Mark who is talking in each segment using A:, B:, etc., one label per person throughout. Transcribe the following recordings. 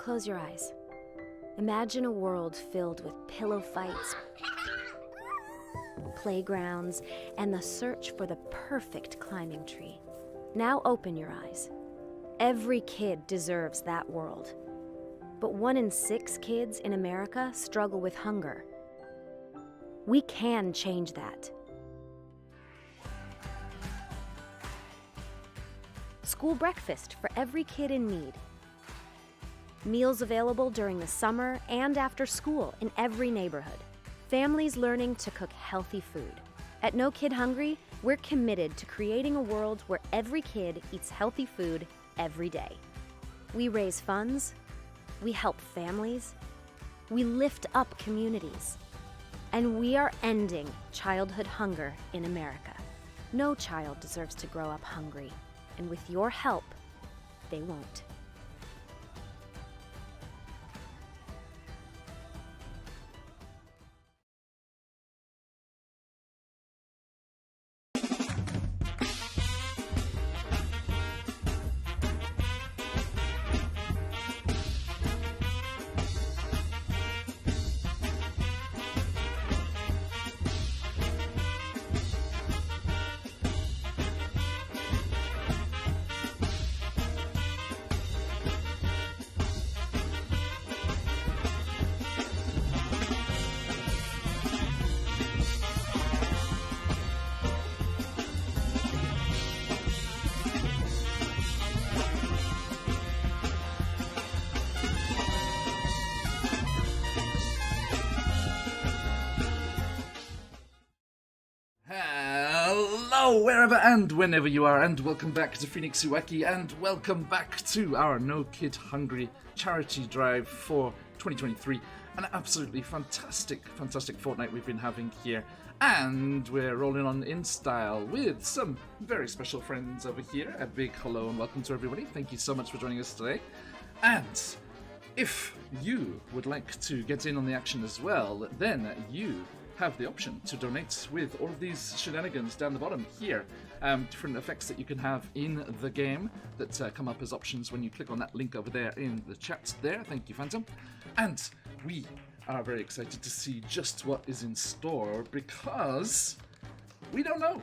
A: Close your eyes. Imagine a world filled with pillow fights, playgrounds, and the search for the perfect climbing tree. Now open your eyes. Every kid deserves that world. But 1 in 6 kids in America struggle with hunger. We can change that. School breakfast for every kid in need. Meals available during the summer and after school in every neighborhood. Families learning to cook healthy food. At No Kid Hungry, we're committed to creating a world where every kid eats healthy food every day. We raise funds, we help families, we lift up communities, and we are ending childhood hunger in America. No child deserves to grow up hungry, and with your help, they won't.
B: Hello, wherever and whenever you are, and welcome back to QuestJunkiesUK, and welcome back to our No Kid Hungry charity drive for 2023. An absolutely fantastic fortnight we've been having here, and we're rolling on in style with some very special friends over here. A big hello and welcome to everybody. Thank you so much for joining us today. And if you would like to get in on the action as well, then you have the option to donate with all of these shenanigans down the bottom here. Different effects that you can have in the game that come up as options when you click on that link over there in the chat there. Thank you, Phantom. And we are very excited to see just what is in store, because we don't know.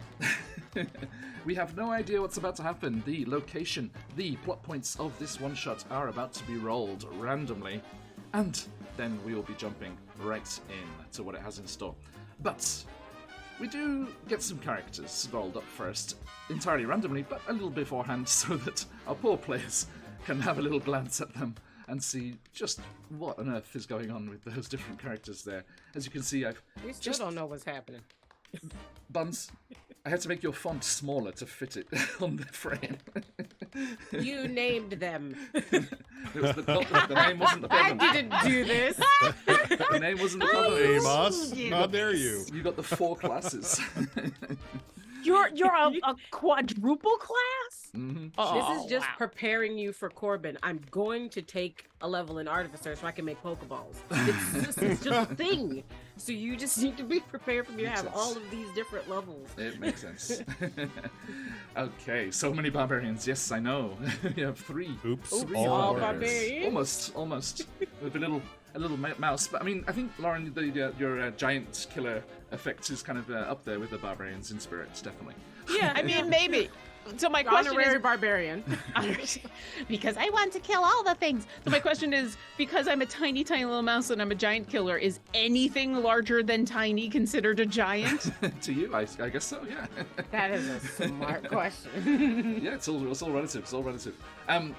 B: We have no idea what's about to happen. The location, the plot points of this one-shot are about to be rolled randomly, and then we will be jumping right in to what it has in store. But we do get some characters rolled up first, entirely randomly, but a little beforehand, so that our poor players can have a little glance at them and see just what on earth is going on with those different characters there. As you can see,
C: We still don't know what's happening.
B: Buns, I had to make your font smaller to fit it on the frame.
C: You named them.
B: The name wasn't the problem.
C: I didn't do this.
B: The name wasn't the problem.
D: Hey, Moss. How dare you?
B: You got the 4 classes.
E: You're a quadruple class?
B: Mm-hmm.
C: This is just preparing you for Corbin. I'm going to take a level in Artificer so I can make Pokeballs. It's just a thing. So you just need to be prepared for me to have all of these different levels.
B: It makes sense. Okay, so many barbarians. Yes, I know. You have 3.
D: Oops.
C: All barbarians.
B: Almost. With a little mouse. But I mean, I think, Lauren, your giant killer effect is kind of up there with the barbarians in spirits, definitely.
E: Yeah, I mean, maybe. So my question
C: Honorary
E: is,
C: barbarian.
E: because I want to kill all the things. So my question is, because I'm a tiny little mouse and I'm a giant killer, is anything larger than tiny considered a giant?
B: To you, I guess so, yeah.
C: That is a smart question.
B: Yeah, it's all relative. It's all relative. And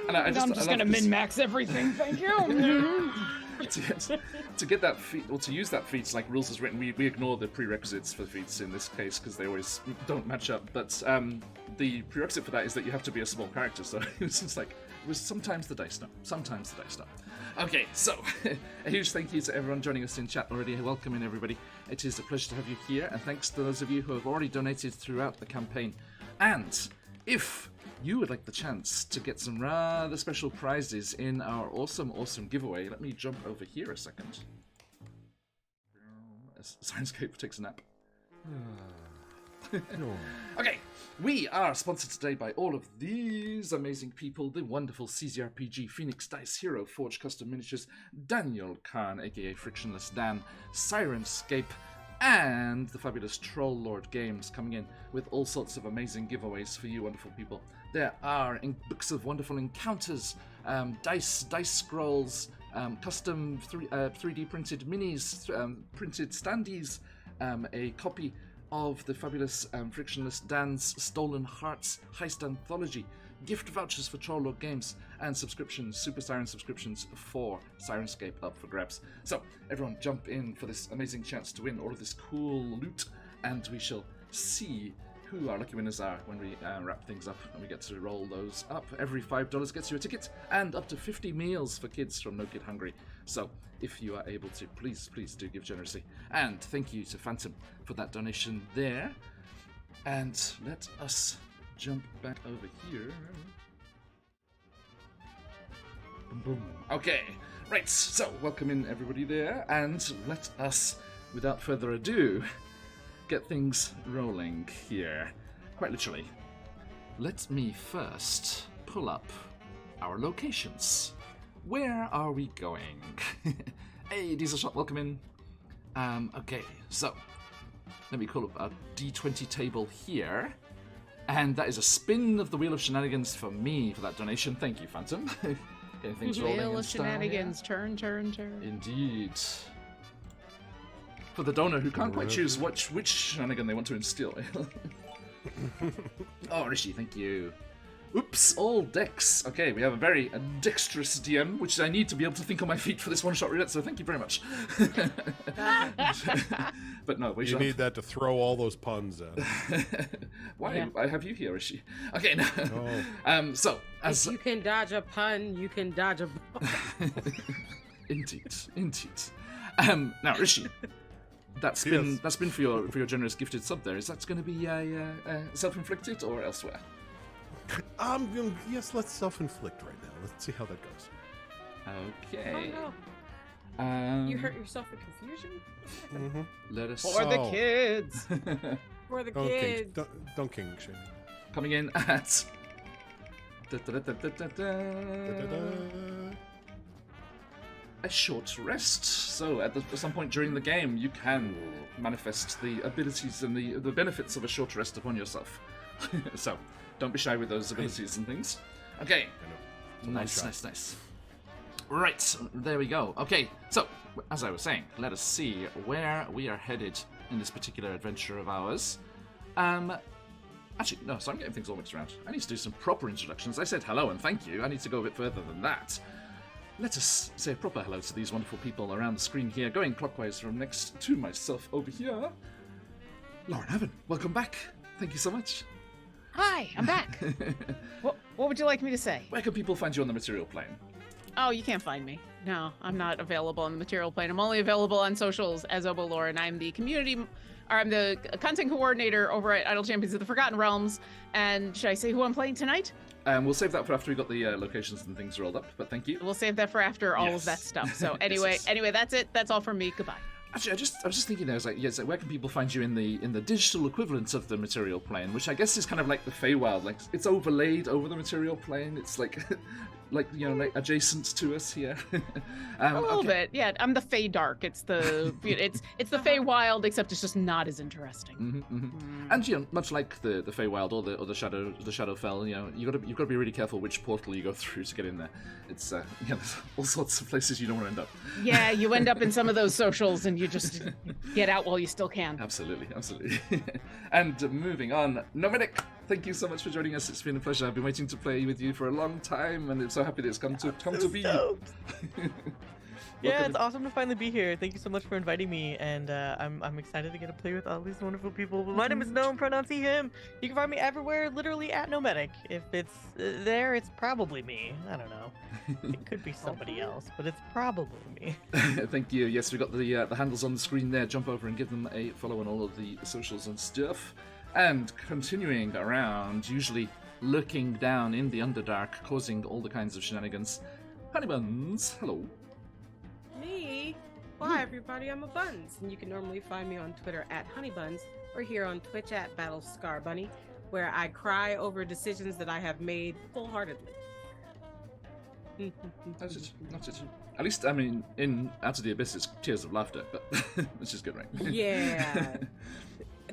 E: I'm just going to min-max everything, thank you.
B: To get that feat, or to use that feat, like rules is written, we ignore the prerequisites for feats in this case because they always don't match up. But the prerequisite for that is that you have to be a small character. So it was just like, it was sometimes the dice know. Okay, so a huge thank you to everyone joining us in chat already. Welcome in, everybody. It is a pleasure to have you here, and thanks to those of you who have already donated throughout the campaign. And if you would like the chance to get some rather special prizes in our awesome giveaway, let me jump over here a second. As Sirenscape takes a nap.
D: No.
B: Okay, we are sponsored today by all of these amazing people: the wonderful CZRPG, Phoenix Dice, Hero Forge Custom Miniatures, Daniel Khan, aka Frictionless Dan, Sirenscape, and the fabulous Troll Lord Games, coming in with all sorts of amazing giveaways for you wonderful people. There are books of wonderful encounters, dice scrolls, custom 3D printed minis, printed standees, a copy of the fabulous Frictionless Dan's Stolen Hearts Heist Anthology, gift vouchers for Troll Lord Games, and subscriptions, Super Siren subscriptions for Sirenscape up for grabs. So, everyone jump in for this amazing chance to win all of this cool loot, and we shall see who our lucky winners are when we wrap things up and we get to roll those up. Every $5 gets you a ticket, and up to 50 meals for kids from No Kid Hungry. So, if you are able to, please do give generously. And thank you to Phantom for that donation there. And let us jump back over here. Boom, boom. Okay, right, so welcome in everybody there, and let us, without further ado, get things rolling here. Quite literally. Let me first pull up our locations. Where are we going? Hey, Diesel Shot, welcome in. Okay, so let me call up our D20 table here. And that is a spin of the Wheel of Shenanigans for me for that donation. Thank you, Phantom. Getting things rolling.
E: Wheel
B: in
E: of
B: style.
E: Shenanigans, turn.
B: Indeed. For the donor who can't quite choose which shenanigan they want to instill. Oh, Rishi, thank you. Oops, all decks. Okay, we have a very dexterous DM, which I need to be able to think on my feet for this one-shot roulette, so thank you very much. But no, we
D: You need that to throw all those puns at.
B: Why?
E: Yeah.
B: I have you here, Rishi. Okay, no.
D: Oh.
B: So, as...
C: If you can dodge a pun, you can dodge a ball.
B: Indeed. Now, Rishi, that's been for your generous gifted sub there. Is that going to be self-inflicted or elsewhere?
D: Yes, let's self-inflict right now. Let's see how that goes.
B: Okay.
C: Oh no. You hurt yourself with confusion?
D: Mm-hmm.
B: Let us...
E: For the kids.
C: For the
D: Don't
C: kids.
D: don't king shame.
B: Coming in at... A short rest. So at some point during the game, you can manifest the abilities and the benefits of a short rest upon yourself. So don't be shy with those abilities and things. Okay. Nice. Right, there we go. Okay, so as I was saying, let us see where we are headed in this particular adventure of ours. Actually, no, so I'm getting things all mixed around. I need to do some proper introductions. I said hello and thank you. I need to go a bit further than that. Let us say a proper hello to these wonderful people around the screen here, going clockwise from next to myself over here. Lauren Heaven, welcome back. Thank you so much.
E: Hi, I'm back. What would you like me to say?
B: Where can people find you on the material plane?
E: Oh, you can't find me. No, I'm not available on the material plane. I'm only available on socials as Obolore, and I'm the I'm the content coordinator over at Idle Champions of the Forgotten Realms. And should I say who I'm playing tonight?
B: We'll save that for after we got the locations and things rolled up, but thank you.
E: We'll save that for after all of that stuff. So anyway, that's it. That's all from me. Goodbye.
B: Actually, I was just thinking there, so where can people find you in the digital equivalent of the material plane, which I guess is kind of like the Feywild, like it's overlaid over the material plane. It's like adjacent to us here.
E: A little bit, yeah. I'm the Fey Dark. It's the it's the Feywild, except it's just not as interesting.
B: And much like the Feywild or the Shadowfell, you've got to be really careful which portal you go through to get in there. It's there's all sorts of places you don't want to end up.
E: Yeah, you end up in some of those socials, and you just get out while you still can.
B: Absolutely. And moving on, Gnomedic, thank you so much for joining us. It's been a pleasure. I've been waiting to play with you for a long time, and I'm so happy that it's come to be.
F: Yeah, it's awesome to finally be here. Thank you so much for inviting me, and I'm excited to get to play with all these wonderful people. My name is Gnome, pronounce he, him. You can find me everywhere, literally at Gnomedic. If it's there, it's probably me. I don't know. It could be somebody else, but it's probably me.
B: Thank you. Yes, we've got the handles on the screen there. Jump over and give them a follow on all of the socials and stuff. And continuing around, usually lurking down in the Underdark, causing all the kinds of shenanigans. Honeybuns, hello.
C: Me? Hi everybody, I'm a Buns, and you can normally find me on Twitter at Honeybuns, or here on Twitch at BattlescarBunny, where I cry over decisions that I have made full-heartedly.
B: That's it. That's it. At least, I mean, in Out of the Abyss, it's tears of laughter, but which is good, right?
C: Yeah.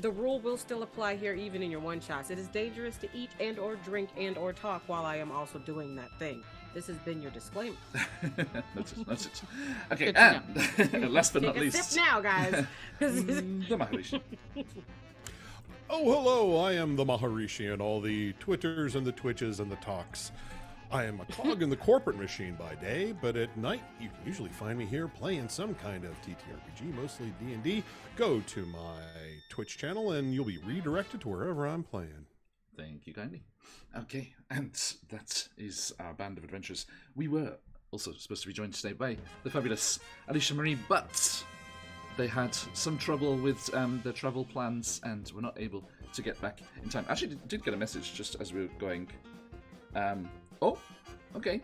C: The rule will still apply here, even in your one-shots. It is dangerous to eat and or drink and or talk while I am also doing that thing. This has been your disclaimer.
B: That's it. That's it. Okay,
E: Good to
B: and last but not
C: Take a
B: least,
C: sip now, guys.
B: the Maharishi.
D: Oh, hello, I am the Maharishi and all the Twitters and the Twitches and the talks. I am a cog in the corporate machine by day, but at night you can usually find me here playing some kind of TTRPG, mostly D&D. Go to my Twitch channel and you'll be redirected to wherever I'm playing.
B: Thank you kindly. Okay, and that is our band of adventurers. We were also supposed to be joined today by the fabulous Alicia Marie, but they had some trouble with their travel plans and were not able to get back in time. Actually, did get a message just as we were going. Oh, okay.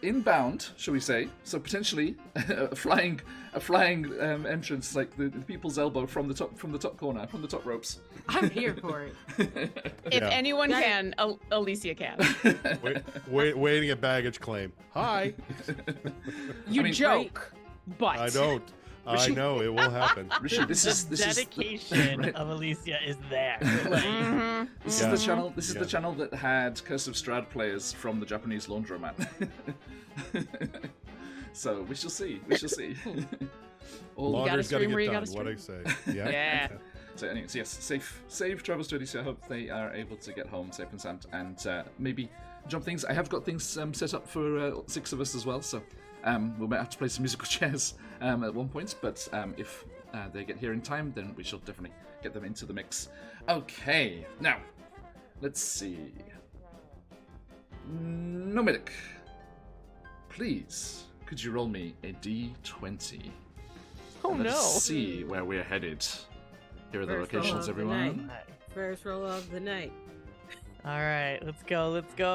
B: Inbound, shall we say? So potentially a flying entrance, like the people's elbow from the top corner, from the top ropes.
C: I'm here for it.
E: If
D: Yeah.
E: anyone can, Alicia can.
D: Waiting at baggage claim. Hi.
E: You
B: I mean,
E: joke, but
D: I don't. I know it will happen.
B: Rishi, this is
F: dedication
B: right.
F: of Alicia is there.
E: Mhm.
B: This
D: Yeah.
B: is the channel. This is
D: Yeah.
B: the channel that had Curse of Strahd players from the Japanese laundromat. So we shall see. We shall see. All
E: gotta
D: Laundry's gotta
E: stream where
D: get
E: you
D: done.
E: gotta
D: What I say. Yeah.
E: Yeah.
B: So, anyways, yes, safe travels to Alicia. I hope they are able to get home safe and sound, and maybe jump things. I have got things set up for 6 of us as well, so we might have to play some musical chairs at one point. But if they get here in time, then we shall definitely get them into the mix. Okay, now let's see. Gnomedic, please, could you roll me a D20?
F: Oh
B: And let's
F: no.
B: see where we're headed. Here are the
C: First roll
B: locations,
C: of the
B: everyone.
C: night. First roll of the night.
F: All right, let's go. Let's go.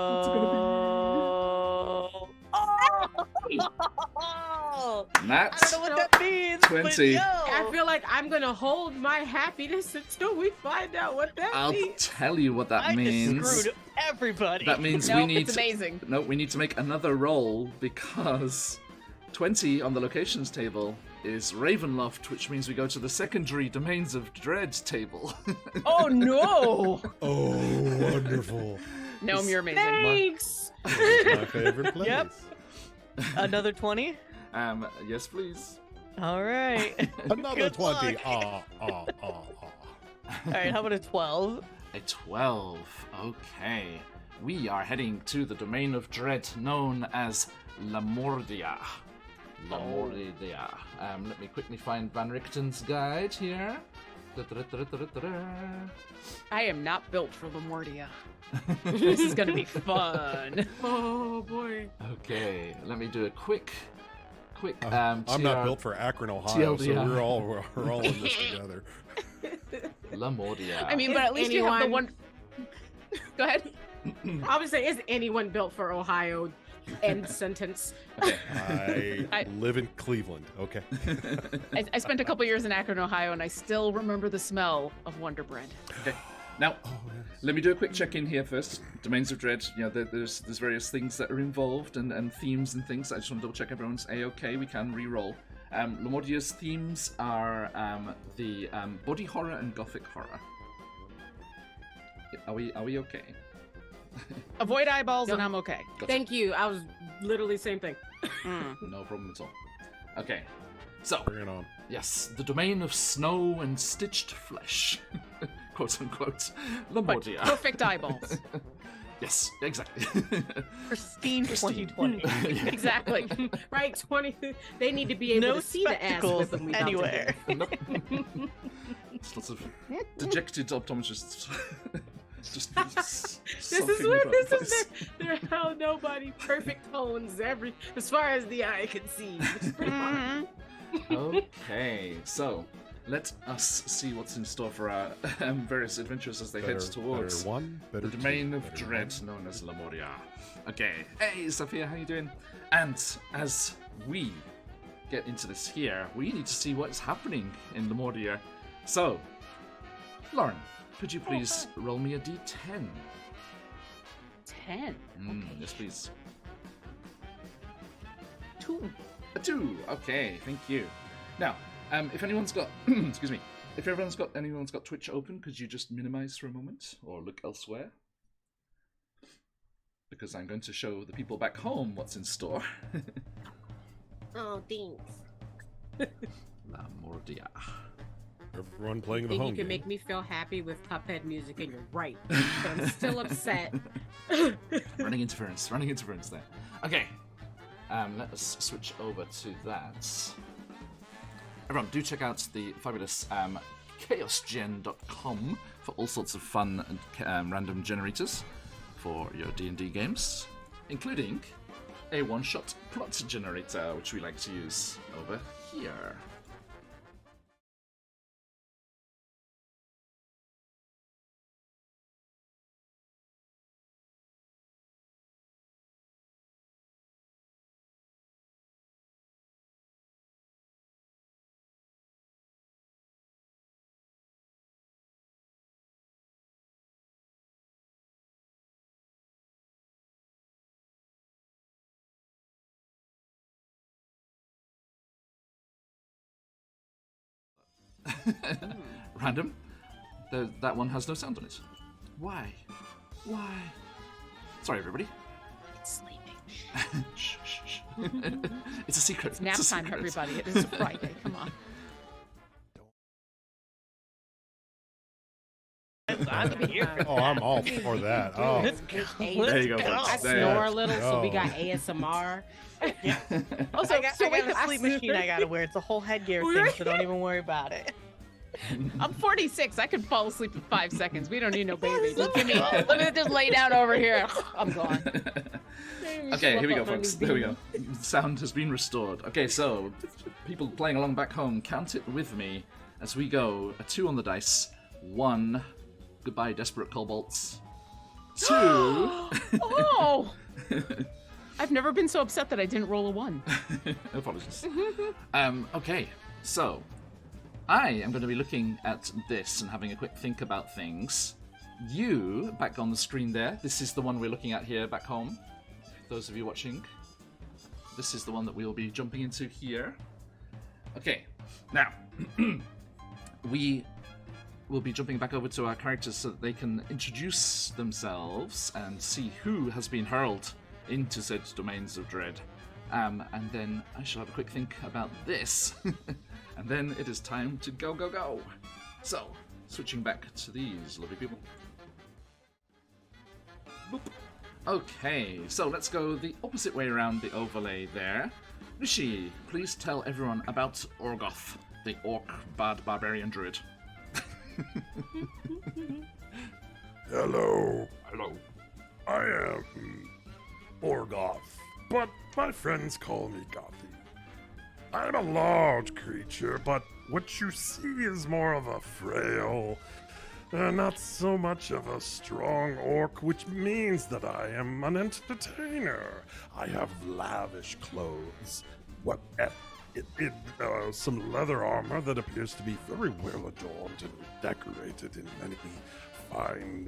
F: Oh!
B: Nat,
F: I don't know what that means.
B: 20.
F: But yo!
C: I feel like I'm gonna hold my happiness until we find out what that
B: I'll
C: means.
B: tell you what that
F: I
B: means.
F: just screwed everybody.
B: That means
E: No,
B: we need
E: it's amazing.
B: No, we need to make another roll because 20 on the locations table is Ravenloft, which means we go to the secondary Domains of Dread table.
E: Oh no!
D: Oh, wonderful.
E: Gnome, you're amazing.
C: Thanks.
D: My favorite place.
F: Yep. Another 20.
B: Yes, please.
F: All right.
D: Another
F: Good
D: 20.
F: luck.
D: All
F: All right. How about a 12?
B: A 12. Okay. We are heading to the Domain of Dread known as Lamordia. Lamordia. Let me quickly find Van Richten's guide here.
E: I am not built for Lamordia. This is gonna be fun.
C: Oh boy.
B: Okay, let me do a quick.
D: I'm not
B: TR
D: built for Akron, Ohio, so
B: TLDR.
D: we're all in this together.
B: Lamordia.
E: I mean, but at least you have the one. Go ahead.
C: I would say, is anyone built for Ohio? End sentence.
B: Okay.
D: I live in Cleveland. Okay.
E: I spent a couple years in Akron, Ohio, and I still remember the smell of Wonder Bread.
B: Okay. Now,
D: Oh, yes.
B: let me do a quick check-in here first. Domains of Dread, you know, there's various things that are involved and themes and things. I just want to double-check everyone's A-okay. We can re-roll. Lamordia's themes are the body horror and gothic horror. Are we okay?
E: Avoid eyeballs, and
C: Yep.
E: I'm okay.
B: Gotcha.
C: Thank you. I was literally same thing.
E: Mm.
B: No problem at all. Okay. So,
D: Bring it on.
B: yes, the domain of snow and stitched flesh. Quote unquote.
E: But
B: Lamordia.
E: perfect eyeballs.
B: Yes, exactly.
F: Pristine
B: Pristine.
F: 2020.
B: Yeah.
E: Exactly.
C: Right, 20. They need to be able
F: No
C: to see the ass
F: spectacles
C: whipping we about to do.
F: anywhere.
B: Nope. It's lots of dejected optometrists. Just
C: This is what this is their how nobody perfect tones as far as the eye can see. It's pretty fun.
E: Mhm.
B: Okay, so let us see what's in store for our various adventures as they head towards
D: better one, better
B: the domain
D: two,
B: of
D: better
B: dread
D: one.
B: known as Lamordia. Okay, hey Sophia, how you doing? And as we get into this here, we need to see what's happening in Lamordia. So, Lauren, could you please roll me a d10?
E: 10. Okay.
B: Yes, please.
E: 2.
B: A 2. Okay, thank you. Now, if anyone's got, excuse me, if anyone's got Twitch open, could you just minimize for a moment or look elsewhere? Because I'm going to show the people back home what's in store.
C: Oh, thanks.
B: La Mordia.
D: Everyone playing the
C: And
D: home
C: you can
D: game.
C: make me feel happy with Cuphead music, and you're right. But I'm still upset.
B: Running interference there. Okay, let us switch over to that. Everyone, do check out the fabulous chaosgen.com for all sorts of fun and random generators for your D&D games, including a one-shot plot generator, which we like to use over here. Random. That one has no sound on it. Why? Sorry, everybody.
E: It's sleeping.
B: Shh, shh, shh. It's a secret.
E: It's nap
B: It's a
E: time,
B: secret.
E: everybody. It is a Friday. Come on.
D: Oh, I'm all for that. Oh,
B: There you go, folks.
C: I
B: There you
C: snore
B: go.
C: a little, so we got ASMR.
E: Also,
F: I got
E: wait,
F: a sleep machine I gotta wear. It's a whole headgear thing, so don't even worry about it.
E: I'm 46. I could fall asleep in 5 seconds. We don't need no baby. Just give me. Let me just lay down over here. I'm gone.
B: Okay, here we go, folks. There we go. Sound has been restored. Okay, so people playing along back home, count it with me as we go. A 2 on the dice. 1. Goodbye, desperate kobolds. 2.
E: Oh! I've never been so upset that I didn't roll a 1.
B: Apologies. Okay, so I am going to be looking at this and having a quick think about things. You, back on the screen there, this is the one we're looking at here back home. Those of you watching, this is the one that we'll be jumping into here. Okay, now, we will be jumping back over to our characters so that they can introduce themselves and see who has been hurled into said domains of dread. And then I shall have a quick think about this. And then it is time to go. So, switching back to these lovely people. Boop. Okay, so let's go the opposite way around the overlay there. Rishi, please tell everyone about Orgoth, the orc bad barbarian druid.
G: Hello. I am Orgoth, but my friends call me Gothy. I'm a large creature, but what you see is more of a frail, not so much of a strong orc, which means that I am an entertainer. I have lavish clothes, some leather armor that appears to be very well adorned and decorated in many fine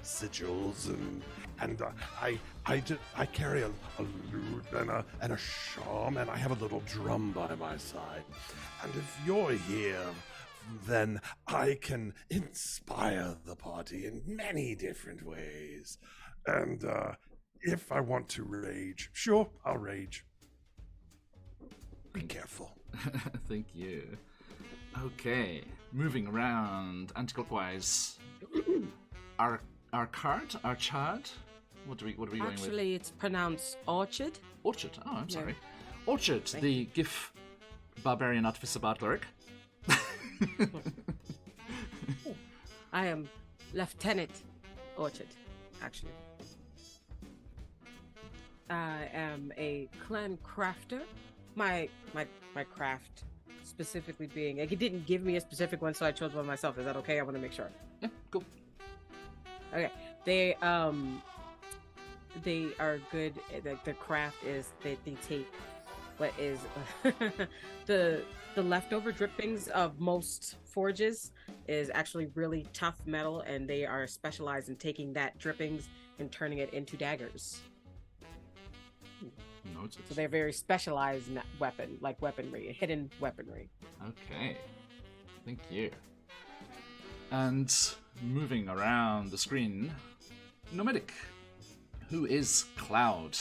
G: sigils, and I carry a lute and a shawm, and I have a little drum by my side. And if you're here, then I can inspire the party in many different ways. And if I want to rage, sure, I'll rage. Be careful.
B: Thank you. Okay, moving around anti-clockwise. Our chard? What are we going with?
C: Actually, it's pronounced orchard.
B: Orchard. Oh, I'm
C: Yeah.
B: sorry. Orchard, the GIF barbarian artificer bard cleric.
C: I am Lieutenant Orchard, actually. I am a clan crafter. My craft specifically being, like, it didn't give me a specific one, so I chose one myself. Is that okay? I want to make sure.
B: Yeah, cool.
C: Okay. They are good. The craft is that they take what is the leftover drippings of most forges is actually really tough metal, and they are specialized in taking that drippings and turning it into daggers.
B: Noted.
C: So they're very specialized weaponry, hidden weaponry.
B: Okay. Thank you. And moving around the screen, Gnomedic, who is Cloud,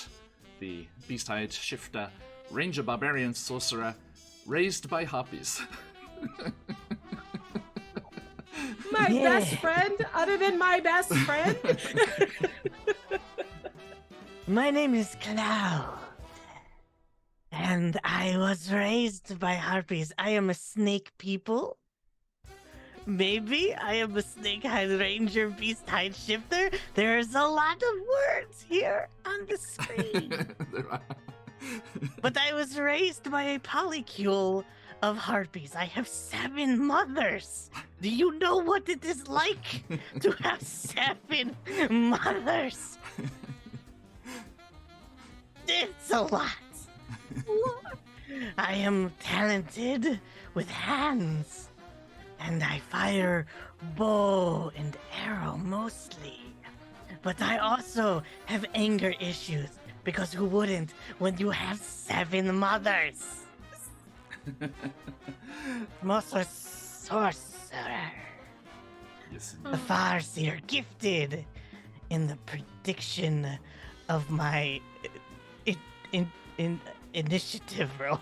B: the beast-hide shifter, ranger barbarian sorcerer, raised by harpies.
C: My best friend, other than my best friend.
F: My name is Cloud, and I was raised by harpies. I am a snake people. Maybe I am a snake-hide ranger, beast-hide shifter. There's a lot of words here on the screen.
B: There are.
F: But I was raised by a polycule of harpies. I have 7 mothers. Do you know what it is like to have 7 mothers? It's a lot. I am talented with hands, and I fire bow and arrow mostly. But I also have anger issues, because who wouldn't when you have 7 mothers? I'm also a sorcerer.
B: Yes.
F: A farseer, gifted in the prediction of my initiative roll.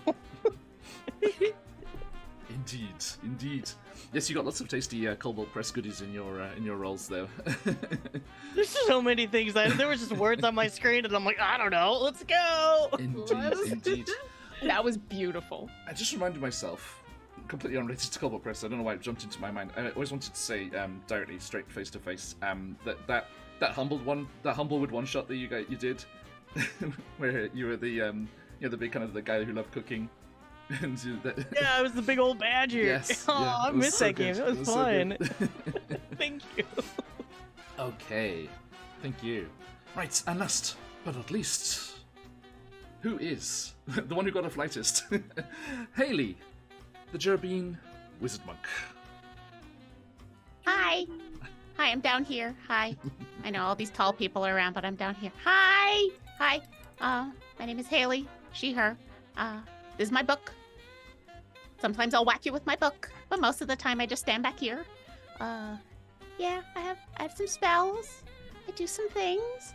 B: Indeed. Yes, you got lots of tasty Cobalt Press goodies in your rolls there.
F: There's so many things. There were just words on my screen, and I'm like, I don't know. Let's go.
B: Indeed.
E: That was beautiful.
B: I just reminded myself, completely unrelated to Cobalt Press. I don't know why it jumped into my mind. I always wanted to say directly, straight face to face, that Humblewood one shot that you did, where you were the the big kind of the guy who loved cooking.
F: Yeah, I was the big old badger.
B: Yes.
F: Oh,
B: yeah,
F: I missed
B: so
F: that game.
B: good.
F: It was
B: so
F: fun.
B: good.
F: Thank you.
B: Okay, thank you. Right, and last but not least, who is the one who got a flightist? Haley, the Jerbine Wizard Monk.
H: Hi, I'm down here. Hi. I know all these tall people are around, but I'm down here. Hi. My name is Haley. She, her. This is my book. Sometimes I'll whack you with my book, but most of the time I just stand back here. Yeah, I have some spells. I do some things.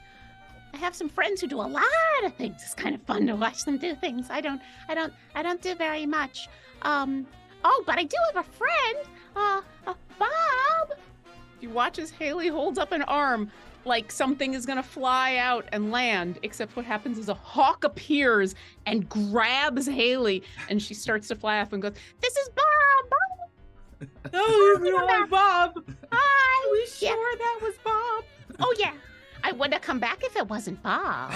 H: I have some friends who do a lot of things. It's kind of fun to watch them do things. I don't do very much. Oh, but I do have a friend. Bob.
E: You watch as Haley holds up an arm like something is gonna fly out and land, except what happens is a hawk appears and grabs Haley, and she starts to fly off and goes, "This is Bob!
C: Oh, you're Bob.
H: Hi!
C: Are we sure that was Bob?
H: Oh, yeah. I would have come back if it wasn't Bob.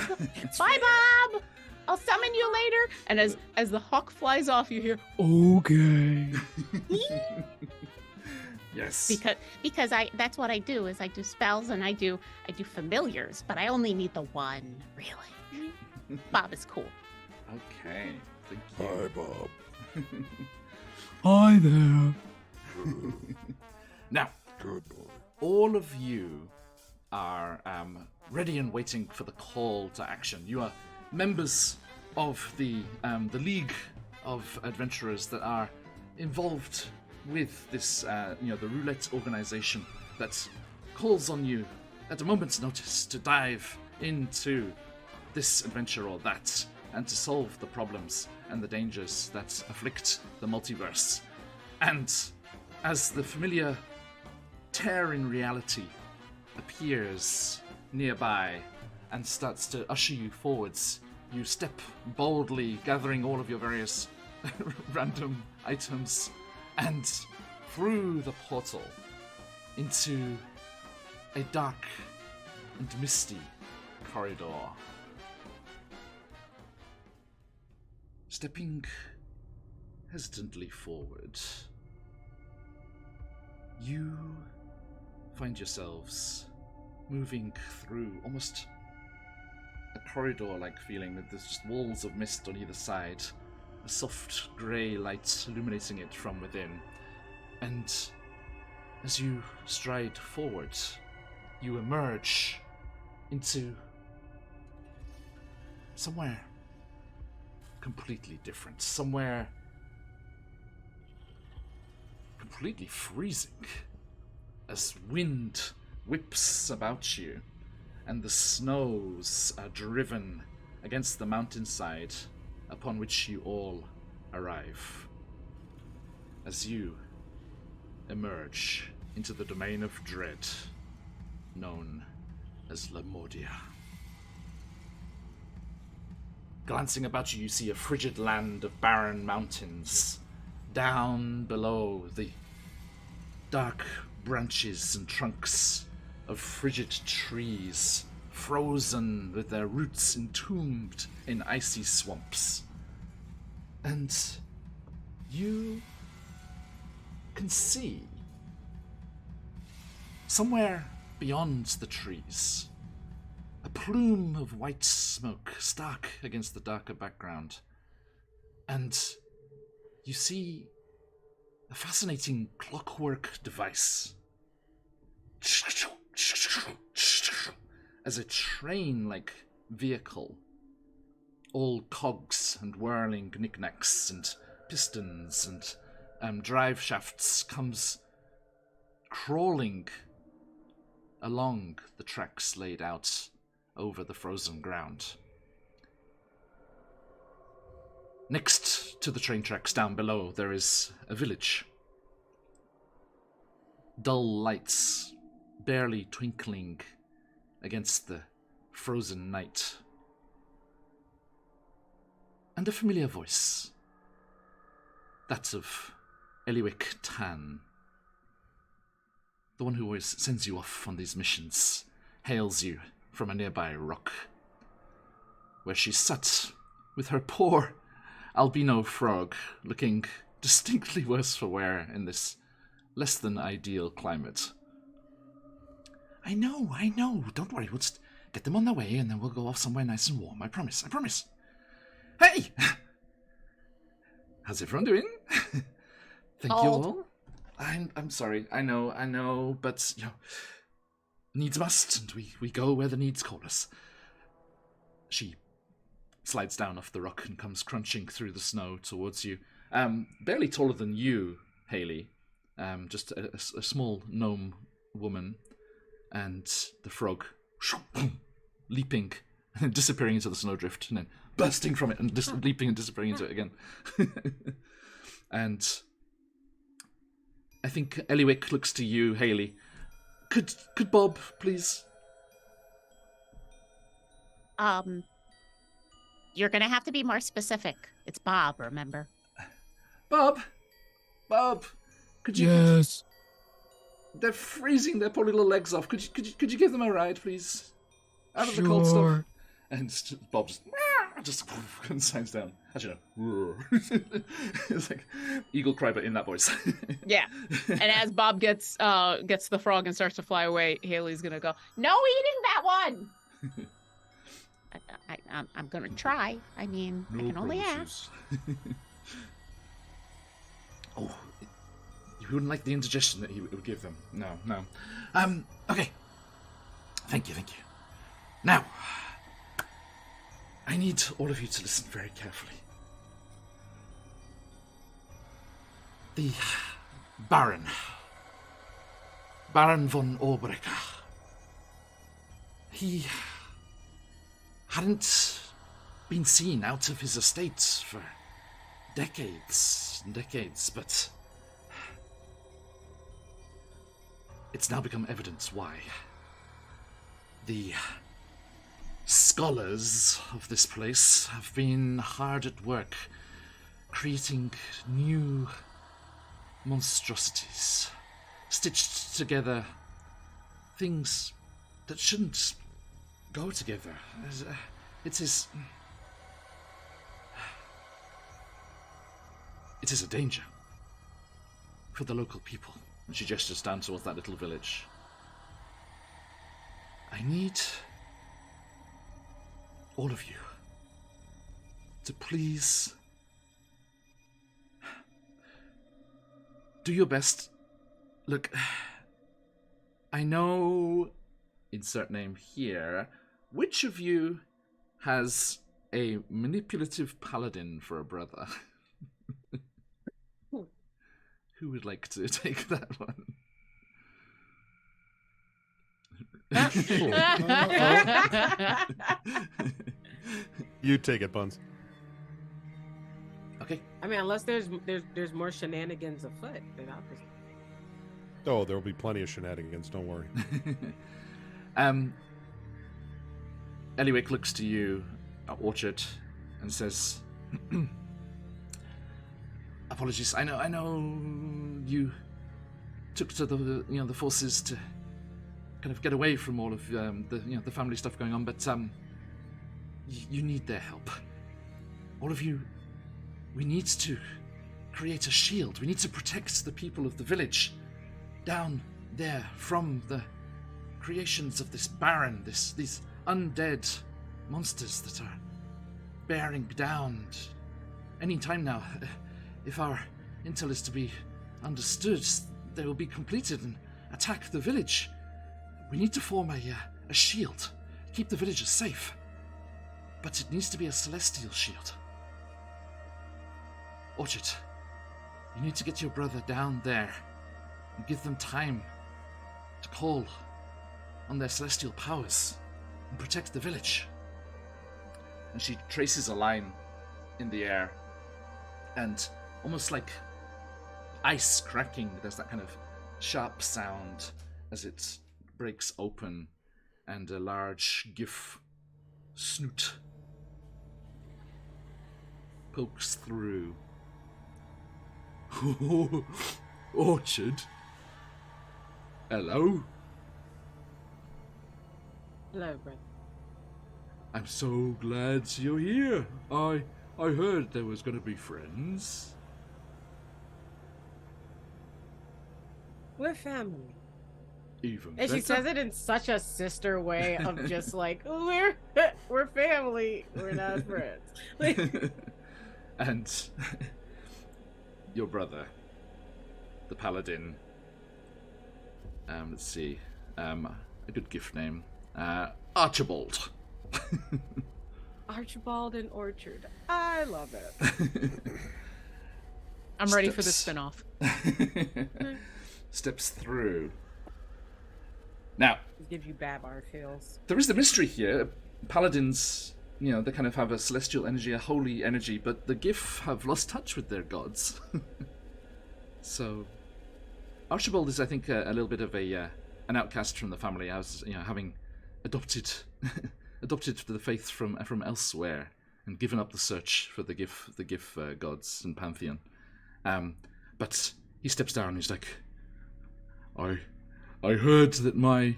H: Bye, Bob!
E: I'll summon you later." And as the hawk flies off, you hear, "Okay."
B: Yes.
H: Because that's what I do, is I do spells and I do familiars, but I only need the one, really. Bob is cool.
B: Okay. Thank you.
G: Hi, Bob.
I: Hi there.
B: Now,
G: Good boy.
B: all of you are ready and waiting for the call to action. You are members of the League of Adventurers that are involved with this, the Roulette organization that calls on you at a moment's notice to dive into this adventure or that, and to solve the problems and the dangers that afflict the multiverse. And as the familiar tear in reality appears nearby and starts to usher you forwards, you step boldly, gathering all of your various random items, and through the portal into a dark and misty corridor. Stepping hesitantly forward, you find yourselves moving through almost a corridor-like feeling with there's just walls of mist on either side, a soft grey light illuminating it from within. And as you stride forward, you emerge into somewhere completely different, somewhere completely freezing, as wind whips about you and the snows are driven against the mountainside upon which you all arrive. As you emerge into the domain of dread known as Lemordia. Glancing about you, you see a frigid land of barren mountains. Down below, the dark branches and trunks of frigid trees, frozen with their roots entombed in icy swamps. And you can see, somewhere beyond the trees, a plume of white smoke stark against the darker background. And you see a fascinating clockwork device as a train-like vehicle, all cogs and whirling knickknacks and pistons and drive shafts, comes crawling along the tracks laid out over the frozen ground. Next to the train tracks down below, there is a village. Dull lights barely twinkling against the frozen night. And a familiar voice. That of Eliwick Tan. The one who always sends you off on these missions, hails you from a nearby rock, where she sat with her poor albino frog, looking distinctly worse for wear in this less than ideal climate. I know. Don't worry, we'll just get them on their way and then we'll go off somewhere nice and warm. I promise. Hey! How's everyone doing? Thank you all. I'm sorry. I know, but needs must, and we go where the needs call us. She slides down off the rock and comes crunching through the snow towards you. Barely taller than you, Haley. Just a small gnome woman. And the frog leaping and disappearing into the snowdrift, and then bursting from it and leaping and disappearing into it again. And I think Eliwick looks to you, Haley. Could Bob, please?
H: You're gonna have to be more specific. It's Bob, remember?
B: Bob, could you?
I: Yes.
B: They're freezing their poor little legs off. Could you give them a ride, please? Out of the cold stuff. And Bob just signs down. Actually, no. It's like Eagle Cry, but in that voice.
E: Yeah. And as Bob gets the frog and starts to fly away, Haley's gonna go, "No eating that one."
H: I'm gonna try. I mean, I can only ask.
B: Oh, you wouldn't like the indigestion that he would give them. No. Okay. Thank you. Now, I need all of you to listen very carefully. The Baron von Orbrecker, he hadn't been seen out of his estate for decades and decades, but it's now become evident why. The scholars of this place have been hard at work creating new monstrosities, stitched together things that shouldn't go together. It is a danger for the local people. And she gestures down towards that little village. I need all of you to please do your best. Look, I know, insert name here, which of you has a manipulative paladin for a brother? Who would like to take that one?
D: You take it, Buns.
B: Okay.
C: I mean, unless there's more shenanigans afoot, then I'll just...
D: Oh, there will be plenty of shenanigans. Don't worry.
B: Eliwick looks to you, Orchard, and says, "Apologies. I know you took to the forces to kind of get away from all of the family stuff going on, but you need their help. All of you, we need to create a shield. We need to protect the people of the village down there from the creations of this Baron, these undead monsters that are bearing down. Any time now, if our intel is to be understood, they will be completed and attack the village. We need to form a shield, keep the villagers safe. But it needs to be a celestial shield. Orchard, you need to get your brother down there and give them time to call on their celestial powers and protect the village." And she traces a line in the air, and almost like ice cracking, there's that kind of sharp sound as it breaks open, and a large gif snoot pokes through. Orchard? Hello?
C: Hello, Brent.
B: I'm so glad you're here. I heard there was going to be friends.
C: We're family.
B: Even
C: And she
B: better.
C: says it in such a sister way of just like, we're family, we're not friends.
B: And your brother, the paladin, let's see, a good gift name, Archibald.
C: Archibald and Orchard. I love it.
E: I'm ready for the spin-off.
B: Steps through. Now,
C: Give you Babar feels.
B: there is the mystery here. Paladins, they kind of have a celestial energy, a holy energy, but the GIF have lost touch with their gods. So, Archibald is, I think, a little bit of an outcast from the family, as having adopted the faith from elsewhere and given up the search for the GIF gods and pantheon. But he steps down and he's like, I heard that my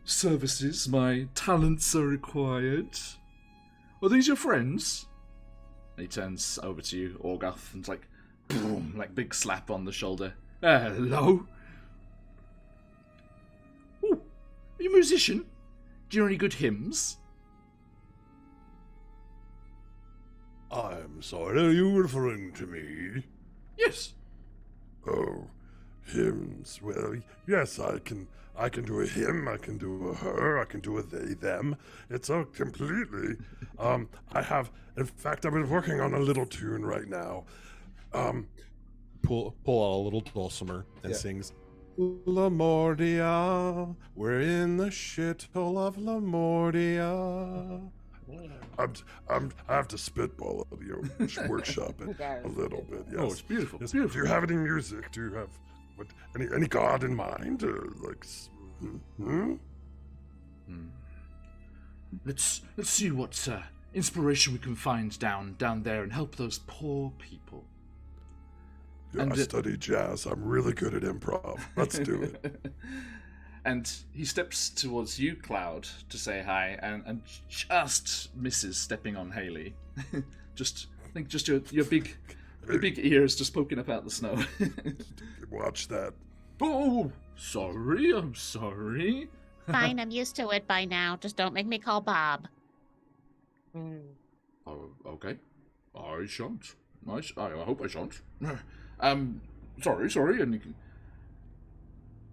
B: services, my talents are required. Are these your friends? And he turns over to you, Orgoth, and it's like, boom, like big slap on the shoulder. Hello? Ooh, are you a musician? Do you know any good hymns?
G: I'm sorry, are you referring to me?
B: Yes.
G: Oh, hymns. Well, yes, I can do a hymn, I can do a her, I can do a they, them. It's all completely. In fact, I've been working on a little tune right now.
D: Pull out a little dulcimer and sings, Lamordia, we're in the shithole of Lamordia.
G: I have to spitball it, workshop it a little bit. Yes.
B: Oh, it's beautiful.
G: Yes.
B: It's beautiful.
G: Do you have any music? Do you have any god in mind?
B: Let's see what inspiration we can find down there and help those poor people.
G: Yeah, I study jazz. I'm really good at improv. Let's do it.
B: And he steps towards you, Cloud, to say hi, and just misses stepping on Haley. Just your big ears just poking up out the snow.
G: Watch that.
B: Oh, sorry. I'm sorry.
H: Fine, I'm used to it by now. Just don't make me call Bob.
B: Oh, okay. I shan't. I hope I shan't. sorry, and you can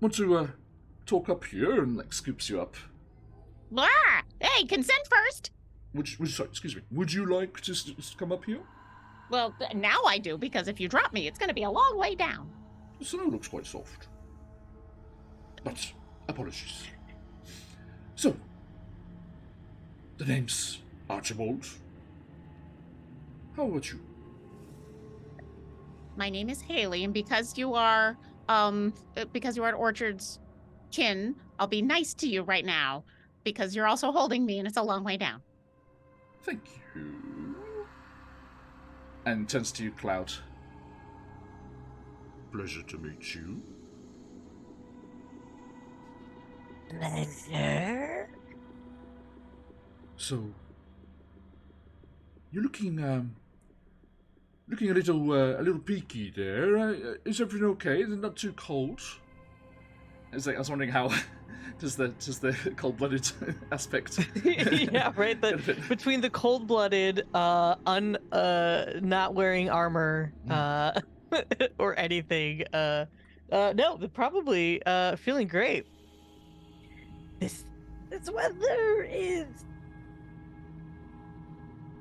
B: want to talk up here, and like scoops you up.
H: Blah! Hey, consent first.
B: Sorry, excuse me. Would you like to come up here?
H: Well, now I do, because if you drop me, it's going to be a long way down.
B: The snow looks quite soft. But, apologies. So, the name's Archibald. How about you?
H: My name is Haley, and because you are at Orchard's chin, I'll be nice to you right now, because you're also holding me, and it's a long way down.
B: Thank you. And turns to you, Cloud. Pleasure to meet you.
F: Pleasure.
B: So, you're looking a little peaky there. Is everything okay? Is it not too cold? It's like, I was wondering how does the cold-blooded aspect.
F: Yeah, right. Between the cold-blooded, not wearing armor, or anything. No, probably feeling great. This weather is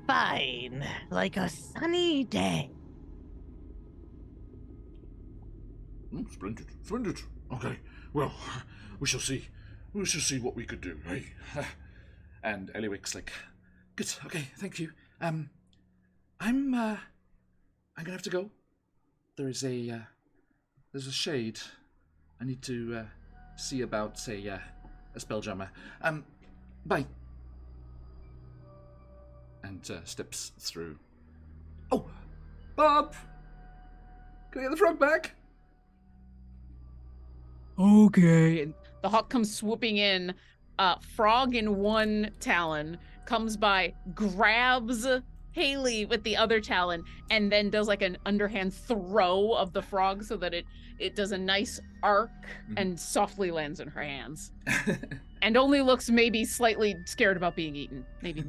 F: fine, like a sunny day.
B: Splendid. Okay, well, we shall see. We shall see what we could do, right? And Eliwick's like, good. Okay, thank you. I'm gonna have to go. There's a shade. I need to see about a spelljammer. Bye. And steps through. Oh, Bob! Can I get the frog back?
E: Okay. And the hawk comes swooping in. Frog in one talon comes by, grabs Haley with the other talon, and then does like an underhand throw of the frog so that it does a nice arc and softly lands in her hands. And only looks maybe slightly scared about being eaten. Maybe.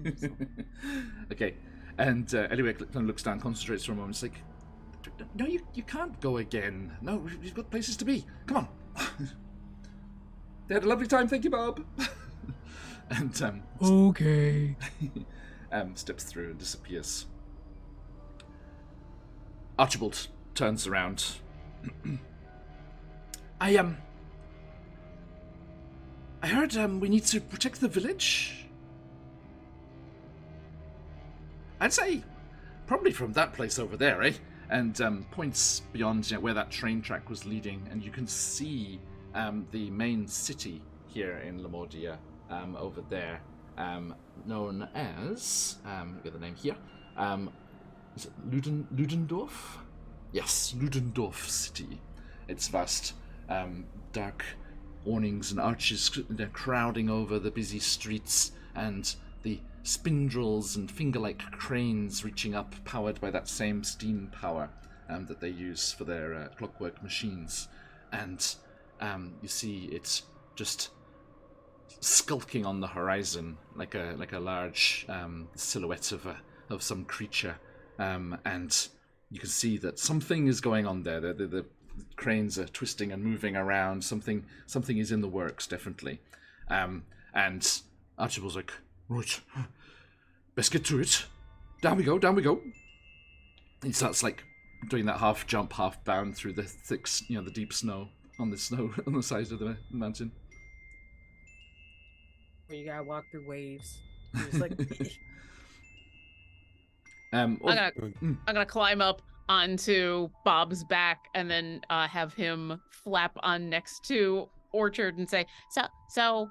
B: Okay. And Eliwick kind of looks down, concentrates for a moment. It's like, no, you can't go again. No, you've got places to be. Come on. They had a lovely time. Thank you, Bob. And
E: Okay.
B: Steps through and disappears. Archibald turns around. I heard we need to protect the village. I'd say probably from that place over there, eh? And points beyond where that train track was leading, and you can see the main city here in Lamordia over there, known as, get the name here, is it Ludendorff? Yes, Ludendorff City. It's vast, dark awnings and arches, they're crowding over the busy streets, and the spindles and finger-like cranes reaching up, powered by that same steam power that they use for their clockwork machines. And you see it's just skulking on the horizon like a large silhouette of some creature, and you can see that something is going on there. The cranes are twisting and moving around. Something is in the works, definitely. And Archibald's like, right, best get to it. Down we go. He starts like doing that half jump, half bound through the thick, the deep snow on the side of the mountain.
C: You gotta walk through waves. It's like
E: I'm gonna climb up onto Bob's back and then have him flap on next to Orchard and say,
H: So,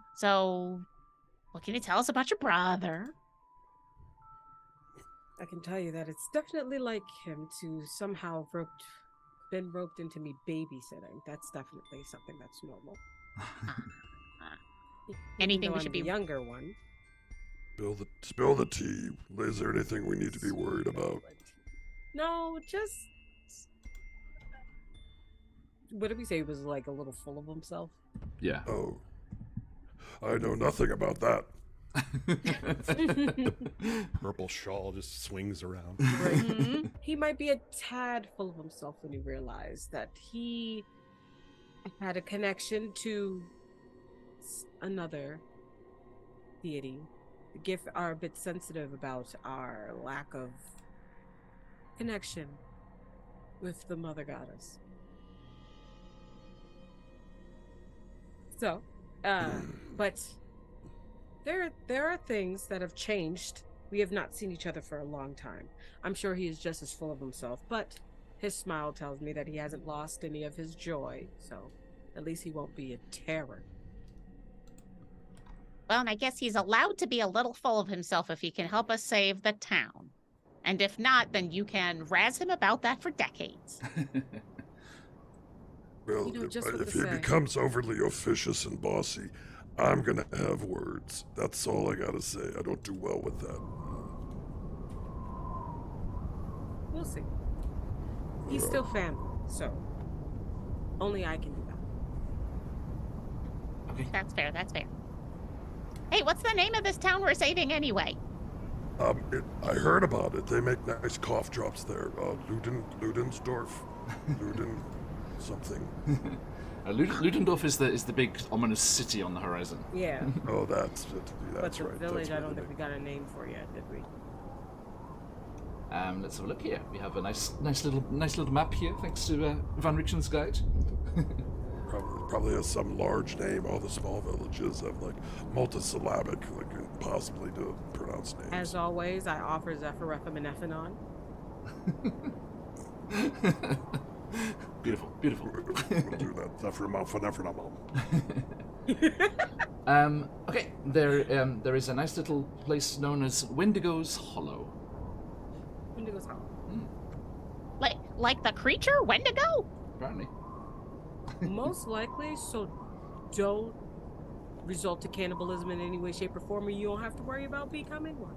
H: what can you tell us about your brother?
C: I can tell you that it's definitely like him to somehow been roped into me babysitting. That's definitely something that's normal.
H: Anything we should be
C: the younger one.
G: Spill the tea. Is there anything we need to be worried about?
C: No, just what did we say? He was like a little full of himself.
B: Yeah.
G: Oh, I know nothing about that.
D: Purple shawl just swings around.
C: He might be a tad full of himself when he realized that he had a connection to another deity. The Gift are a bit sensitive about our lack of connection with the Mother Goddess. So, but there are things that have changed. We have not seen each other for a long time. I'm sure he is just as full of himself, but his smile tells me that he hasn't lost any of his joy, so at least he won't be a terror.
H: Well, and I guess he's allowed to be a little full of himself if he can help us save the town. And if not, then you can razz him about that for decades.
G: Well,
C: You know, just what
G: if
C: to
G: he
C: say.
G: becomes overly officious and bossy, I'm gonna have words. That's all I gotta say. I don't do well with that.
C: We'll see. He's still family, so only I can do that.
B: Okay.
H: That's fair, that's fair. Hey, what's the name of this town we're saving anyway?
G: I heard about it. They make nice cough drops there. Ludensdorf. Luden something.
B: Ludendorff is the big ominous city on the horizon.
C: Yeah,
G: Oh, that's
C: but the
G: right.
C: village,
G: that's
C: I don't
G: what
C: think we got a name for yet, did we?
B: Let's have a look here. We have a nice little map here, thanks to Van Richen's guide.
G: Probably has some large name. All the small villages have like multisyllabic, like impossibly to pronounce names.
C: As always, I offer Zephyrethem and Ephanon.
B: Beautiful.
G: We'll do that. Zephyr.
B: Okay, there is a nice little place known as Wendigo's Hollow.
C: Indigo's Hollow.
H: Like the creature, Wendigo?
B: Apparently.
C: Most likely, so don't result to cannibalism in any way, shape, or form, or you don't have to worry about becoming one.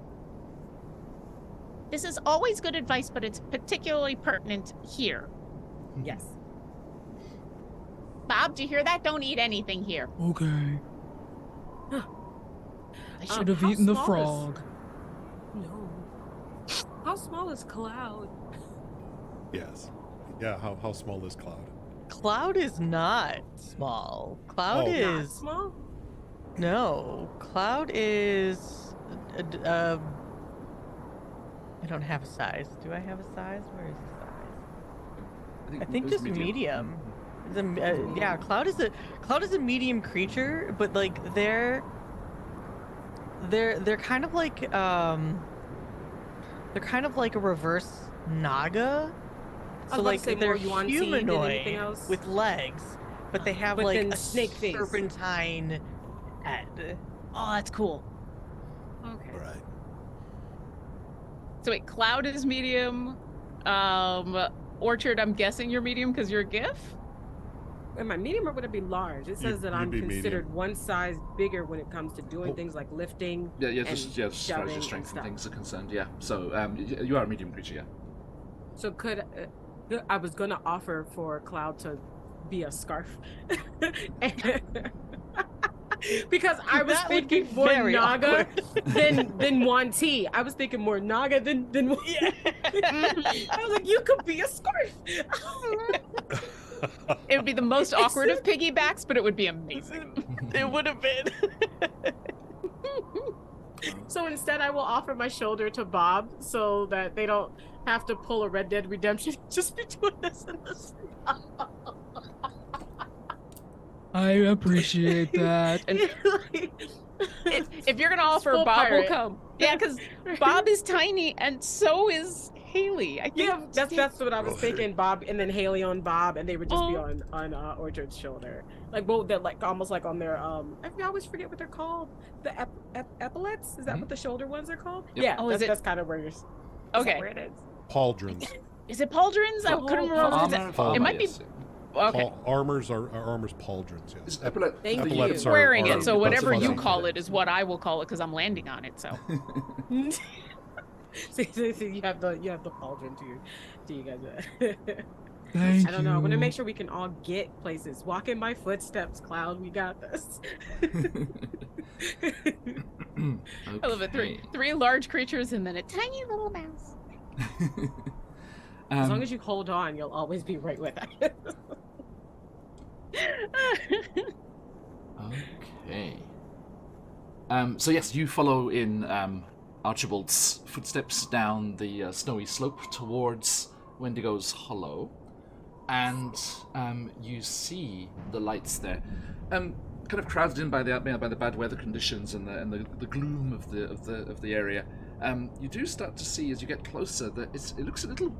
H: This is always good advice, but it's particularly pertinent here.
C: Yes.
H: Bob, do you hear that? Don't eat anything here.
I: Okay.
H: I
I: Should have eaten the frog.
C: No. How small is Cloud?
D: Yes. Yeah, how small is Cloud?
F: Cloud is not small. Cloud
D: Oh.
C: Not
F: is
C: small?
F: no. Cloud is. I don't have a size. Do I have a size? Where is the size? I think
B: it was
F: just medium. It's a, yeah, Cloud is a medium creature, but like they're kind of like they're kind of like a reverse Naga.
C: I
F: So
C: was about
F: like
C: to say
F: they're
C: more Yuan-Ti than anything
F: humanoid
C: else.
F: with legs, but they have
C: But
F: like
C: then
F: a
C: snake face.
F: serpentine head.
C: Oh, that's cool. Okay.
D: All right.
E: So wait, Cloud is medium. Orchard, I'm guessing you're medium because you're a GIF?
C: Am I medium or would it be large? It says that
D: you'd
C: I'm
D: be
C: considered
D: medium.
C: one size bigger when it comes to doing things like lifting.
B: Yeah,
C: and
B: as far as
C: shoving
B: your
C: and
B: strength and
C: stuff.
B: things are concerned, yeah. So you are a medium creature, yeah.
C: So could I was gonna offer for Cloud to be a scarf, because I was
F: That would be
C: thinking more
F: very
C: Naga
F: awkward.
C: than Yuan-Ti. I was thinking more Naga than.
F: Yeah.
C: I was like, you could be a scarf.
E: It would be the most awkward of piggybacks, but it would be amazing.
F: It would have been.
C: So instead, I will offer my shoulder to Bob so that they don't have to pull a Red Dead Redemption just between us and this.
I: I appreciate that.
E: And if you're gonna offer,
C: Full
E: Bob
C: pirate.
E: will come. Yeah, because Bob is tiny, and so is Haley. I think.
C: Yeah, that's what I was
G: Well,
C: thinking. Bob, and then Haley on Bob, and they would just be
E: Oh.
C: on Orchard's shoulder, like both. They're like almost like on their I always forget what they're called. The epaulets. Is that what the shoulder ones are called?
B: Yep.
C: Yeah.
E: Oh, is
C: that's
E: it-
C: kind of where you're.
E: Okay.
C: Where it is.
D: Pauldrons.
E: Is it pauldrons? I couldn't remember. If
B: For
E: it might be.
B: yes.
E: Okay.
D: Armors are armors pauldrons. Yes.
B: It's epaulet.
C: Thank you.
D: Epaulets are-
E: Wearing
D: are-
E: it, so
D: that's
E: whatever
D: what
E: you
D: I'm
E: call
D: saying.
E: it is what I will call it because I'm landing on it. So
C: So you have the pauldron to you guys.
I: Thank
C: I don't know. I want to
I: you.
C: make sure we can all get places. Walk in my footsteps, Cloud. We got this.
E: I love it. Three large creatures and then a tiny little mouse.
C: As long as you hold on, you'll always be right with us.
B: Okay. So yes, you follow in Archibald's footsteps down the snowy slope towards Wendigo's Hollow, and you see the lights there, kind of crowded in by the bad weather conditions and the gloom of the area. You do start to see as you get closer that it looks a little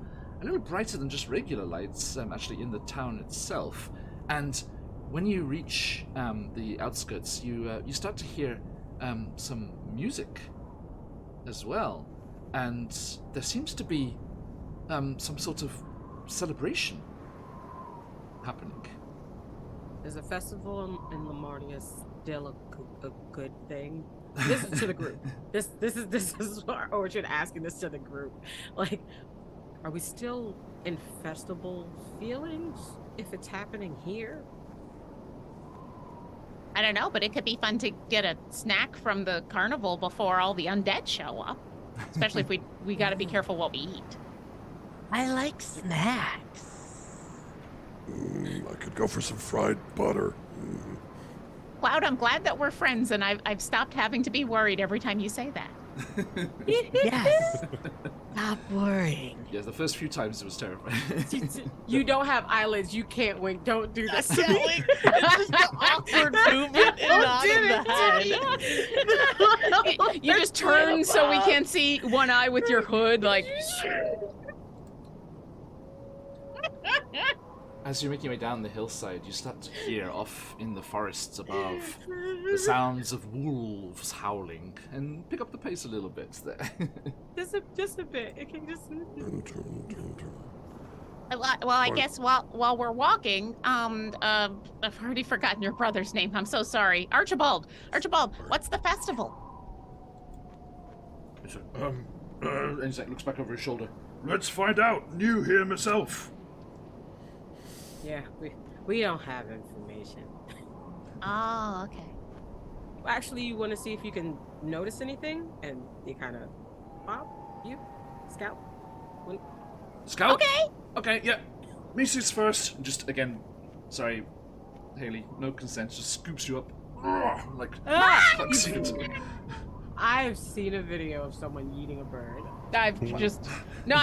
B: brighter than just regular lights, actually in the town itself. And when you reach the outskirts, you start to hear some music as well, and there seems to be some sort of celebration happening.
C: Is a festival in Lamarnia still a good thing? This is to the group. This is Orchard asking this to the group. Like, are we still in festival feelings if it's happening here?
H: I don't know, but it could be fun to get a snack from the carnival before all the undead show up. Especially if we got to be careful what we eat.
F: I like snacks.
G: I could go for some fried butter.
H: Cloud, I'm glad that we're friends, and I've stopped having to be worried every time you say that.
F: Yes. Stop worrying.
B: Yeah, the first few times it was terrifying.
C: You don't have eyelids. You can't wink. Don't do this.
F: It's just an awkward movement and nod of the head.
E: You just turn so we can't see one eye with your hood, like.
B: As you're making your way down the hillside, you start to hear off in the forests above the sounds of wolves howling, and pick up the pace a little bit there.
C: just a bit. It can just.
H: Well, I guess while we're walking, I've already forgotten your brother's name. I'm so sorry. Archibald, what's the festival?
B: And he's like, looks back over his shoulder.
G: Let's find out. New here myself.
C: Yeah, we don't have information.
H: Oh, okay.
C: Well, actually, you want to see if you can notice anything, and you kind of, Bob, you, Scout.
B: Scout?
H: Okay.
B: Okay, yeah. Macy's first. Just again, sorry, Haley, no consent. Just scoops you up, like hucks you into it.
C: I've seen a video of someone eating a bird.
E: I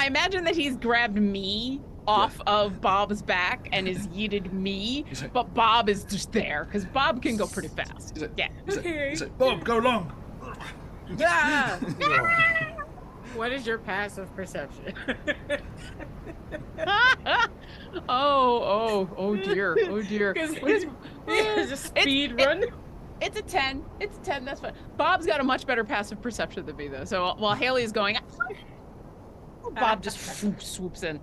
E: imagine that he's grabbed me off of Bob's back and has yeeted me,
B: like,
E: but Bob is just there because Bob can go pretty fast.
B: He's like,
E: Yeah.
B: He's like, Bob, go long.
C: Yeah. What is your passive perception?
E: Oh dear.
C: It's a speed run.
E: It's a 10. It's a 10. That's fine. Bob's got a much better passive perception than me, though. So while Haley is going, Bob just swoops in.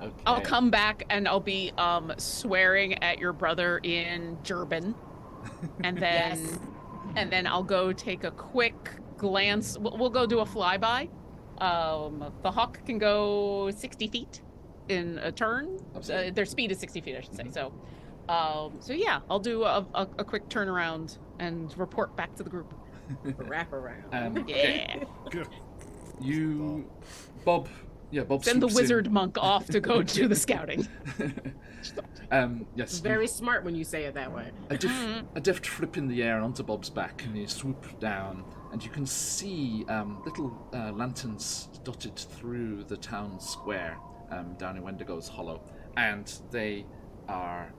B: Okay.
E: I'll come back and I'll be swearing at your brother in German, and then I'll go take a quick glance. We'll go do a flyby. The hawk can go 60 feet in a turn. Their speed is 60 feet, I should say. So yeah, I'll do a quick turnaround and report back to the group.
C: Wrap around.
E: Yeah.
B: Bob
E: Send the
B: swoops
E: wizard
B: in.
E: monk off to go do the scouting.
B: Yes.
C: Very smart when you say it that way.
B: A deft flip in the air onto Bob's back, and you swoop down, and you can see little lanterns dotted through the town square down in Wendigo's Hollow, and they are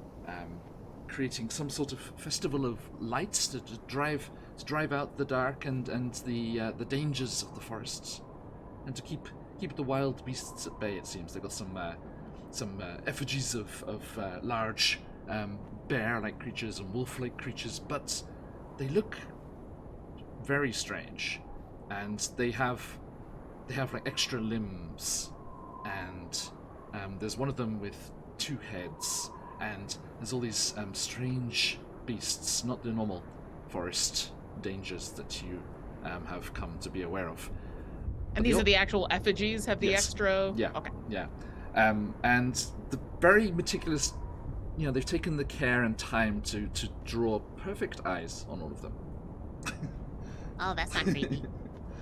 B: creating some sort of festival of lights to drive out the dark and the dangers of the forests, and to keep the wild beasts at bay. It seems they've got some effigies of large bear-like creatures and wolf-like creatures, but they look very strange, and they have like extra limbs, and there's one of them with 2 heads, and there's all these strange beasts, not the normal forest dangers that you have come to be aware of.
E: And these are the actual effigies? Have the
B: Yes.
E: extra...
B: Yeah.
E: Okay.
B: Yeah. And the very meticulous, they've taken the care and time to draw perfect eyes on all of them.
H: Oh, that's not creepy.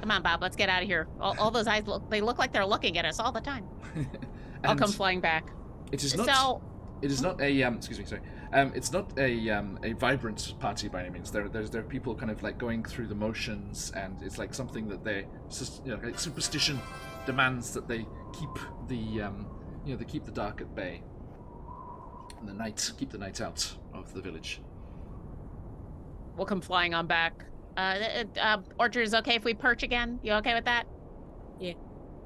H: Come on, Bob, let's get out of here. All those eyes look like they're looking at us all the time.
E: I'll come flying back.
B: It is not.
H: So,
B: It is not a excuse me, sorry. It's not a vibrant party by any means. There are people kind of like going through the motions, and it's like something that they, like superstition demands that they keep they keep the dark at bay, and keep the night out of the village.
E: We'll come flying on back.
H: Orchard is okay if we perch again? You okay with that?
C: Yeah.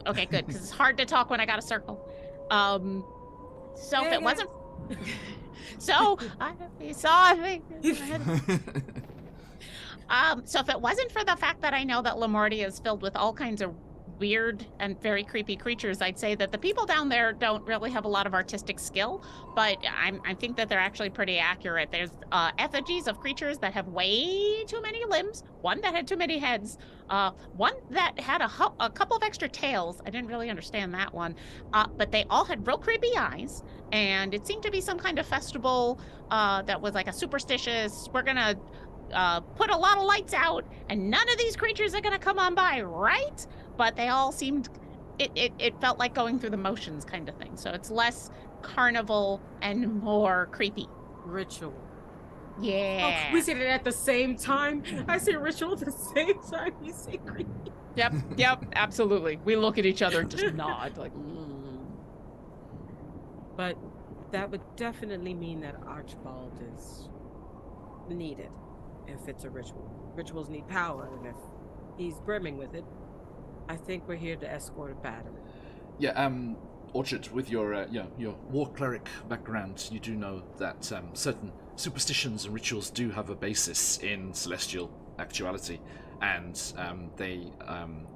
H: Okay, good, because it's hard to talk when I got a circle. So if it wasn't... So if it wasn't for the fact that I know that Lamortia is filled with all kinds of weird and very creepy creatures, I'd say that the people down there don't really have a lot of artistic skill, but I think that they're actually pretty accurate. There's effigies of creatures that have way too many limbs, one that had too many heads, one that had a couple of extra tails. I didn't really understand that one, but they all had real creepy eyes, and it seemed to be some kind of festival that was like a superstitious, we're gonna put a lot of lights out, and none of these creatures are gonna come on by, right? But they all seemed, it felt like going through the motions kind of thing. So it's less carnival and more creepy.
C: Ritual.
H: Yeah.
C: Oh, we said it at the same time. I say ritual at the same time. You say creepy.
E: Yep, absolutely. We look at each other and just nod, like,
C: But that would definitely mean that Archibald is needed if it's a ritual. Rituals need power, and if he's brimming with it, I think we're here to escort a battery.
B: Yeah, Orchard, with your war cleric background, you do know that certain superstitions and rituals do have a basis in celestial actuality, and they,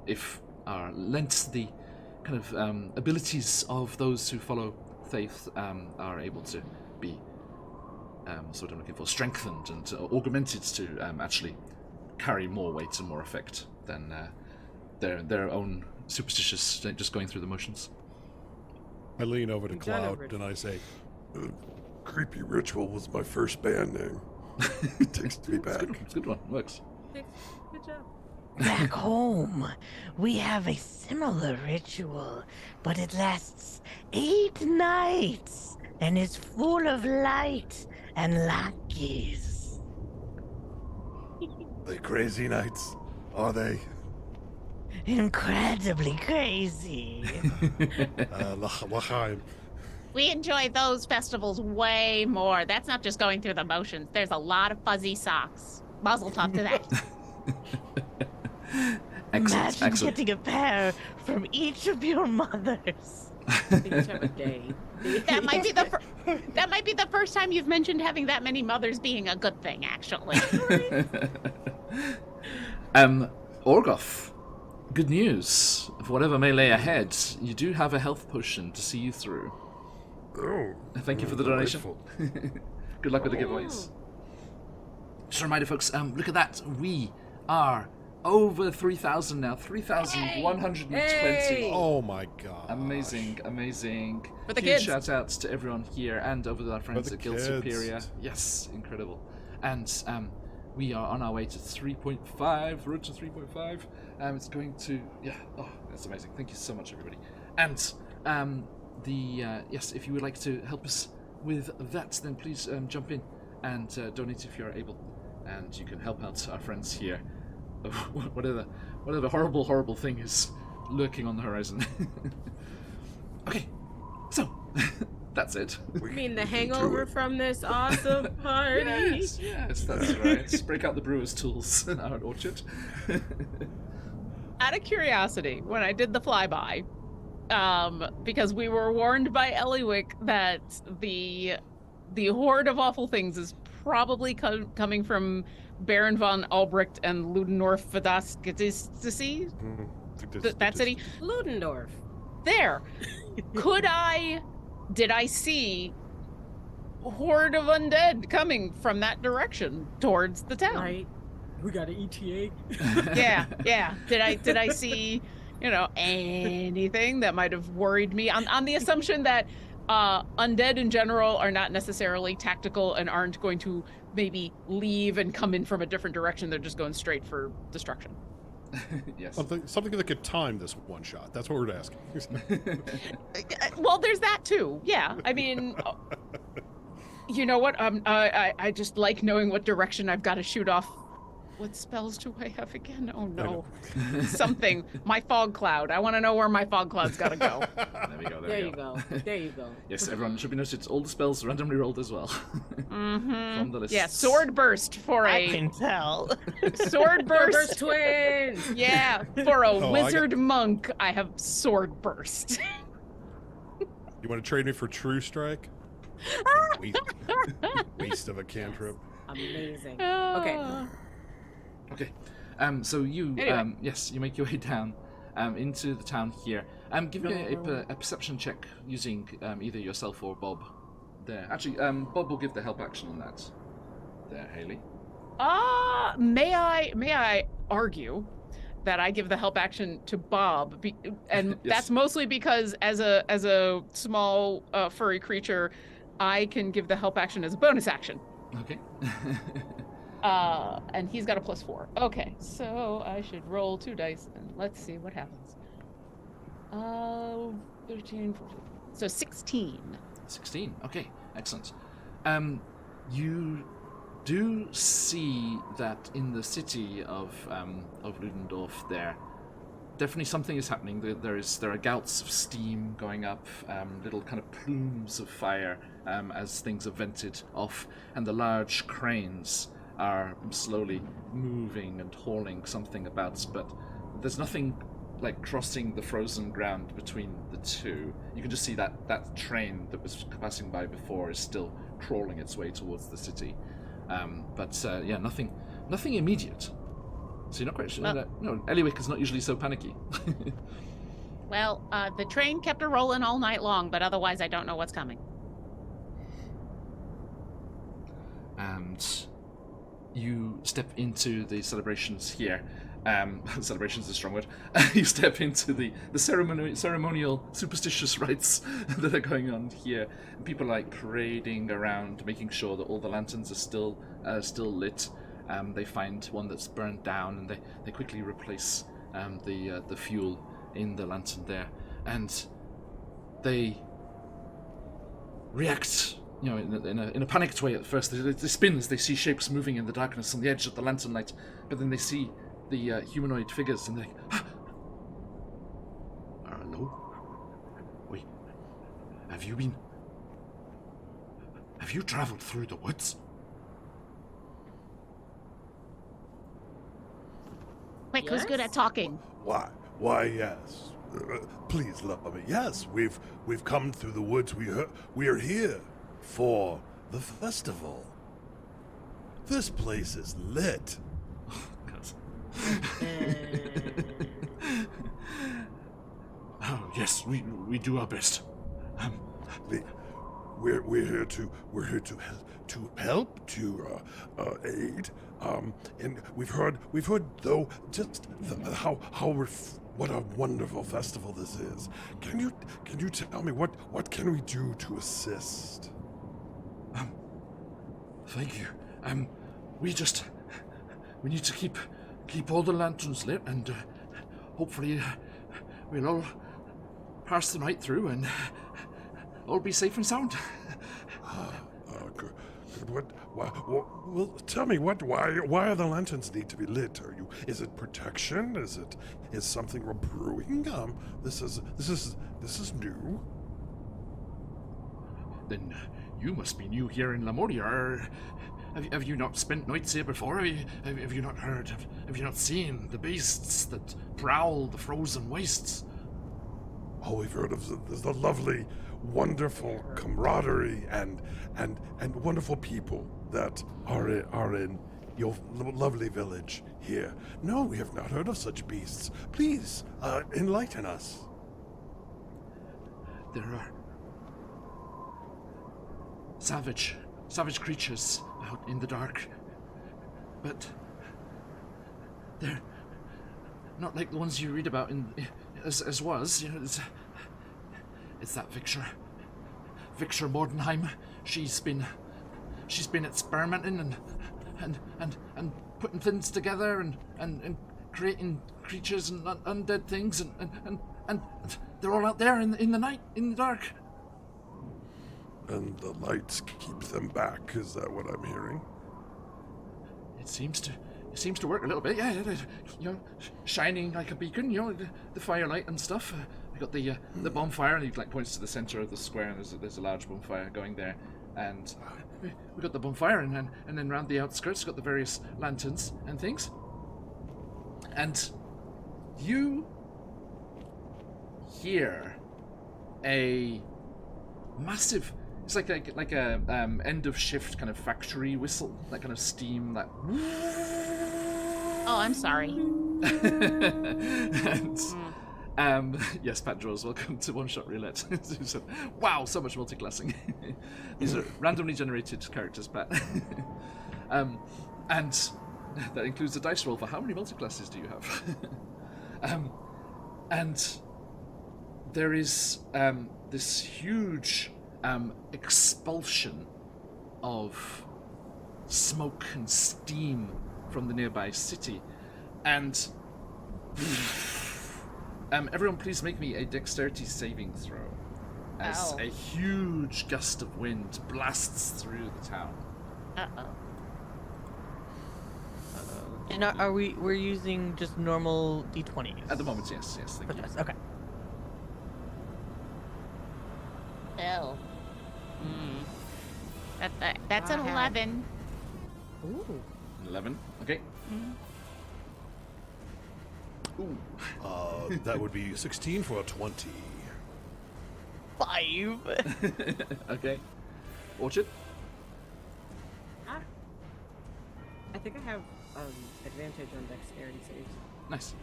B: if are lent the kind of abilities of those who follow faith, are able to be sort of looking for strengthened and augmented to actually carry more weight and more effect than their own superstitious just going through the motions.
D: I lean over to
C: We've done a
D: Cloud
C: ritual.
D: and I say,
G: Creepy Ritual was my first band name. It takes me back.
B: It's a good one. Works.
C: Good job.
J: Back home, we have a similar ritual, but it lasts 8 nights and is full of light and lackeys.
G: They crazy nights, are they?
J: Incredibly crazy.
D: L'chaim.
H: We enjoy those festivals way more. That's not just going through the motions. There's a lot of fuzzy socks. Mazel tov to that.
B: Excellent.
J: Imagine getting a pair from each of your mothers.
C: Each other day.
H: That might be the first time you've mentioned having that many mothers being a good thing, actually.
B: Orgoth, good news. Of whatever may lay ahead, you do have a health potion to see you through.
G: Oh.
B: Thank you for the donation.
G: Delightful.
B: Good luck with the giveaways. Just a reminder, folks, look at that. We are over 3,000 now. 3,120.
C: Hey!
D: Oh my god.
B: Amazing.
E: For the
B: Huge
E: kids.
B: shout outs to everyone here and over to our friends
D: the
B: at Guild
D: kids.
B: Superior. Yes, incredible. And we are on our way to 3.5, road to 3.5. It's going to, that's amazing. Thank you so much, everybody. And yes, if you would like to help us with that, then please jump in and donate if you are able. And you can help out our friends here. Whatever horrible thing is lurking on the horizon. Okay, so that's it.
C: You mean the hangover from this awesome party?
B: Yes, that's right. Break out the brewer's tools in our orchard.
E: Out of curiosity, when I did the flyby, because we were warned by Eliwick that the horde of awful things is probably coming from Baron von Albrecht and Ludendorff Vedaskadissi, that city.
C: Ludendorff.
E: There. Did I see horde of undead coming from that direction towards the town?
C: Right. We got an ETA.
E: Yeah. Did I see, anything that might have worried me on the assumption that undead in general are not necessarily tactical and aren't going to maybe leave and come in from a different direction. They're just going straight for destruction.
B: Yes.
D: Something that could time this one shot. That's what we're asking.
E: Well, there's that too. Yeah, I mean, you know what? I just like knowing what direction I've got to shoot off. What spells do I have again? Oh no, something. My fog cloud. I want to know where my fog cloud's got to go.
B: There we go.
C: There you go. There you go.
B: Yes, everyone should be noted. All the spells randomly rolled as well. From the list.
E: Yeah, sword burst for
F: I
E: a
F: can tell.
E: sword burst.
C: Twins.
E: Yeah, for a
D: Oh,
E: wizard monk, I have sword burst.
D: You want to trade me for True Strike? Waste of a cantrip.
C: Amazing. Okay.
B: Okay. So you,
E: Anyway.
B: yes, you make your way down into the town here. Give me a perception check using either yourself or Bob. There. Actually, Bob will give the help action on that. There, Haley.
E: May I argue that I give the help action to Bob, and
B: Yes.
E: that's mostly because as a small furry creature, I can give the help action as a bonus action.
B: Okay.
E: And he's got a +4. Okay, so I should roll 2 dice and let's see what happens. 13, 14. So 16.
B: 16. Okay, excellent. You do see that in the city of Ludendorff there, definitely something is happening. There are gouts of steam going up, little kind of plumes of fire as things are vented off, and the large cranes are slowly moving and hauling something about, but there's nothing like crossing the frozen ground between the two. You can just see that train that was passing by before is still crawling its way towards the city. Yeah, nothing immediate. So you're not quite sure.
E: Well-
B: No, Eliwick is not usually so panicky.
H: Well, the train kept her rolling all night long, but otherwise I don't know what's coming.
B: And you step into the celebrations here. Celebrations is a strong word. You step into the ceremonial, superstitious rites that are going on here. And people are like parading around, making sure that all the lanterns are still lit. They find one that's burned down, and they quickly replace the fuel in the lantern there, and they react. You know, in a panicked way at first. They spin as they see shapes moving in the darkness on the edge of the lantern light, but then they see the humanoid figures, and they're like, ah! Hello? Wait, have you traveled through the woods?
H: Quick, who's good at talking?
G: Why, yes. Please love me. Yes, we've come through the woods. We are here for the festival. This place is lit.
B: Oh yes, we do our best.
G: We're here to help to aid. And we've heard though just what a wonderful festival this is. Can you tell me what can we do to assist?
B: Thank you. We need to keep all the lanterns lit, and hopefully we'll all pass the night through and all be safe and sound.
G: Good. Well, tell me why the lanterns need to be lit? Is it protection? Is something we're brewing? This is new.
B: Then you must be new here in Lamoria. Have you not spent nights here before? Have you not heard? Have you not seen the beasts that prowl the frozen wastes?
G: Oh, we've heard of the lovely, wonderful camaraderie and wonderful people that are in your lovely village here. No, we have not heard of such beasts. Please, enlighten us.
B: There are savage creatures out in the dark, but they're not like the ones you read about as was. You know, it's that Victor Mordenheim. She's been she's been experimenting and putting things together and creating creatures and undead things and they're all out there in the night, in the dark.
G: And the lights keep them back, is that what I'm hearing?
B: It seems to work a little bit, yeah. You know, shining like a beacon, you know, the firelight and stuff. We got the bonfire, and he like points to the center of the square, and there's a large bonfire going there, and we got the bonfire, and then around the outskirts, got the various lanterns and things, and you hear a massive. It's like a end of shift kind of factory whistle, that kind of steam, that.
H: Oh, I'm sorry.
B: And, yes, Pat Draws, welcome to One Shot Roulette. Wow, so much multiclassing. These are randomly generated characters, Pat. And that includes a dice roll for how many multiclasses do you have? And there is this huge expulsion of smoke and steam from the nearby city, and everyone please make me a dexterity saving throw as a huge gust of wind blasts through the town.
F: And we're using just normal d20s?
B: At the moment, yes, thank you.
F: Okay.
H: Oh. That's an 11.
C: Ooh.
B: 11, okay. Ooh.
D: That would be 16 for a 20.
F: 5.
B: Okay. Orchard?
C: I think I have advantage on dexterity saves.
B: Nice.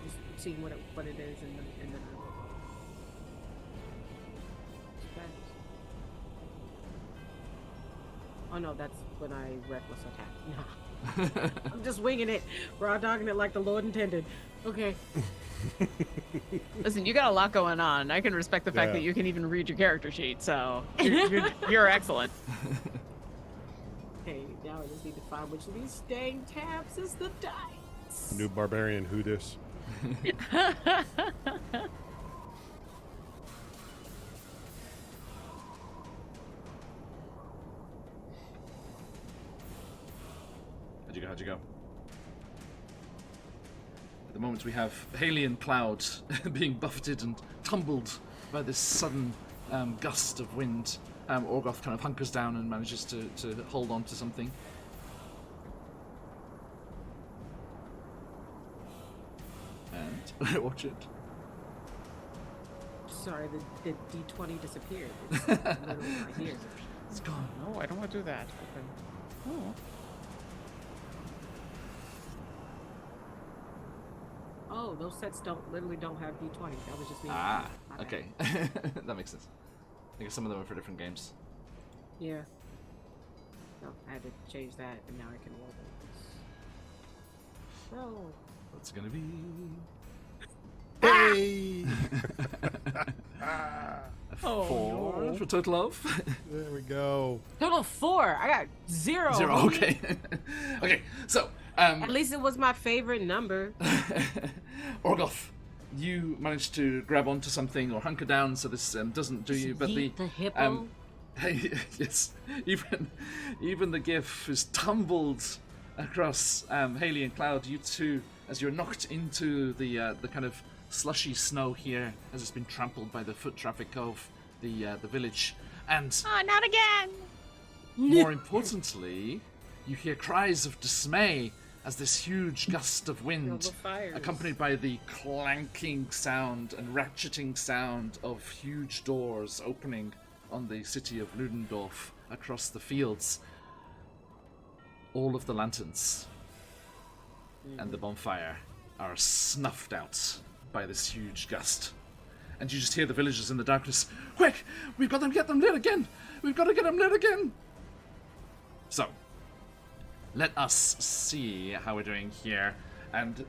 C: Just seeing what it is in the oh no, that's when I reckless attack. Nah. I'm just winging it. Raw dogging it like the Lord intended. Okay.
E: Listen, you got a lot going on. I can respect the fact that you can even read your character sheet, so you're excellent.
C: Okay, now I just need to find which of these dang tabs is the dice.
D: New barbarian, who dis?
B: How'd you go? At the moment we have Haley and Cloud being buffeted and tumbled by this sudden gust of wind. Orgoth kind of hunkers down and manages to hold on to something. And watch it.
C: Sorry, the D20 disappeared. It's literally right here.
B: It's gone.
E: No, I don't want to do that. Oh.
C: Oh, those sets literally don't have D20. That was just me.
B: Ah, okay. That makes sense. I guess some of them are for different games.
C: Yeah. No, I had to change that, and now I can roll those. Oh.
B: What's it gonna be?
D: Hey!
B: Four for total of.
D: There we go.
C: Total 4. I got 0.
B: 0. Okay. Okay. So.
C: At least it was my favorite number.
B: Orgoth, you managed to grab onto something or hunker down, so this doesn't do you. But the
C: hippo.
B: Yes, even the GIF is tumbled across Haley and Cloud. You two, as you're knocked into the kind of slushy snow here, as it's been trampled by the foot traffic of the village, and
H: not again.
B: more importantly, you hear cries of dismay as this huge gust of wind, accompanied by the clanking sound and ratcheting sound of huge doors opening on the city of Ludendorff across the fields. All of the lanterns and the bonfire are snuffed out by this huge gust. And you just hear the villagers in the darkness, "Quick! We've got to get them lit again! We've got to get them lit again!" So, let us see how we're doing here. And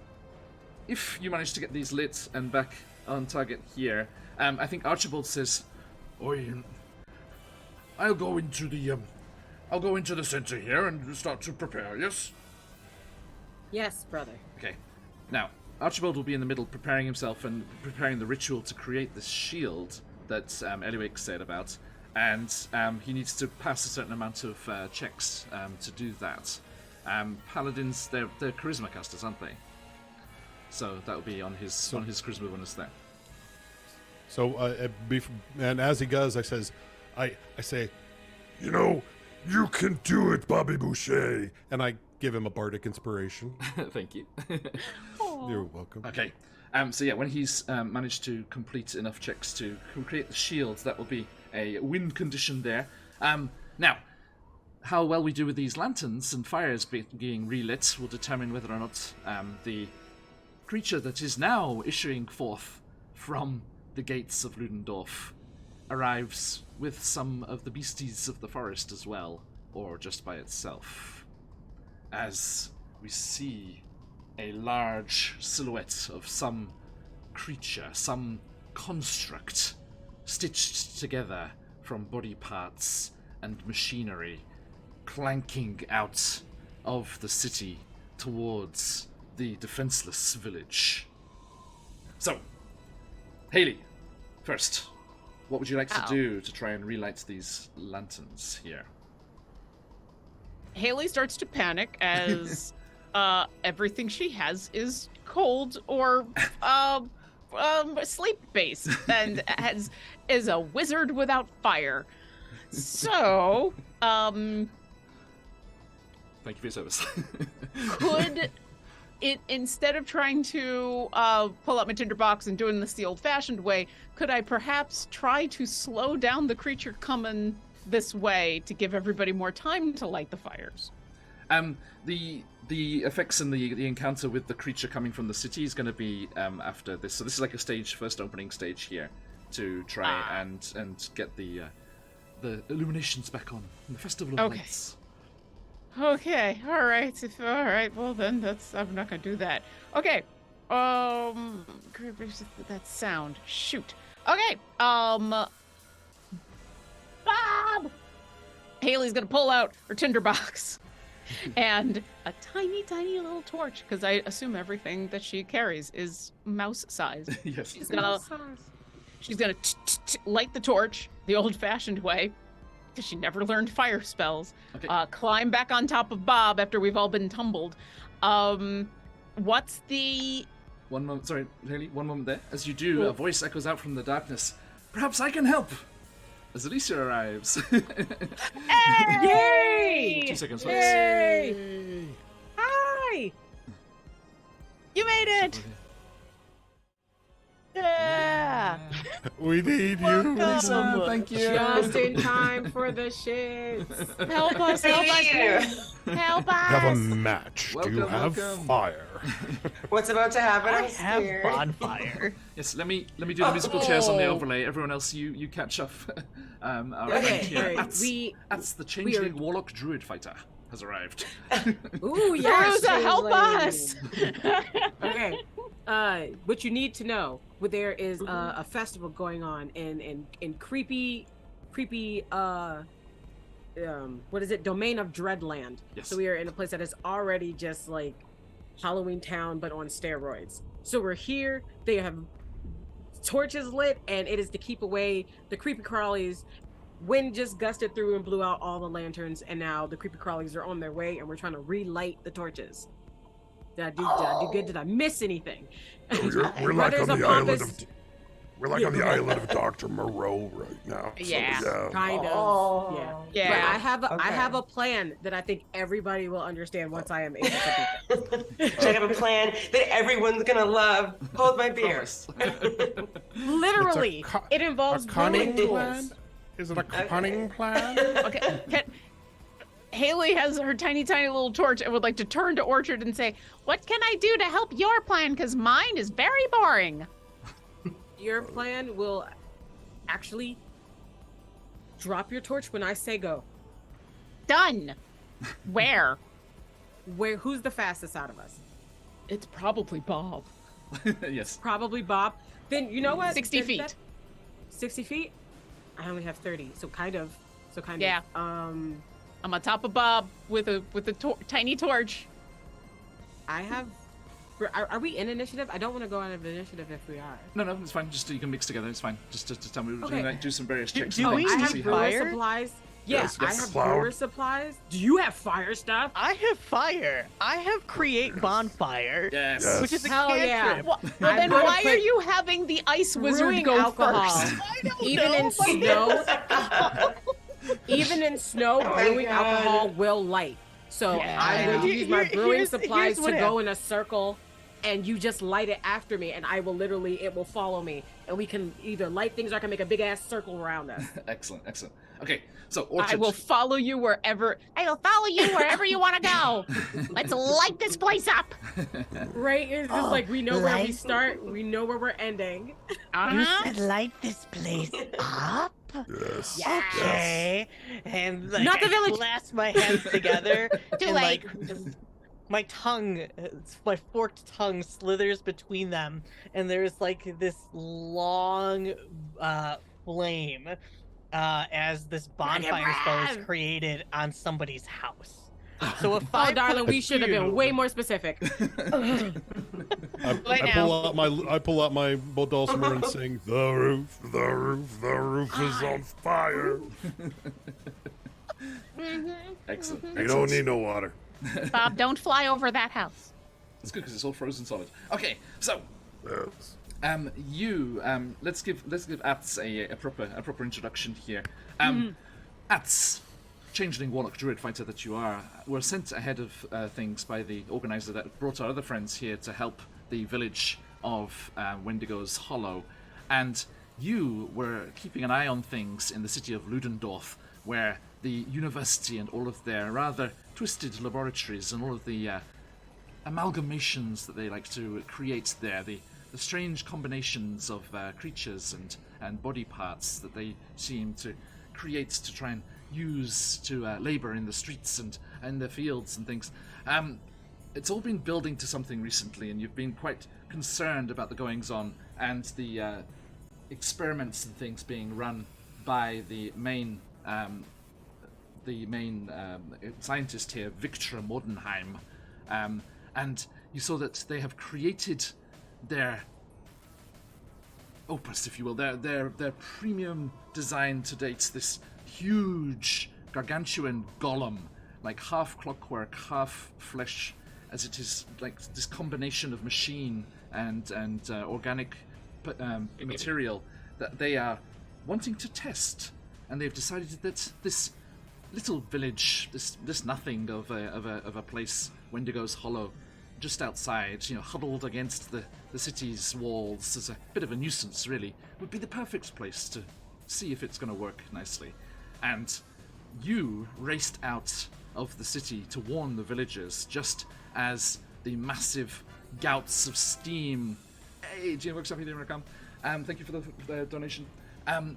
B: if you manage to get these lit and back on target here, I think Archibald says, "Oi, I'll go into the center here and start to prepare. Yes.
C: Yes, brother.
B: Okay. Now, Archibald will be in the middle preparing himself and preparing the ritual to create this shield that Eliwick said about. And he needs to pass a certain amount of checks to do that. Paladins, they're charisma casters, aren't they? So that will be on his charisma bonus there.
D: So, and as he goes, I say,
G: You know, you can do it, Bobby Boucher.
D: and I give him a bardic inspiration.
B: Thank you.
D: You're welcome.
B: Okay. So yeah, when he's managed to complete enough checks to create the shield, that will be a win condition there. Now, how well we do with these lanterns and fires being relit will determine whether or not the creature that is now issuing forth from the gates of Ludendorff arrives with some of the beasties of the forest as well, or just by itself. As we see a large silhouette of some creature, some construct, stitched together from body parts and machinery, clanking out of the city towards the defenseless village. So, Haley, first, what would you like to do to try and relight these lanterns here?
E: Haley starts to panic as everything she has is cold or sleep-based and is a wizard without fire. So,
B: Thank you for your service.
E: could it, instead of trying to pull out my tinderbox and doing this the old-fashioned way, could I perhaps try to slow down the creature coming this way to give everybody more time to light the fires?
B: The effects in the encounter with the creature coming from the city is going to be after this. So this is like a first opening stage here to try and get the illuminations back on in the Festival of Lights.
E: Okay, all right. Well, then I'm not gonna do that. Okay. That sound. Shoot. Okay. Bob. Haley's gonna pull out her tinderbox and a tiny, tiny little torch, because I assume everything that she carries is mouse size.
B: Yes.
E: She's gonna light the torch the old-fashioned way, because she never learned fire spells.
B: Okay.
E: Climb back on top of Bob after we've all been tumbled. What's the...
B: One moment, sorry, Haley, one moment there. As you do, a voice echoes out from the darkness. Perhaps I can help! As Alicia arrives.
E: Yay!
B: 2 seconds,
C: Yay!
B: please.
C: Hi!
E: You made it! Yeah!
D: We need you.
B: Awesome, thank you.
C: Just in time for the shits.
E: Help us! Help us!
D: Have a match. Do you
B: Welcome,
D: have
B: welcome.
D: fire?
K: What's about to happen?
F: I
K: I'm
F: have
K: scared.
F: bonfire.
B: Yes, let me do the musical chairs on the overlay. Everyone else, you catch up. Our
C: Okay,
B: friend here.
C: alright,
B: That's the changeling warlock druid fighter has arrived.
C: Ooh, yes,
E: Rosa, help us!
C: Okay. What you need to know, there is a festival going on in creepy, what is it? Domain of Dreadland.
B: Yes.
C: So we are in a place that is already just like Halloween Town, but on steroids. So we're here. They have torches lit, and it is to keep away the creepy crawlies. Wind just gusted through and blew out all the lanterns, and now the creepy crawlies are on their way, and we're trying to relight the torches. Did I do good? Did I miss anything?
G: We're like on the island of. We're like on the island of Dr. Moreau right now. So,
E: Yeah.
C: Kind of.
K: Oh.
C: Yeah.
E: Yeah.
C: But I
K: Okay.
C: have a plan that I think everybody will understand once I am able to do
K: I have a plan that everyone's gonna love. Hold my beer.
C: that. Literally, it involves
D: cunning
C: brewing
D: plan?
C: tools.
D: Is it a cunning plan?
E: Okay. Haley has her tiny, tiny little torch and would like to turn to Orchard and say, "What can I do to help your plan? Because mine is very boring."
C: Your plan will actually drop your torch when I say go.
E: Done. Where?
C: Who's the fastest out of us?
E: It's probably Bob.
B: Yes.
C: Probably Bob. Then you know what?
E: 60
C: Then
E: feet.
C: 60 feet? I only have 30, so kind of. So kind
E: Yeah.
C: of.
E: I'm on top of Bob with a tiny torch.
C: I have. Are we in initiative? I don't want to go out of initiative if we are.
B: No, it's fine. Just you can mix together. It's fine. Just tell me. We're
C: Okay.
B: gonna do some various checks.
F: do
B: and
F: we
B: things
C: I
B: to
C: have
B: see
C: brewer
B: how.
F: fire?
C: supplies.
G: Yes,
C: Yeah, I
G: yes,
C: have
G: cloud.
C: brewer supplies. Do you have fire stuff?
F: I have fire. I have create bonfire,
B: Yes.
G: Yes.
F: which is a
C: Hell yeah.
F: cantrip.
E: Well,
C: I'm
E: then
C: gonna
E: why are
C: put
E: you having the ice wizard
C: brewing
E: go
C: alcohol.
E: first?
F: I don't
C: Even
F: know,
C: in
F: but-
C: snow, even in snow,
K: Oh my
C: brewing
K: God.
C: alcohol will light. So
E: Yeah.
C: I'm going to use my
F: Here-
C: brewing
F: here's
C: supplies
F: what
C: to
F: I
C: go
F: have.
C: in a circle, and you just light it after me, and I will literally, it will follow me, and we can either light things or I can make a big ass circle around us.
B: Excellent. Okay. So orchard.
E: I will follow you wherever.
H: I will follow you wherever you want to go. Let's light this place up.
C: Right? It's just like we know where we
J: light-
C: start, we know where we're ending.
J: You
H: Uh-huh.
J: said light this place up?
G: Yes.
J: Okay.
F: And like,
C: Not the
F: I
C: village.
F: clasp my hands together,
H: Too
F: and
H: late.
F: like my tongue, my forked tongue slithers between them, and there's like this long flame as this bonfire spell is created on somebody's house. So if
C: Oh, darling, we should have been way more specific.
D: I
E: Right
D: pull out my dulcimer and sing, the roof is on fire.
B: Excellent.
G: You don't need no water.
H: Bob, don't fly over that house.
B: It's good because it's all frozen solid. Okay. So
G: Yes.
B: let's give Ats a proper introduction here. Ats, changeling warlock druid fighter that you are, were sent ahead of things by the organizer that brought our other friends here to help the village of Wendigo's Hollow, and you were keeping an eye on things in the city of Ludendorff, where the university and all of their rather twisted laboratories and all of the amalgamations that they like to create there, the strange combinations of creatures and body parts that they seem to create to try and use to labor in the streets and in the fields and things. It's all been building to something recently, and you've been quite concerned about the goings-on and the experiments and things being run by the main scientist here, Victor Mordenheim. And you saw that they have created their opus, if you will, their premium design to date, this huge gargantuan golem, like half clockwork, half flesh, as it is like this combination of machine and organic material that they are wanting to test, and they've decided that this little village, this nothing of a place, Wendigo's Hollow, just outside, huddled against the city's walls as a bit of a nuisance, really, would be the perfect place to see if it's going to work nicely. And you raced out of the city to warn the villagers, just as the massive gouts of steam. Hey, GM Workshop, you didn't come. Thank you for the donation.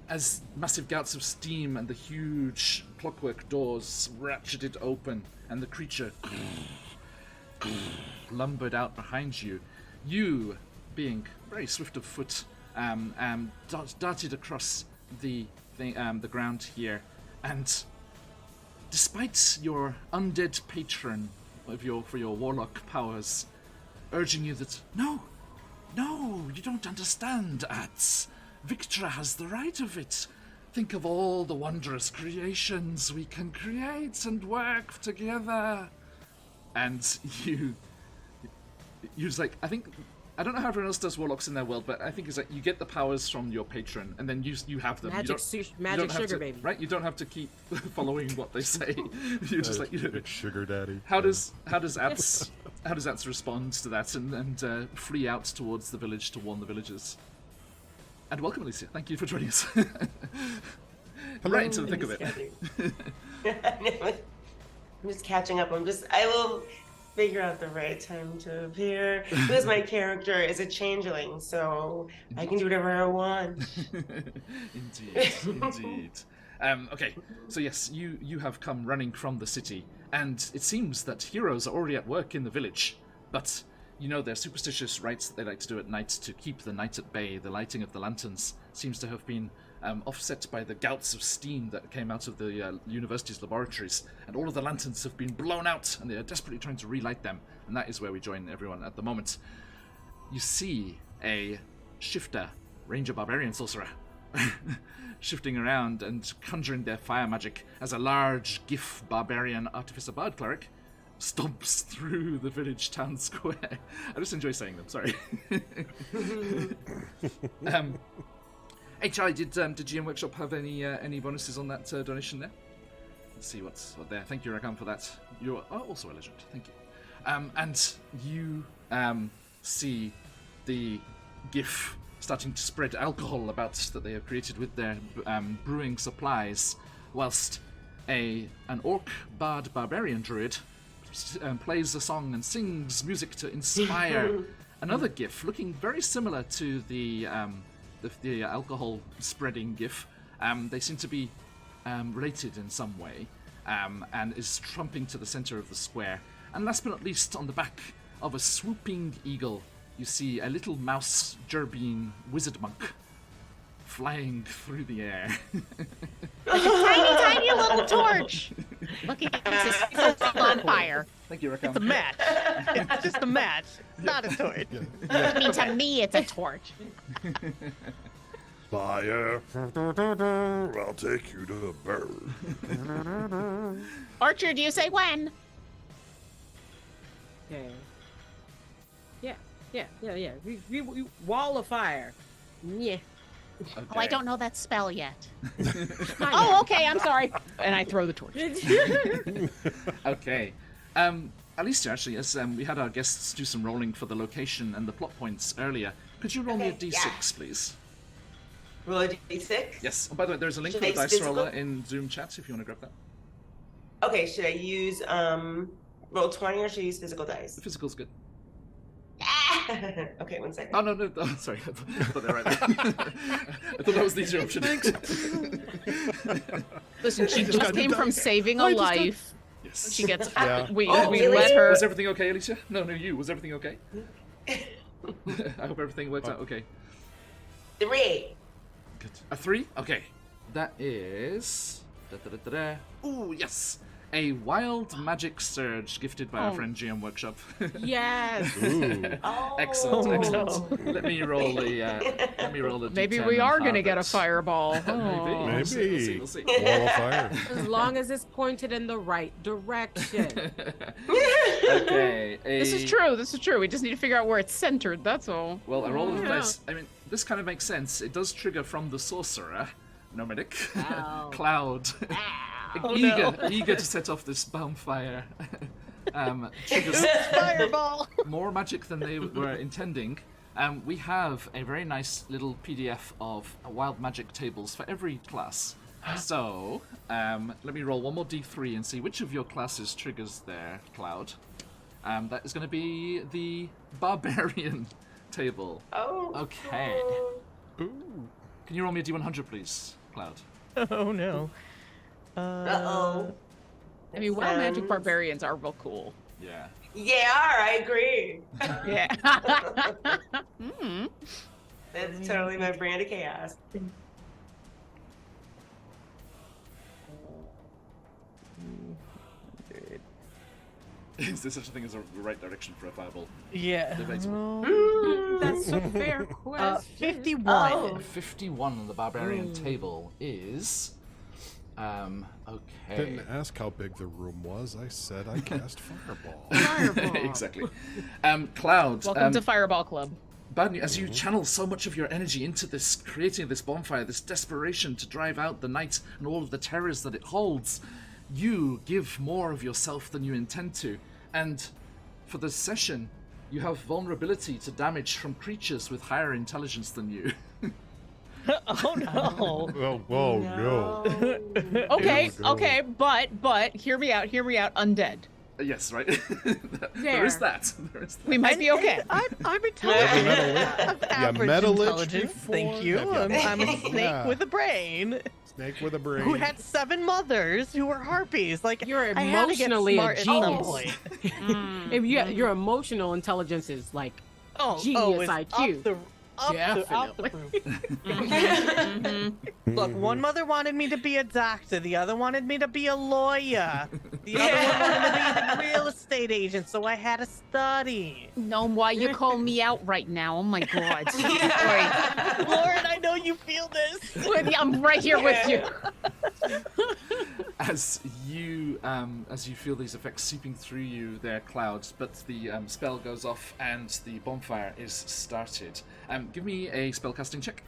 B: As massive gouts of steam and the huge clockwork doors ratcheted open, and the creature lumbered out behind you. You, being very swift of foot, darted across the ground here, and despite your undead patron for your warlock powers urging you that no, you don't understand, Ats. Victra has the right of it. Think of all the wondrous creations we can create and work together. And you just like, I don't know how everyone else does warlocks in their world, but I think it's like you get the powers from your patron, and then you have them.
C: Magic
B: you
C: magic
B: don't have
C: sugar
B: to,
C: baby.
B: right? You don't have to keep following what they say. You're just like,
D: Big sugar daddy.
B: How does Ats respond to that and flee out towards the village to warn the villagers? And welcome, Alicia. Thank you for joining us. Right into the thick of it.
K: I'm just catching up. I will figure out the right time to appear. Because my character is a changeling, so I can do whatever I want.
B: Indeed. Okay, so yes, you have come running from the city, and it seems that heroes are already at work in the village, but their superstitious rites that they like to do at night to keep the night at bay, the lighting of the lanterns, seems to have been offset by the gouts of steam that came out of the university's laboratories. And all of the lanterns have been blown out, and they are desperately trying to relight them. And that is where we join everyone at the moment. You see a shifter, ranger barbarian sorcerer, shifting around and conjuring their fire magic as a large GIF barbarian artificer bard cleric stomps through the village town square. I just enjoy saying them, sorry. HI, did GM Workshop have any bonuses on that donation there? Let's see what's there. Thank you, Rakam, for that. You're also a legend. Thank you. And you see the GIF starting to spread alcohol about that they have created with their brewing supplies, whilst an orc bard barbarian druid plays a song and sings music to inspire another GIF looking very similar to the alcohol spreading GIF. They seem to be related in some way, and is trumping to the center of the square. And last but not least, on the back of a swooping eagle, you see a little mouse gerbine wizard monk flying through the air.
H: Like a tiny, tiny little torch. Looking on fire.
B: Thank you, Rakam.
F: It's a match. It's just a match. It's not a torch.
H: I mean, to me, it's a torch.
G: Fire, I'll take you to burn.
H: Archer, do you say when?
C: Okay. Yeah. We wall of fire. Yeah.
B: Okay.
H: Oh, I don't know that spell yet.
E: Oh, okay, I'm sorry. And I throw the torch.
B: Okay. Alicia, actually, as we had our guests do some rolling for the location and the plot points earlier, could you roll me a d6, please?
K: Roll a d6?
B: Yes. Oh, by the way, there's a link
K: Should
B: for the
K: I
B: dice
K: physical?
B: roller in Zoom chat if you want to grab that.
K: Okay, should I use roll 20 or should I use physical dice?
B: The physical's good.
K: Okay, 1 second.
B: Oh, no, oh, sorry. I thought they were right there. I thought that was the easier option.
E: Listen, she just came from saving a life.
B: Yes.
E: She gets.
D: Yeah.
E: We
K: really?
E: let her.
B: Was everything okay, Alicia? No, you. Was everything okay? I hope everything worked out okay.
K: 3.
B: Good. A 3? Okay. That is... Ooh, yes! A wild magic surge gifted by our friend GM Workshop.
C: Yes.
D: Ooh.
K: Oh.
B: Excellent,
F: Oh,
B: excellent. Let me roll the
E: Maybe
B: D10
E: we are
B: and
E: going to get a
B: harvest.
E: fireball.
B: Maybe.
E: Oh.
B: We'll see.
D: Wall of fire.
C: As long as it's pointed in the right direction.
B: Okay.
E: This is true. This is true. We just need to figure out where it's centered. That's all.
B: Well, a roll of
C: Yeah.
B: dice. I mean, this kind of makes sense. It does trigger from the sorcerer, Gnomedic,
C: Ow.
B: Cloud,
F: Oh,
B: eager to set off this bonfire. Triggers
F: Fireball.
B: more magic than they were intending. We have a very nice little PDF of wild magic tables for every class. So, let me roll one more d3 and see which of your classes triggers their Cloud. That is going to be the Barbarian table.
K: Oh.
B: Okay.
D: Ooh.
B: Can you roll me a d100, please, Cloud?
F: Oh no.
K: Uh-oh.
E: I mean, wild magic barbarians are real cool.
B: Yeah.
K: Yeah, I agree.
E: Yeah.
K: That's totally my brand of chaos.
B: Is there such a thing as a right direction for a fireball?
F: Yeah.
B: Debatable.
C: That's a fair question.
F: 51.
K: Oh.
B: 51 on the Barbarian table is... okay.
D: Didn't ask how big the room was. I said I cast fireball.
C: Fireball.
B: Exactly. Cloud,
E: Welcome to Fireball Club.
B: bad news, as you channel so much of your energy into this, creating this bonfire, this desperation to drive out the night and all of the terrors that it holds, you give more of yourself than you intend to. And for this session, you have vulnerability to damage from creatures with higher intelligence than you.
F: Oh no.
D: Well, whoa, no.
E: Okay,
D: Ew, go.
E: okay, but hear me out,
B: Yes, right? There is that. There is that.
E: We might be okay.
F: I'm intelligent.
D: Yeah,
F: Of average
D: metal-lich
F: intelligence.
D: before?
F: Thank you.
D: Have you-
F: I'm a snake
D: Yeah.
F: with a brain
D: Snake with a brain.
F: who had 7 mothers who were harpies. Like
C: You're
F: I had to get
C: emotionally a
F: smart at some
C: genius.
F: point.
C: If your emotional intelligence is like
F: Oh,
C: Genius
F: it's
C: IQ.
F: Up the Up to proof. Look, one mother wanted me to be a doctor, the other wanted me to be a lawyer, the other one wanted me to be a real estate agent, so I had to study.
E: Gnome, why you call me out right now? Oh my god.
F: Lauren, I know you feel this.
E: I'm right here with you.
B: As you feel these effects seeping through you, there, Clouds, but the spell goes off and the bonfire is started. Give me a spellcasting check.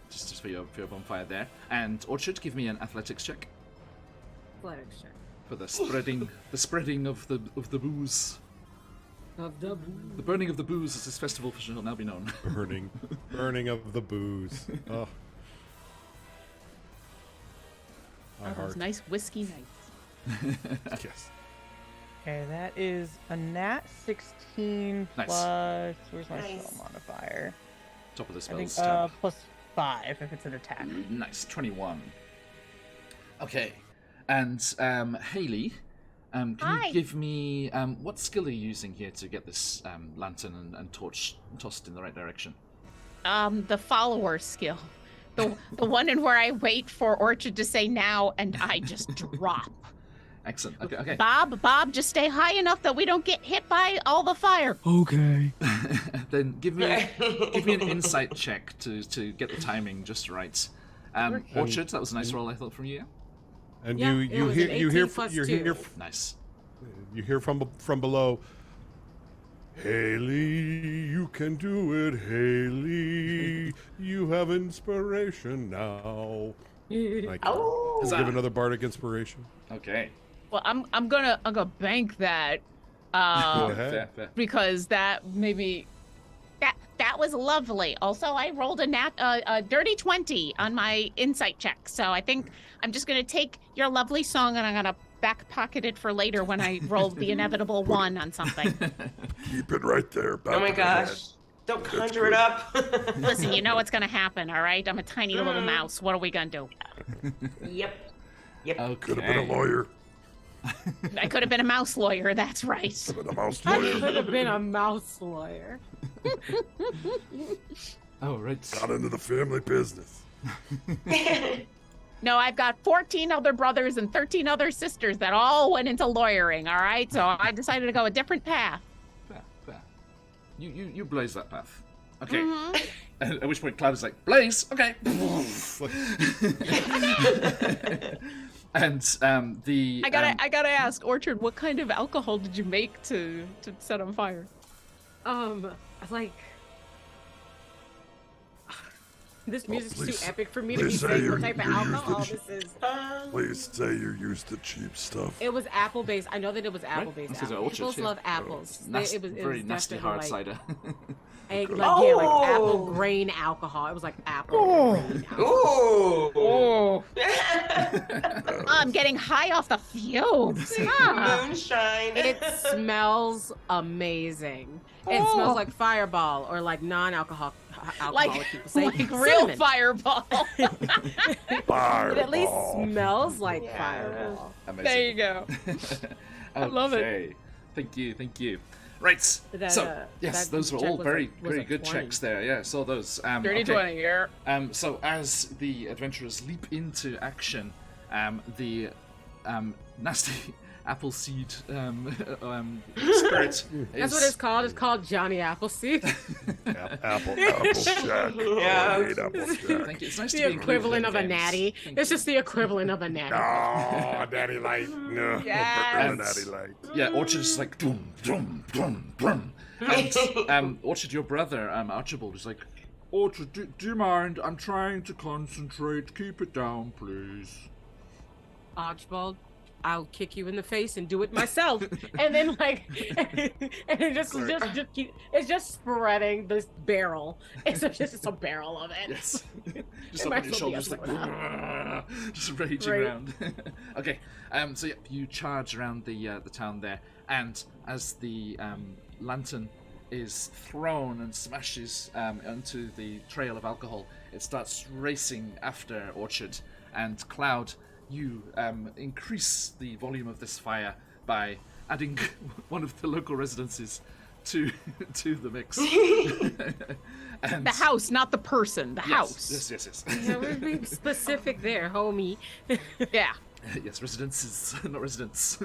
B: Just for your bonfire there. And Orchard, give me an athletics check.
C: Athletics check.
B: For the spreading of the booze.
C: Of the booze.
B: The burning of the booze, as this festival shall now be known.
D: Burning of the booze. Oh. My
E: Those
D: heart.
E: nice whiskey nights.
D: Yes.
F: Okay, that is a nat 16
B: Nice.
F: plus. Where's my
K: Nice.
F: spell modifier?
B: Top of the
F: I think
B: spells tab.
F: plus 5 if it's an attack.
B: Nice, 21. Okay, and Haley, can
H: Hi.
B: you give me what skill are you using here to get this lantern and torch tossed in the right direction?
E: The follower skill. The one in where I wait for Orchard to say now and I just drop.
B: Excellent. Okay.
E: Bob, just stay high enough that we don't get hit by all the fire.
I: Okay.
B: Then give me an insight check to get the timing just right. Orchard, that was a nice roll I thought from you.
D: And
C: Yeah,
D: you
C: it was an 18 plus 2.
B: Nice.
D: You hear from below. Haley, you can do it, Haley. You have inspiration now. Like,
K: Oh.
D: give another bardic inspiration.
B: Okay.
E: Well, I'm gonna bank that.
D: Go ahead.
B: Fair.
E: Because that maybe that was lovely. Also, I rolled a dirty 20 on my insight check, so I think I'm just gonna take your lovely song and I'm gonna back pocket it for later when I roll the inevitable 1 on something.
G: Keep it right there. Back
K: Oh my
G: of the head.
K: gosh. Don't conjure it up.
E: Listen, you know what's gonna happen, all right? I'm a tiny little mouse. What are we gonna do?
K: Yep.
B: Okay.
G: Could have been a lawyer.
E: I could have been a mouse lawyer. That's right.
G: Could have been a mouse
C: I
G: lawyer.
C: could have been a mouse lawyer.
B: Oh, right.
G: Got into the family business.
E: No, I've got 14 other brothers and 13 other sisters that all went into lawyering. All right, so I decided to go a different path.
B: Fair. You blaze that path. Okay. At which point Cloud is like, Blaze, okay. And the
E: I gotta ask, Orchard, what kind of alcohol did you make to set on fire?
C: Like this music's
G: please-
C: too epic for me to be
G: please say
C: saying what
G: you're-
C: type of
G: you're
C: alcohol
G: used
C: this is.
G: Please say you used the cheap stuff.
C: It was apple based. I know that it was apple based.
B: This is
C: Alcohol.
B: Orchard,
C: People
B: yeah.
C: love apples.
B: Nasty,
C: It was
B: very nasty
C: definitely
B: hard
C: like,
B: cider.
C: like apple grain alcohol. It was like apple grain alcohol.
K: Ooh.
E: I'm getting high off the fumes. Ah.
K: Moonshine.
C: It smells amazing. It smells like Fireball or like non-alcoholic people say.
E: Like real Fireball.
G: Fireball.
C: It at least smells like
K: Yeah.
C: Fireball.
B: Amazing.
E: There you go. I love it.
B: Okay. Thank you. Right.
C: That,
B: So yes,
C: that
B: those were
C: check
B: all
C: was
B: very
C: was
B: very
C: a
B: good
C: 20.
B: checks there. Yeah, saw those.
E: Dirty
B: okay.
E: 20 here.
B: So as the adventurers leap into action, the nasty appleseed spirit.
C: That's what it's called. It's called Johnny Appleseed.
G: Applejack.
K: Yeah.
G: Homemade Applejack.
B: Thank you. It's nice to
C: the
B: be included
C: equivalent
B: in
C: of a
B: games.
C: natty.
B: Thank
C: It's
B: you.
C: just the equivalent of a natty.
G: Oh, Daddy Light. No.
E: Yes.
G: Daddy Light.
B: Yeah, Orchard's like drum, drum, drum, drum. And Orchard, your brother, Archibald, is like, Orchard, do you mind? I'm trying to concentrate. Keep it down, please.
C: Archibald, I'll kick you in the face and do it myself. And then like, and it just it's just spreading this barrel. It's just a barrel of it.
B: Yes. Just
C: It
B: up
C: might
B: on your
C: as well be
B: shoulders, like,
C: upside
B: just raging
C: Right.
B: around. Okay, so yeah, you charge around the town there, and as the lantern is thrown and smashes onto the trail of alcohol, it starts racing after Orchard, and Cloud, you increase the volume of this fire by adding one of the local residences to the mix. And
E: The house, not the person. The house.
B: Yes.
C: Yeah, we're being specific there, homie.
E: Yeah.
B: Yes, residences, not residents.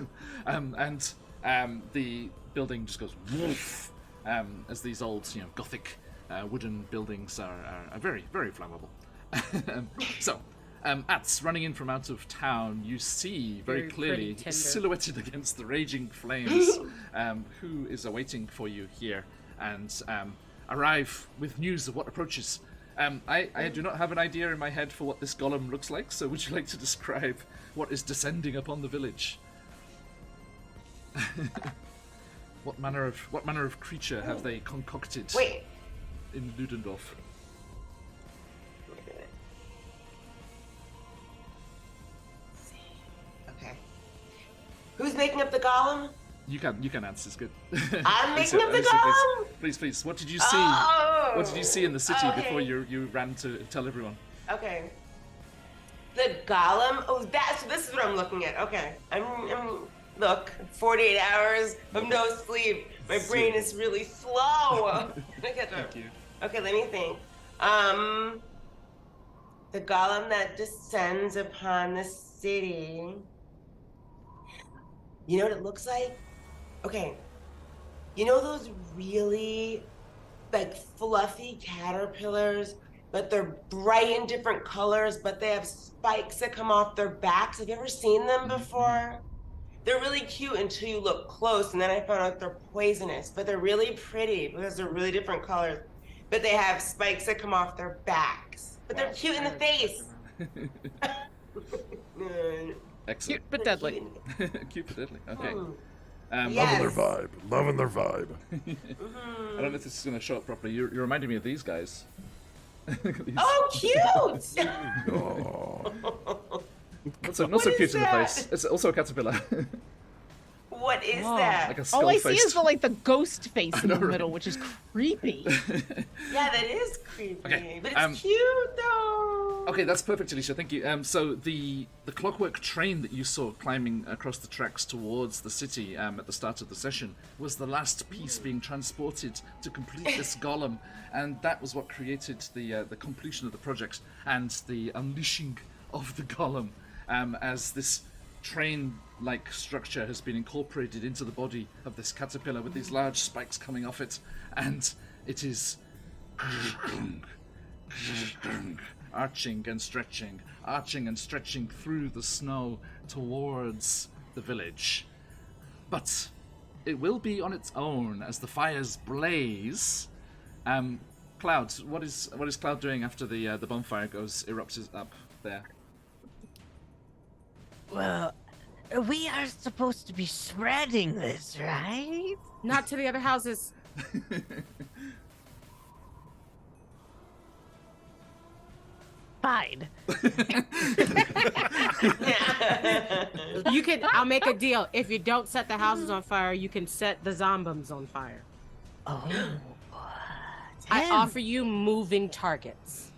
B: The building just goes woof, as these old, Gothic wooden buildings are very, very flammable. Ats running in from out of town, you see very clearly,
C: pretty tender.
B: silhouetted against the raging flames, who is awaiting for you here, and arrive with news of what approaches. I do not have an idea in my head for what this golem looks like, so would you like to describe what is descending upon the village? What manner of creature have they concocted in Ludendorff?
K: Okay. Who's making up the golem?
B: You can answer. It's good.
K: I'm making up the
B: Alicia,
K: golem.
B: Please. What did you see?
K: Oh,
B: What did you see in the city
K: okay.
B: before you ran to tell everyone?
K: Okay. The golem. Oh, so this is what I'm looking at. Okay. I'm look. 48 hours of no sleep. My brain is really slow.
B: Thank you.
K: Okay, let me think. The golem that descends upon the city. You know what it looks like? Okay. You know those really, fluffy caterpillars, but they're bright in different colors, but they have spikes that come off their backs? Have you ever seen them before? They're really cute until you look close, and then I found out they're poisonous, but they're really pretty because they're really different colors. But they have spikes that come off their backs. But they're cute in the face.
B: Excellent.
E: Cute but deadly.
B: Cute but deadly. Okay.
K: Yes.
G: Loving their vibe.
B: I don't know if this is going to show up properly. You're reminding me of these guys. These-
K: Oh, cute!
G: Oh.
B: Not so
K: What
B: cute
K: is
B: in the
K: that?
B: face. It's also a caterpillar.
K: What is that?
B: Like a
E: All I see
B: skull-faced.
E: is the ghost face in the middle, which is creepy.
K: Yeah, that is creepy.
B: Okay,
K: But it's cute, though.
B: Okay, that's perfect, Alicia. Thank you. So the clockwork train that you saw climbing across the tracks towards the city at the start of the session was the last piece being transported to complete this golem, and that was what created the completion of the project and the unleashing of the golem, as this train-like structure has been incorporated into the body of this caterpillar with these large spikes coming off it, and it is arching and stretching through the snow towards the village. But it will be on its own as the fires blaze. Cloud, what is Cloud doing after the bonfire erupts up there?
J: Well, we are supposed to be spreading this, right?
C: Not to the other houses.
J: Fine.
C: I'll make a deal. If you don't set the houses on fire, you can set the zombies on fire.
J: Oh.
C: I
J: Tim,
C: offer you moving targets.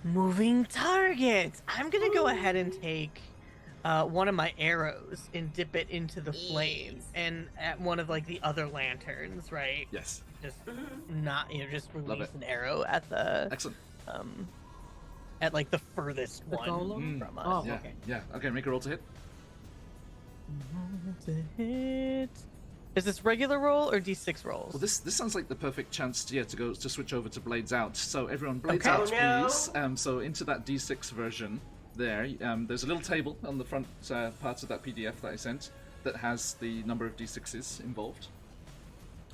F: Moving targets. I'm gonna go ahead and take one of my arrows and dip it into the flames, and at one of the other lanterns, right?
B: Yes.
F: Just not, just
B: Love
F: release
B: it.
F: an arrow at the
B: Excellent.
F: at the furthest
C: The
F: one
C: golem?
F: from us.
C: Oh,
B: Yeah.
C: okay.
B: Yeah. Okay, make a roll to hit.
F: To hit. Is this regular roll or D6 rolls?
B: Well, this sounds like the perfect chance to switch over to Blades Out. So everyone, Blades
F: Okay.
B: Out,
K: Oh, no.
B: please. So into that D6 version there. There's a little table on the front part of that PDF that I sent that has the number of D6s involved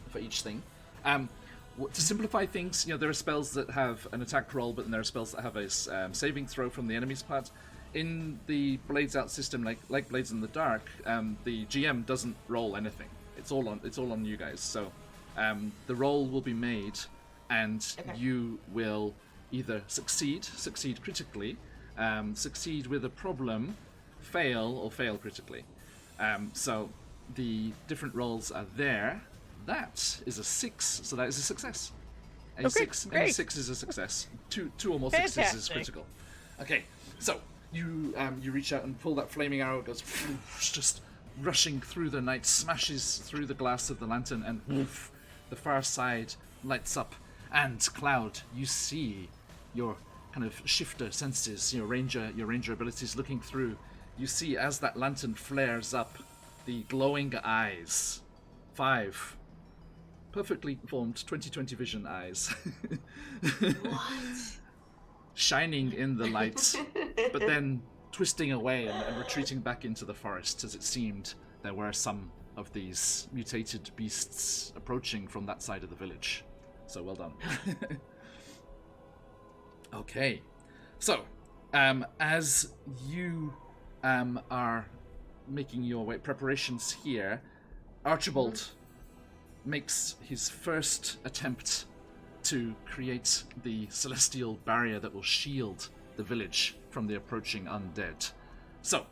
B: for each thing. To simplify things, there are spells that have an attack roll, but then there are spells that have a saving throw from the enemy's part. In the Blades Out system, like Blades in the Dark, the GM doesn't roll anything. It's all on you guys. So the roll will be made, and you will either succeed critically, succeed with a problem, fail, or fail critically. So the different rolls are there. That is a 6, so that is a success. Any six is a success. Two or more sixes is
F: Fantastic.
B: critical. Okay, so you reach out and pull that flaming arrow. It goes just rushing through the night, smashes through the glass of the lantern, and woof, the far side lights up. And Cloud, you see your kind of shifter senses, your ranger abilities looking through. You see as that lantern flares up, the glowing eyes, 5 perfectly formed 20/20 vision eyes,
K: What?
B: shining in the light, but then twisting away and retreating back into the forest, as it seemed there were some of these mutated beasts approaching from that side of the village. So well done. Okay, so as you are making your way preparations here, Archibald makes his first attempt to create the celestial barrier that will shield the village from the approaching undead. So,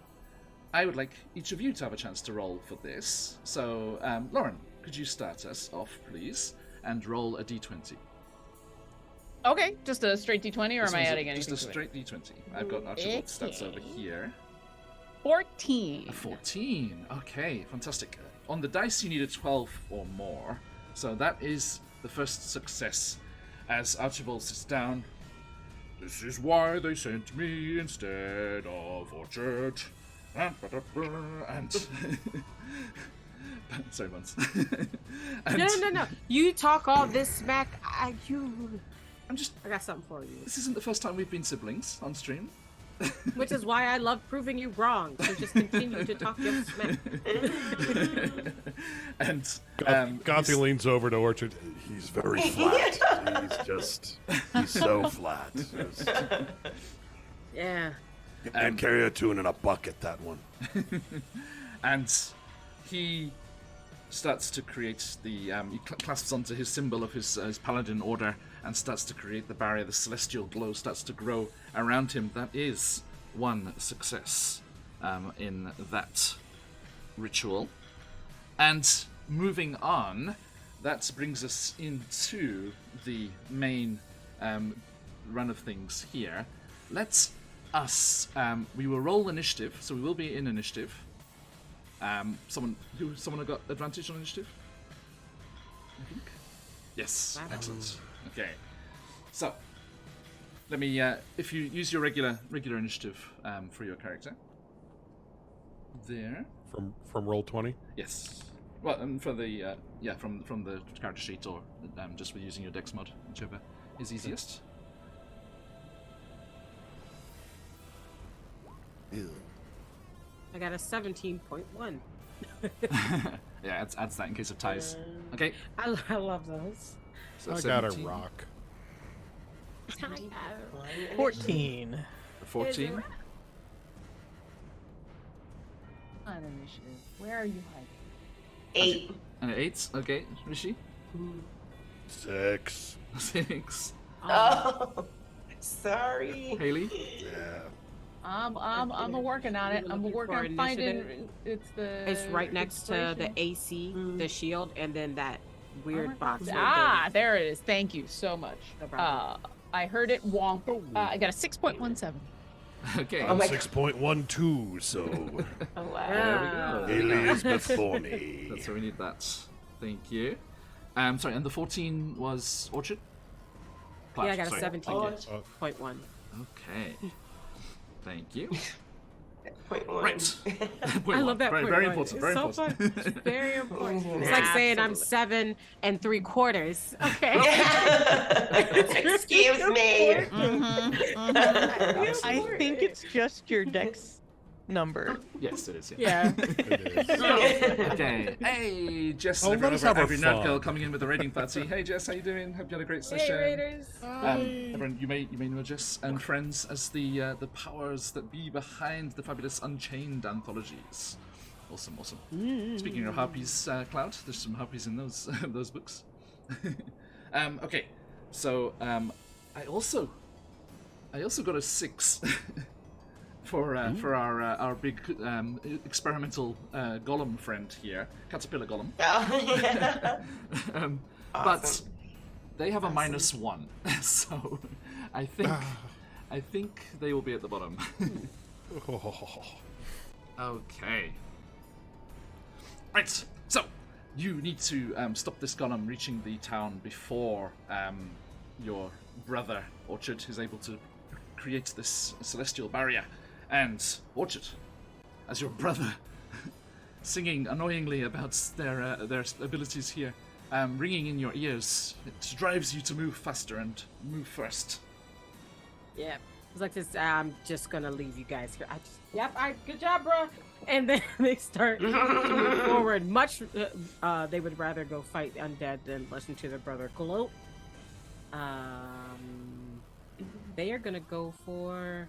B: I would like each of you to have a chance to roll for this. So, Lauren, could you start us off, please, and roll a d20?
E: Okay, just a straight d20, or am I adding anything
B: Just a straight d20. I've got Archibald's stats over here.
E: 14.
B: A 14. Okay, fantastic. On the dice, you need a 12 or more. So that is the first success. As Archibald sits down, this is why they sent me instead of Orchard. And sorry, once.
C: No. You talk all this smack. I got something for you.
B: This isn't the first time we've been siblings on stream.
C: Which is why I love proving you wrong. So just continue to talk your smack.
B: And
D: Gothy leans over to Orchard.
G: He's very flat. He's so flat.
C: Yeah.
G: And carry a tune in a bucket, that one.
B: And he starts to create the he clasps onto his symbol of his paladin order and starts to create the barrier. The celestial glow starts to grow around him. That is one success in that ritual. And moving on, that brings us into the main run of things here. Let's us we will roll initiative, so we will be in initiative. Someone got advantage on initiative? I think. Yes, excellent. Okay, so let me. If you use your regular initiative for your character, there.
D: From roll 20.
B: Yes. Well, for the from the character sheet, or just with using your Dex mod, whichever is easiest.
G: Ew.
C: I got a 17.1.
B: Yeah, adds that in case of ties. Okay.
C: I love those.
B: So
D: I got a
B: 17.
D: rock.
F: 14.
B: 14.
E: On initiative. Where are you hiding?
K: 8.
B: And 8. Okay, Rishi.
G: 6.
B: 6.
K: Oh, sorry.
B: Haley.
G: Yeah.
E: I'm working on it. I'm working on finding. It's
C: right next to the AC, the shield, and then that weird box.
E: There it is. Thank you so much.
C: No problem.
E: I heard it wonk. I got a 6.17.
B: Okay.
K: Oh my
G: 6.12, so
B: There we go.
G: Haley is before me.
B: That's where we need that. Thank you. Sorry, and the 14 was Orchard?
C: Yeah, I got a
B: Sorry.
C: 17.1.
B: Okay. Thank you.
K: Point 1.
B: Right.
C: I love that.
B: Very important. Very
C: It's so
B: important.
C: fun. It's very important. It's like saying I'm 7 3/4. Okay.
K: Excuse me.
F: I think it's just your dex number.
B: Yes, it is.
C: Yeah.
B: Okay. Hey, Jess.
D: Oh,
B: everyone
D: let us
B: over
D: have
B: every
D: our
B: nerd girl
D: fun.
B: coming in with a raiding party. Hey, Jess, how you doing? Hope you had a great session.
C: Hey, Raiders.
B: Everyone, you may know Jess and friends as the powers that be behind the fabulous Unchained anthologies. Awesome. Speaking of harpies, Cloud, there's some harpies in those those books. Okay, so I also got a 6 for our big experimental golem friend here, caterpillar golem. But they have a -1, so I think they will be at the bottom. Okay. Right. So you need to stop this golem reaching the town before your brother Orchard is able to create this celestial barrier. And Orchard, as your brother, singing annoyingly about their abilities here, ringing in your ears, it drives you to move faster and move first.
C: Yeah. It's like this. I'm just gonna leave you guys here. Good job, bro. And then they start to move forward. They would rather go fight the undead than listen to their brother gloat. They are gonna go for.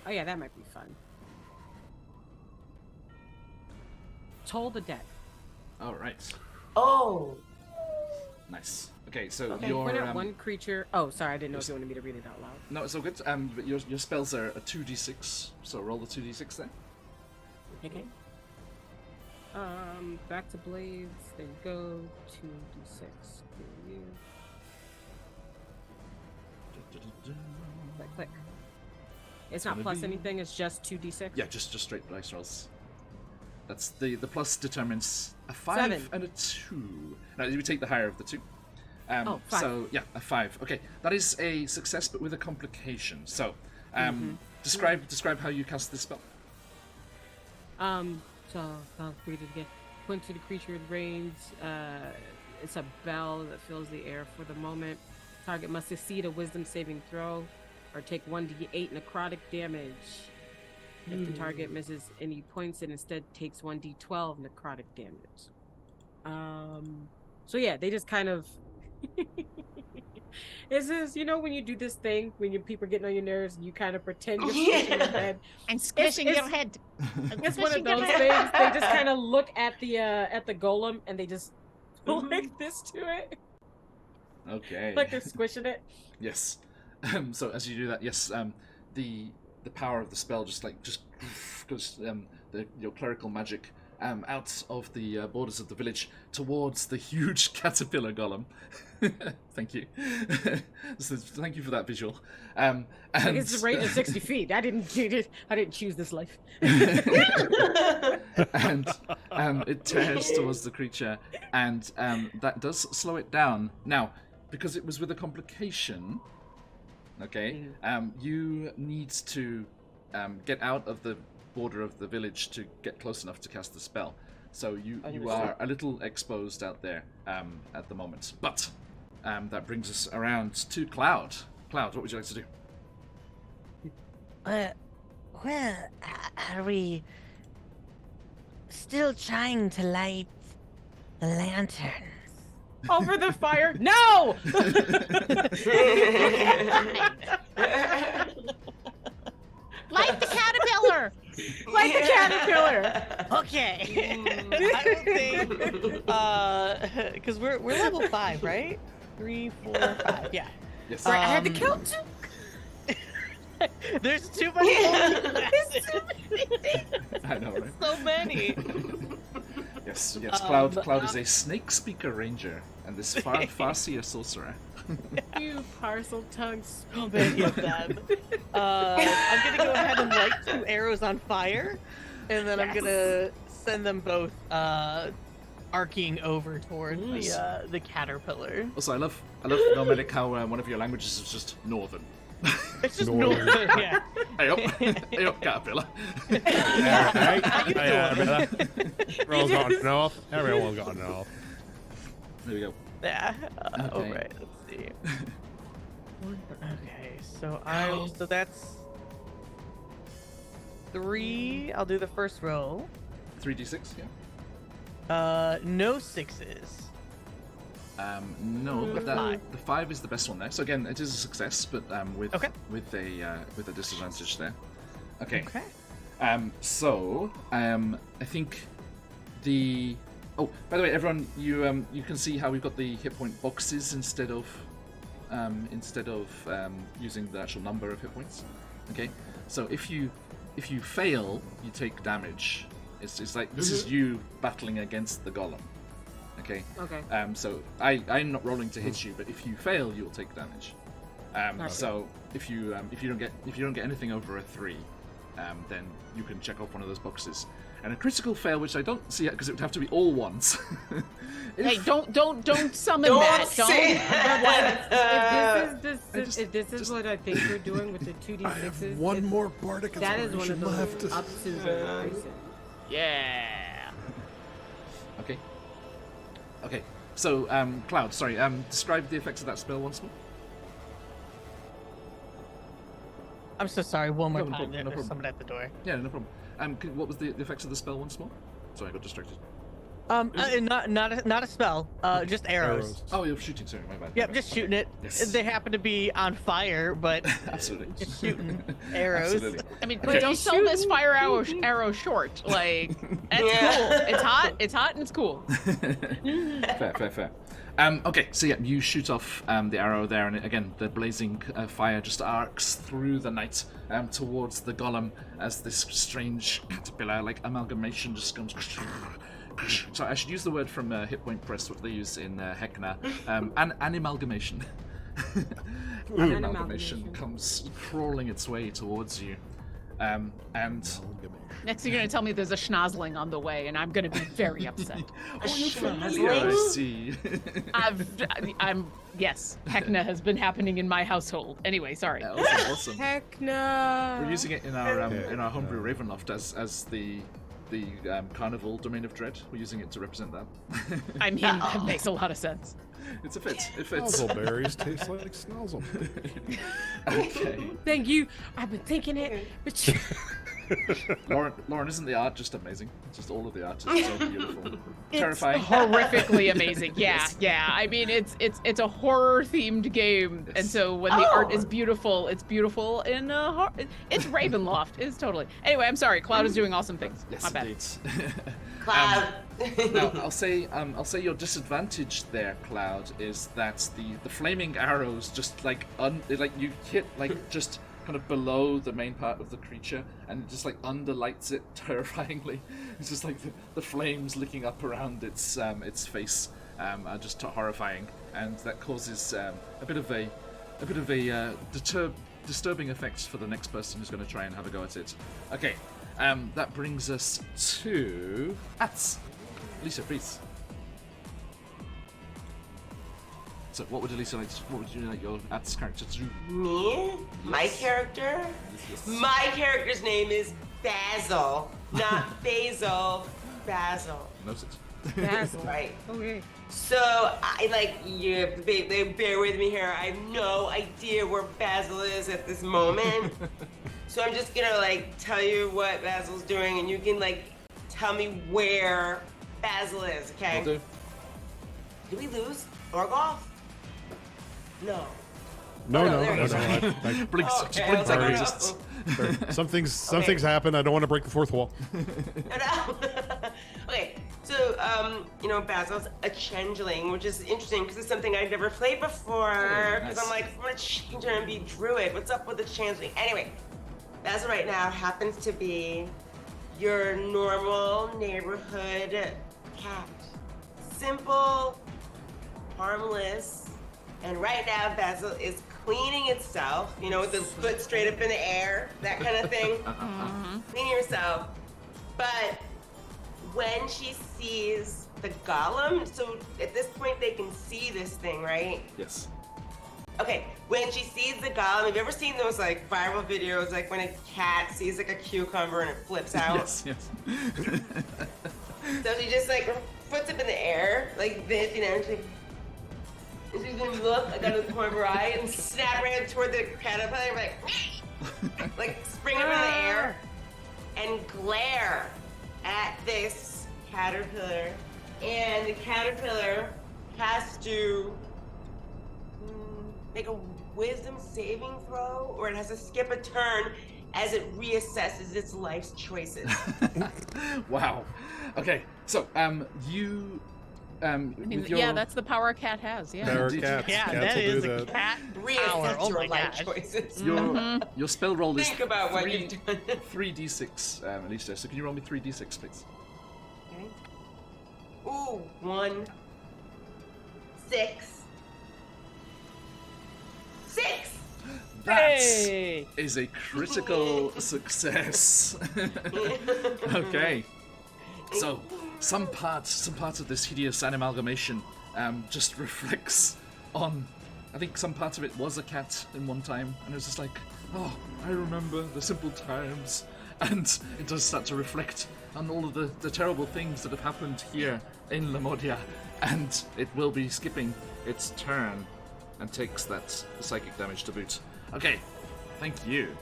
C: Oh yeah, that might be fun. Toll the Dead.
B: All right.
K: Oh.
B: Nice. Okay, so
C: Okay,
B: your
C: point out one creature. Oh, sorry, I didn't know if you wanted me to read it out loud.
B: No, it's all good. But your spells are a 2d6, so roll the 2d6 then.
C: Okay. Back to blades. There you go. 2d6. For you. Click. It's not plus anything. It's just 2d6.
B: Yeah, just straight dice rolls. That's the plus determines a 5
C: 7.
B: and a 2. Now you would take the higher of the two.
C: 5.
B: So yeah, a 5. Okay, that is a success, but with a complication. So, describe how you cast this spell.
C: So I'll read it again. Point to the creature in range. It's a bell that fills the air for the moment. Target must succeed a Wisdom saving throw, or take 1d8 necrotic damage. If the target misses any points, it instead takes 1d12 necrotic damage. So yeah, they just kind of. It's this, when you do this thing when your people are getting on your nerves, and you kind of pretend you're squishing your head
H: and squishing your head.
C: It's one of those things. They just kind of look at the golem and they just go like this to it.
B: Okay.
C: Like they're squishing it.
B: Yes. So as you do that, yes, the power of the spell just goes your clerical magic out of the borders of the village towards the huge caterpillar golem. Thank you. So, thank you for that visual. And
C: it's a range of 60 feet. I didn't choose this life.
B: And it tears towards the creature, and that does slow it down. Now, because it was with a complication, okay, you need to get out of the border of the village to get close enough to cast the spell. So you are a little exposed out there at the moment. But that brings us around to Cloud. Cloud, what would you like to do?
J: Well, are we still trying to light the lanterns?
C: Over the fire? No!
H: Light the caterpillar!
C: Light the caterpillar!
J: Okay.
F: I don't think, because we're level 5, right? 3, 4, 5. Yeah.
B: Yes.
C: I had to count 2.
F: There's too many.
B: I know, right?
F: So many.
B: Yes. Cloud is a snake speaker ranger, and this farseer sorcerer.
C: You parcel tongues.
F: So many of them. I'm gonna go ahead and light 2 arrows on fire, and then I'm gonna send them both arcing over towards the caterpillar.
B: Also, I love Gnomedic how one of your languages is just northern.
F: It's just northern. Yeah.
B: Hey up, caterpillar.
D: Everyone's got a north. Everyone's got a north.
B: There we go.
F: Yeah.
B: Okay.
F: All right. Let's see. Okay. So so that's 3. I'll do the first roll.
B: 3d6, yeah.
F: No 6s.
B: No, but the 5 is the best one there. So again, it is a success, but with a disadvantage there. Okay.
F: Okay.
B: So I think the. Oh, by the way, everyone, you can see how we've got the hit point boxes instead of using the actual number of hit points. Okay. So if you fail, you take damage. It's like this is you battling against the golem. Okay.
C: Okay.
B: So I'm not rolling to hit you, but if you fail, you'll take damage. So if you don't get anything over a 3, then you can check off one of those boxes. and a critical fail, which I don't see yet because it would have to be all ones.
E: Hey, don't summon
K: Don't
E: that.
K: say
C: If this is what I think you're doing with the 2d6s,
G: I have one more bardic
C: that is one of
G: inspiration
C: those
G: left.
C: up to
E: Yeah.
B: Okay. So, Cloud, sorry, describe the effects of that spell once more.
F: I'm so sorry. One more
B: No
F: time.
B: problem, no
F: There's
B: problem.
F: someone at the door.
B: Yeah, no problem. What was the effects of the spell once more? Sorry, I got distracted.
F: Not a spell. Just arrows.
B: Oh, you're shooting, sorry, my bad.
F: Yep, just shooting it.
B: Yes.
F: They happen to be on fire, but
B: Absolutely.
F: just shooting arrows.
B: Absolutely.
E: I mean,
B: Okay.
E: don't sell this fire arrow short. Like, that's cool. It's hot, and it's cool.
B: Fair. Okay, so yeah, you shoot off the arrow there, and again, the blazing fire just arcs through the night towards the golem as this strange caterpillar-like amalgamation just comes. So I should use the word from Hit Point Press, what they use in Heckner, an amalgamation. An amalgamation comes crawling its way towards you, and
E: Next, you're gonna tell me there's a schnozzling on the way, and I'm gonna be very upset.
B: I see.
E: Yes, Heckna has been happening in my household. Anyway, sorry.
B: Awesome.
C: Heck no.
B: We're using it in our homebrew Ravenloft as the carnival domain of dread. We're using it to represent that.
E: I mean, that makes a lot of sense.
B: It fits. It fits.
D: Snuzzleberries taste like snuzzle.
B: Okay.
C: Thank you. I've been thinking it, but
B: Lauren, isn't the art just amazing? Just all of the art is so beautiful. Terrifying.
E: Horrifically amazing. Yeah, yeah. I mean, it's a horror themed game, and so when the art is beautiful, it's beautiful in it's Ravenloft. It's totally. Anyway, I'm sorry. Cloud is doing awesome things.
B: Yes,
E: My bad.
B: indeed.
K: Cloud.
B: Now, I'll say your disadvantage there, Cloud, is that the flaming arrows just like you hit just kind of below the main part of the creature, and it just like underlights it terrifyingly. It's just like the flames licking up around its face are just horrifying, and that causes a bit of a disturbing effect for the next person who's going to try and have a go at it. Okay, that brings us to Ats. Alicia, please. So, what would you like your Ats character to do?
K: Me? My character? My character's name is Basil, not Basil. Basil.
B: Noted.
C: Basil.
K: Right.
C: Okay.
K: So they bear with me here. I have no idea where Basil is at this moment. So I'm just gonna tell you what Basil's doing, and you can tell me where Basil is. Okay.
B: Will do.
K: Did we lose Orgoth? No.
D: No.
K: there he is.
B: Blinks
K: Okay,
B: blinks
K: I
B: like
K: was like,
B: exists.
D: Something's happened. I don't want to break the fourth wall.
K: Okay, so Basil's a changeling, which is interesting because it's something I've never played before. Because
B: nice.
K: I'm gonna change her and be druid. What's up with the changeling? Anyway, Basil right now happens to be your normal neighborhood cat. Simple, harmless, and right now Basil is cleaning itself, with the foot straight up in the air, that kind of thing. Cleaning herself. But when she sees the golem, so at this point they can see this thing, right?
B: Yes.
K: Okay, when she sees the golem, have you ever seen those viral videos, when a cat sees a cucumber and it flips out?
B: Yes.
K: So she just puts it in the air like this, and she's gonna look out of the corner of her eye and snap right toward the caterpillar, spring up in the air and glare at this caterpillar, and the caterpillar has to make a wisdom saving throw, or it has to skip a turn as it reassesses its life's choices.
B: Wow. Okay, so you with your...
E: Yeah, that's the power a cat has. Yeah.
D: There are
B: Indeed.
D: cats.
F: Yeah,
D: Cats
F: that
D: will
F: is
D: do
F: a
D: that.
F: cat power.
K: Reassess
F: Oh
K: your
F: my
K: life
F: gosh.
K: choices.
B: Your spell roll is
K: Think about what you've done.
B: 3d6, Alicia. So can you roll me 3d6, please?
K: Okay. Ooh, 1, 6. 6!
B: That
F: Hey!
B: is a critical success. Okay. So, some part of this hideous amalgamation just reflects on. I think some part of it was a cat in one time, and it was just like, oh, I remember the simple times, and it does start to reflect on all of the terrible things that have happened here in Lamodia, and it will be skipping its turn and takes that psychic damage to boot. Okay, thank you.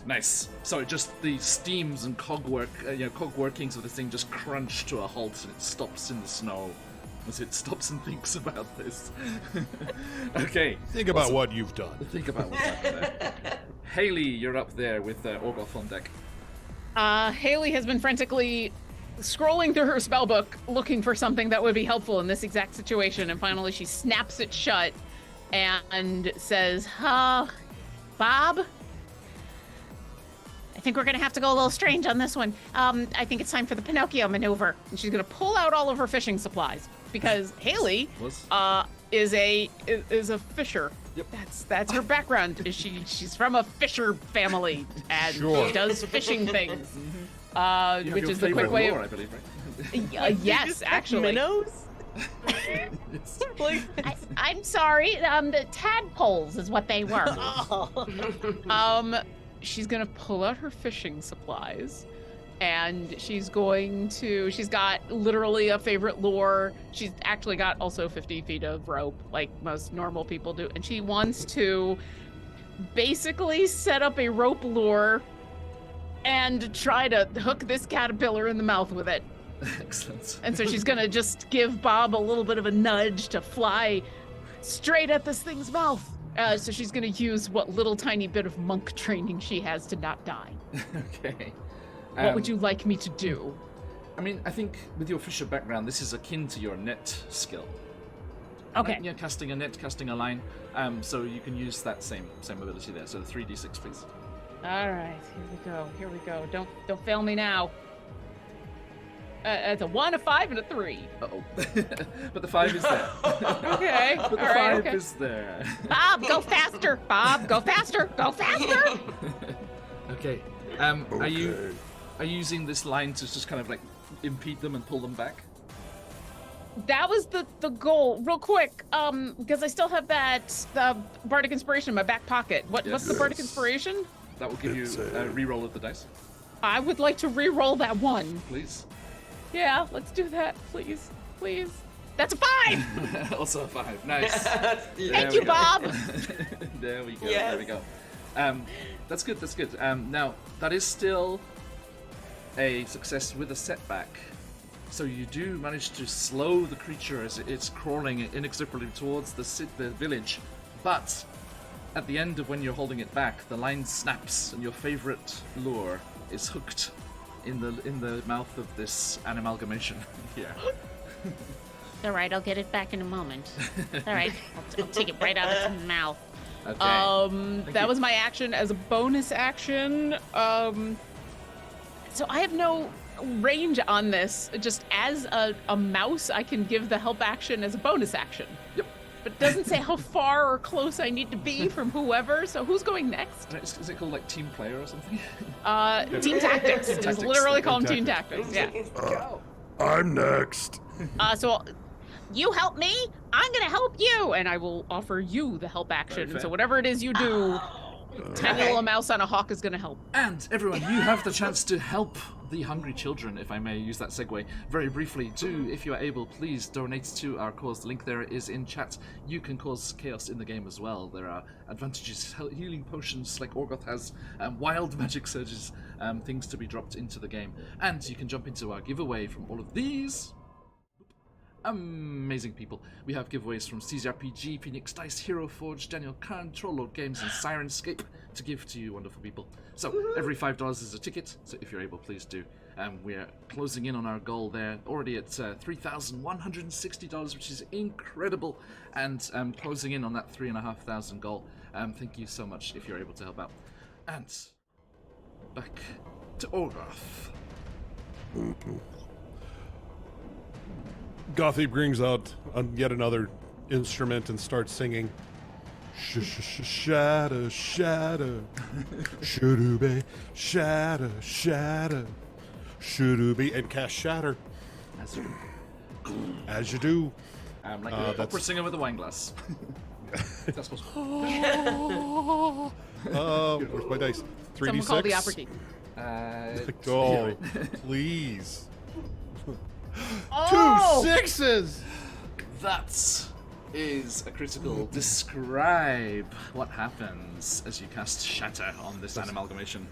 B: Nice. So the steams and cog workings of this thing just crunch to a halt, and it stops in the snow as it stops and thinks about this. Okay.
D: Think about what you've done.
B: Think about what's happened there. Haley, you're up there with Orgoth on deck.
E: Haley has been frantically scrolling through her spellbook looking for something that would be helpful in this exact situation, and finally she snaps it shut and says, Bob? I think we're gonna have to go a little strange on this one. I think it's time for the Pinocchio maneuver. And she's gonna pull out all of her fishing supplies because Haley is a fisher.
B: Yep.
E: That's her background. She's from a fisher family and she does fishing things. Which is the quick way
B: lore, I believe, right?
E: Yes, actually.
F: Minnows?
H: I'm sorry. The tadpoles is what they were.
E: She's gonna pull out her fishing supplies, and she's got literally a favorite lure. She's actually got also 50 feet of rope, like most normal people do, and she wants to basically set up a rope lure and try to hook this caterpillar in the mouth with it.
B: Excellent.
E: And so she's gonna just give Bob a little bit of a nudge to fly straight at this thing's mouth. So she's gonna use what little tiny bit of monk training she has to not die.
B: Okay.
E: What would you like me to do?
B: I mean, I think with your fisher background, this is akin to your net skill.
E: Okay.
B: Right? You're casting a net, casting a line, so you can use that same ability there. So 3d6, please.
E: All right, here we go. Don't fail me now. It's a 1, a 5, and a 3.
B: Uh-oh. But the 5 is there.
E: Okay.
B: But the 5 is there.
H: Bob, go faster. Bob, go faster. Go faster.
B: Okay. Are you using this line to just kind of like impede them and pull them back?
E: That was the goal. Real quick, because I still have the Bardic Inspiration in my back pocket. What's the Bardic Inspiration?
B: That will give you a reroll of the dice.
E: I would like to re-roll that 1.
B: Please.
E: Yeah, let's do that, please. That's a 5!
B: Also a 5. Nice.
H: Thank you, Bob.
B: There we go.
K: Yes.
B: There we go. That's good. Now, that is still a success with a setback. So you do manage to slow the creature as it's crawling inexorably towards the village. But at the end of when you're holding it back, the line snaps and your favorite lure is hooked in the mouth of this amalgamation here.
H: All right, I'll get it back in a moment. All right, I'll take it right out of its mouth.
B: Okay.
E: That was my action. As a bonus action, so I have no range on this. Just as a mouse, I can give the help action as a bonus action.
B: Yep.
E: But it doesn't say how far or close I need to be from whoever, so who's going next?
B: Is it called like team player or something?
E: Team Tactics. It's
B: Tactics.
E: literally called
B: Team
E: Team Tactics, yeah.
G: I'm next.
E: So you help me, I'm gonna help you, and I will offer you the help action. So whatever it is you do, tiny little mouse on a hawk is gonna help.
B: And everyone, you have the chance to help the hungry children, if I may use that segue very briefly. Do, if you are able, please donate to our cause. The link there is in chat. You can cause chaos in the game as well. There are advantages, healing potions like Orgoth has, wild magic surges, things to be dropped into the game. And you can jump into our giveaway from all of these amazing people. We have giveaways from CZRPG, Phoenix Dice, Hero Forge, Daniel Kern, Trollord Games, and Sirenscape to give to you wonderful people. So every $5 is a ticket, so if you're able, please do. We're closing in on our goal there, already at $3,160, which is incredible, and closing in on that $3,500 goal. Thank you so much if you're able to help out. And back to Orgoth.
D: Gothy brings out yet another instrument and starts singing. Shatter, shatter, shurube, shatter, shatter, shurube, and cast shatter.
B: As you do.
D: As you do.
B: Like an opera singer with a wine glass. That's possible.
D: Where's my dice? 3d6.
E: Someone call the opera geek.
D: Oh, please.
E: Oh!
D: 2 6s!
B: That is a critical. Describe what happens as you cast Shatter on this amalgamation.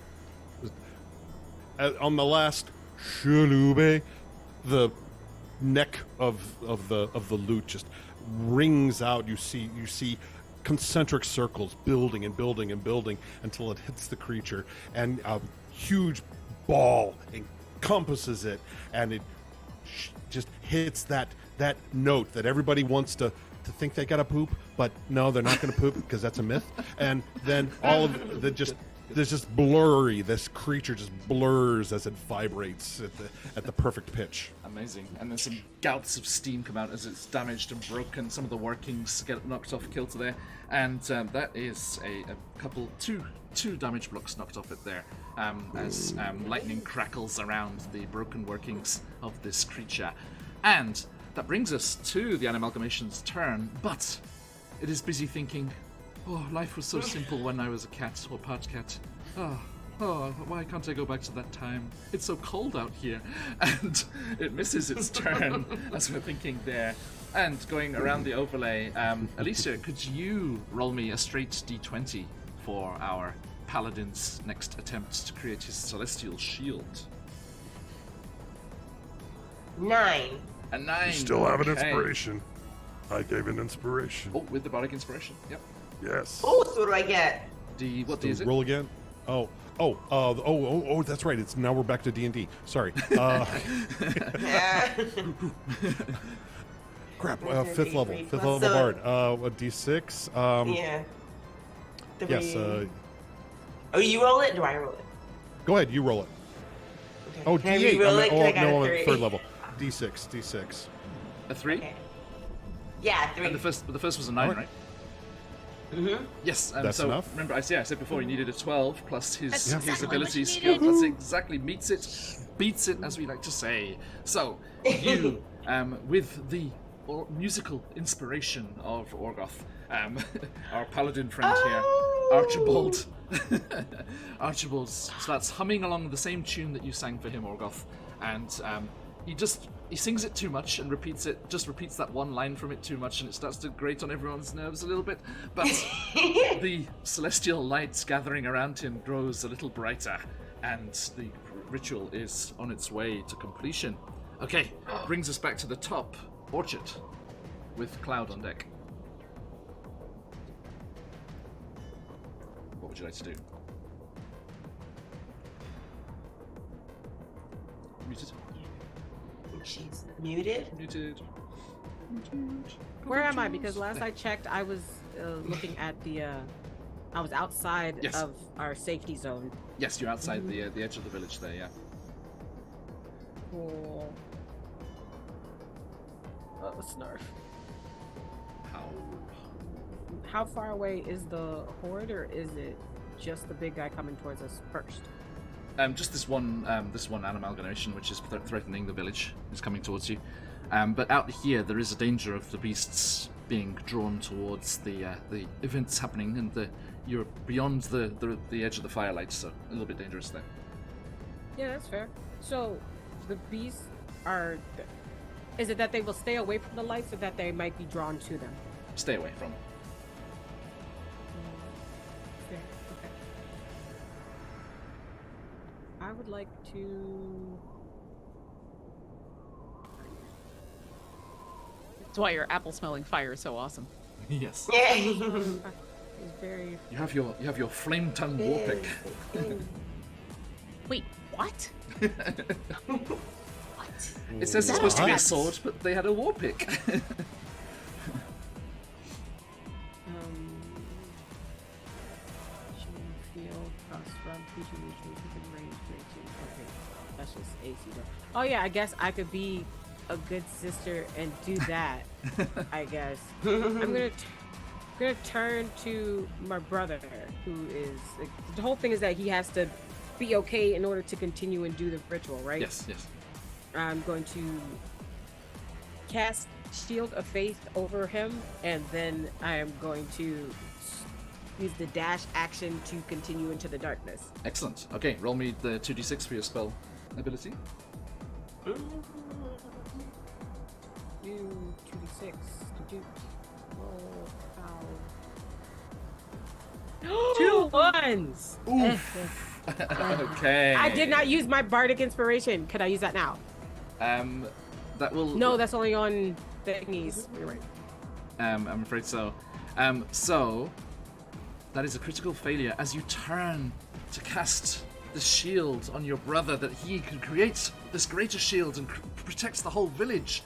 D: On the last Shulube, the neck of the lute just rings out. You see concentric circles building and building and building until it hits the creature, and a huge ball encompasses it, and it just hits that note that everybody wants to think they gotta poop, but no, they're not gonna poop because that's a myth. And then all of the there's just blurry. This creature just blurs as it vibrates at the perfect pitch.
B: Amazing. And then some gouts of steam come out as it's damaged and broken. Some of the workings get knocked off kilter there, and that is a couple two damage blocks knocked off it there. As lightning crackles around the broken workings of this creature, and that brings us to the Amalgamation's turn. But it is busy thinking. Oh, life was so simple when I was a cat, or part cat. Oh, why can't I go back to that time? It's so cold out here. And it misses its turn as we're thinking there. And going around the overlay, Alicia, could you roll me a straight d20 for our paladin's next attempt to create his celestial shield?
K: 9.
B: A 9.
G: You still have an
B: okay.
G: inspiration. I gave an inspiration.
B: Oh, with the bardic inspiration. Yep.
G: Yes.
K: Oh, so what do I get?
B: What D is it?
D: Roll again. Oh, that's right. It's now we're back to D&D. Sorry. Crap. Fifth level bard. A D6.
K: Yeah.
D: Yes.
K: Oh, you roll it? Do I roll it?
D: Go ahead. You roll it.
K: Okay.
D: Oh,
K: Can I
D: D8.
K: re-roll it? 'Cause I got
D: No,
K: a
D: I'm
K: 3.
D: at third level. D6.
B: A 3?
K: Okay. Yeah, 3.
B: And the first was a 9, right?
K: Mm-hmm.
B: Yes,
D: That's
B: so
D: enough.
B: remember I said before he needed a 12 plus his
H: exactly
B: ability
H: what you
B: skill.
H: needed.
B: That's exactly beats it, as we like to say. So you, with the musical inspiration of Orgoth, our paladin friend here, Archibald. Archibald starts humming along the same tune that you sang for him, Orgoth, and he sings it too much and repeats that one line from it too much, and it starts to grate on everyone's nerves a little bit. But the celestial lights gathering around him grows a little brighter, and the ritual is on its way to completion. Okay, brings us back to the top, Orchard, with Cloud on deck. What would you like to do? Muted.
K: She's muted.
B: Muted.
C: Where am I? Because last I checked, I was looking at the. I was outside
B: Yes.
C: of our safety zone.
B: Yes, you're outside the edge of the village there, yeah.
C: Cool. Snarf. How far away is the horde, or is it just the big guy coming towards us first?
B: Just this one amalgamation, which is threatening the village, is coming towards you. But out here, there is a danger of the beasts being drawn towards the events happening, and you're beyond the edge of the firelight, so a little bit dangerous there.
C: Yeah, that's fair. So, the beasts are. Is it that they will stay away from the lights, or that they might be drawn to them?
B: Stay away from.
C: Fair. Okay. I would like to.
E: That's why your apple smelling fire is so awesome.
B: Yes.
K: Yeah.
C: It's very.
B: You have your flame tongue war pick.
H: Wait, what?
B: It says it's supposed to be a sword, but they had a war pick.
C: Field, cross from feature reach within range, okay. That's just AC though. Oh yeah, I guess I could be a good sister and do that. I guess. I'm gonna turn to my brother, who is like, the whole thing is that he has to be okay in order to continue and do the ritual, right?
B: Yes.
C: I'm going to cast Shield of Faith over him, and then I am going to use the dash action to continue into the darkness.
B: Excellent. Okay, roll me the 2d6 for your spell ability.
C: Do 2d6 to do. Roll. 2 ones.
B: Oof. Okay.
C: I did not use my bardic inspiration. Could I use that now?
B: That will.
C: No, that's only on thingies. You're right.
B: I'm afraid so. So that is a critical failure as you turn to cast the shield on your brother that he can create this greater shield and protects the whole village.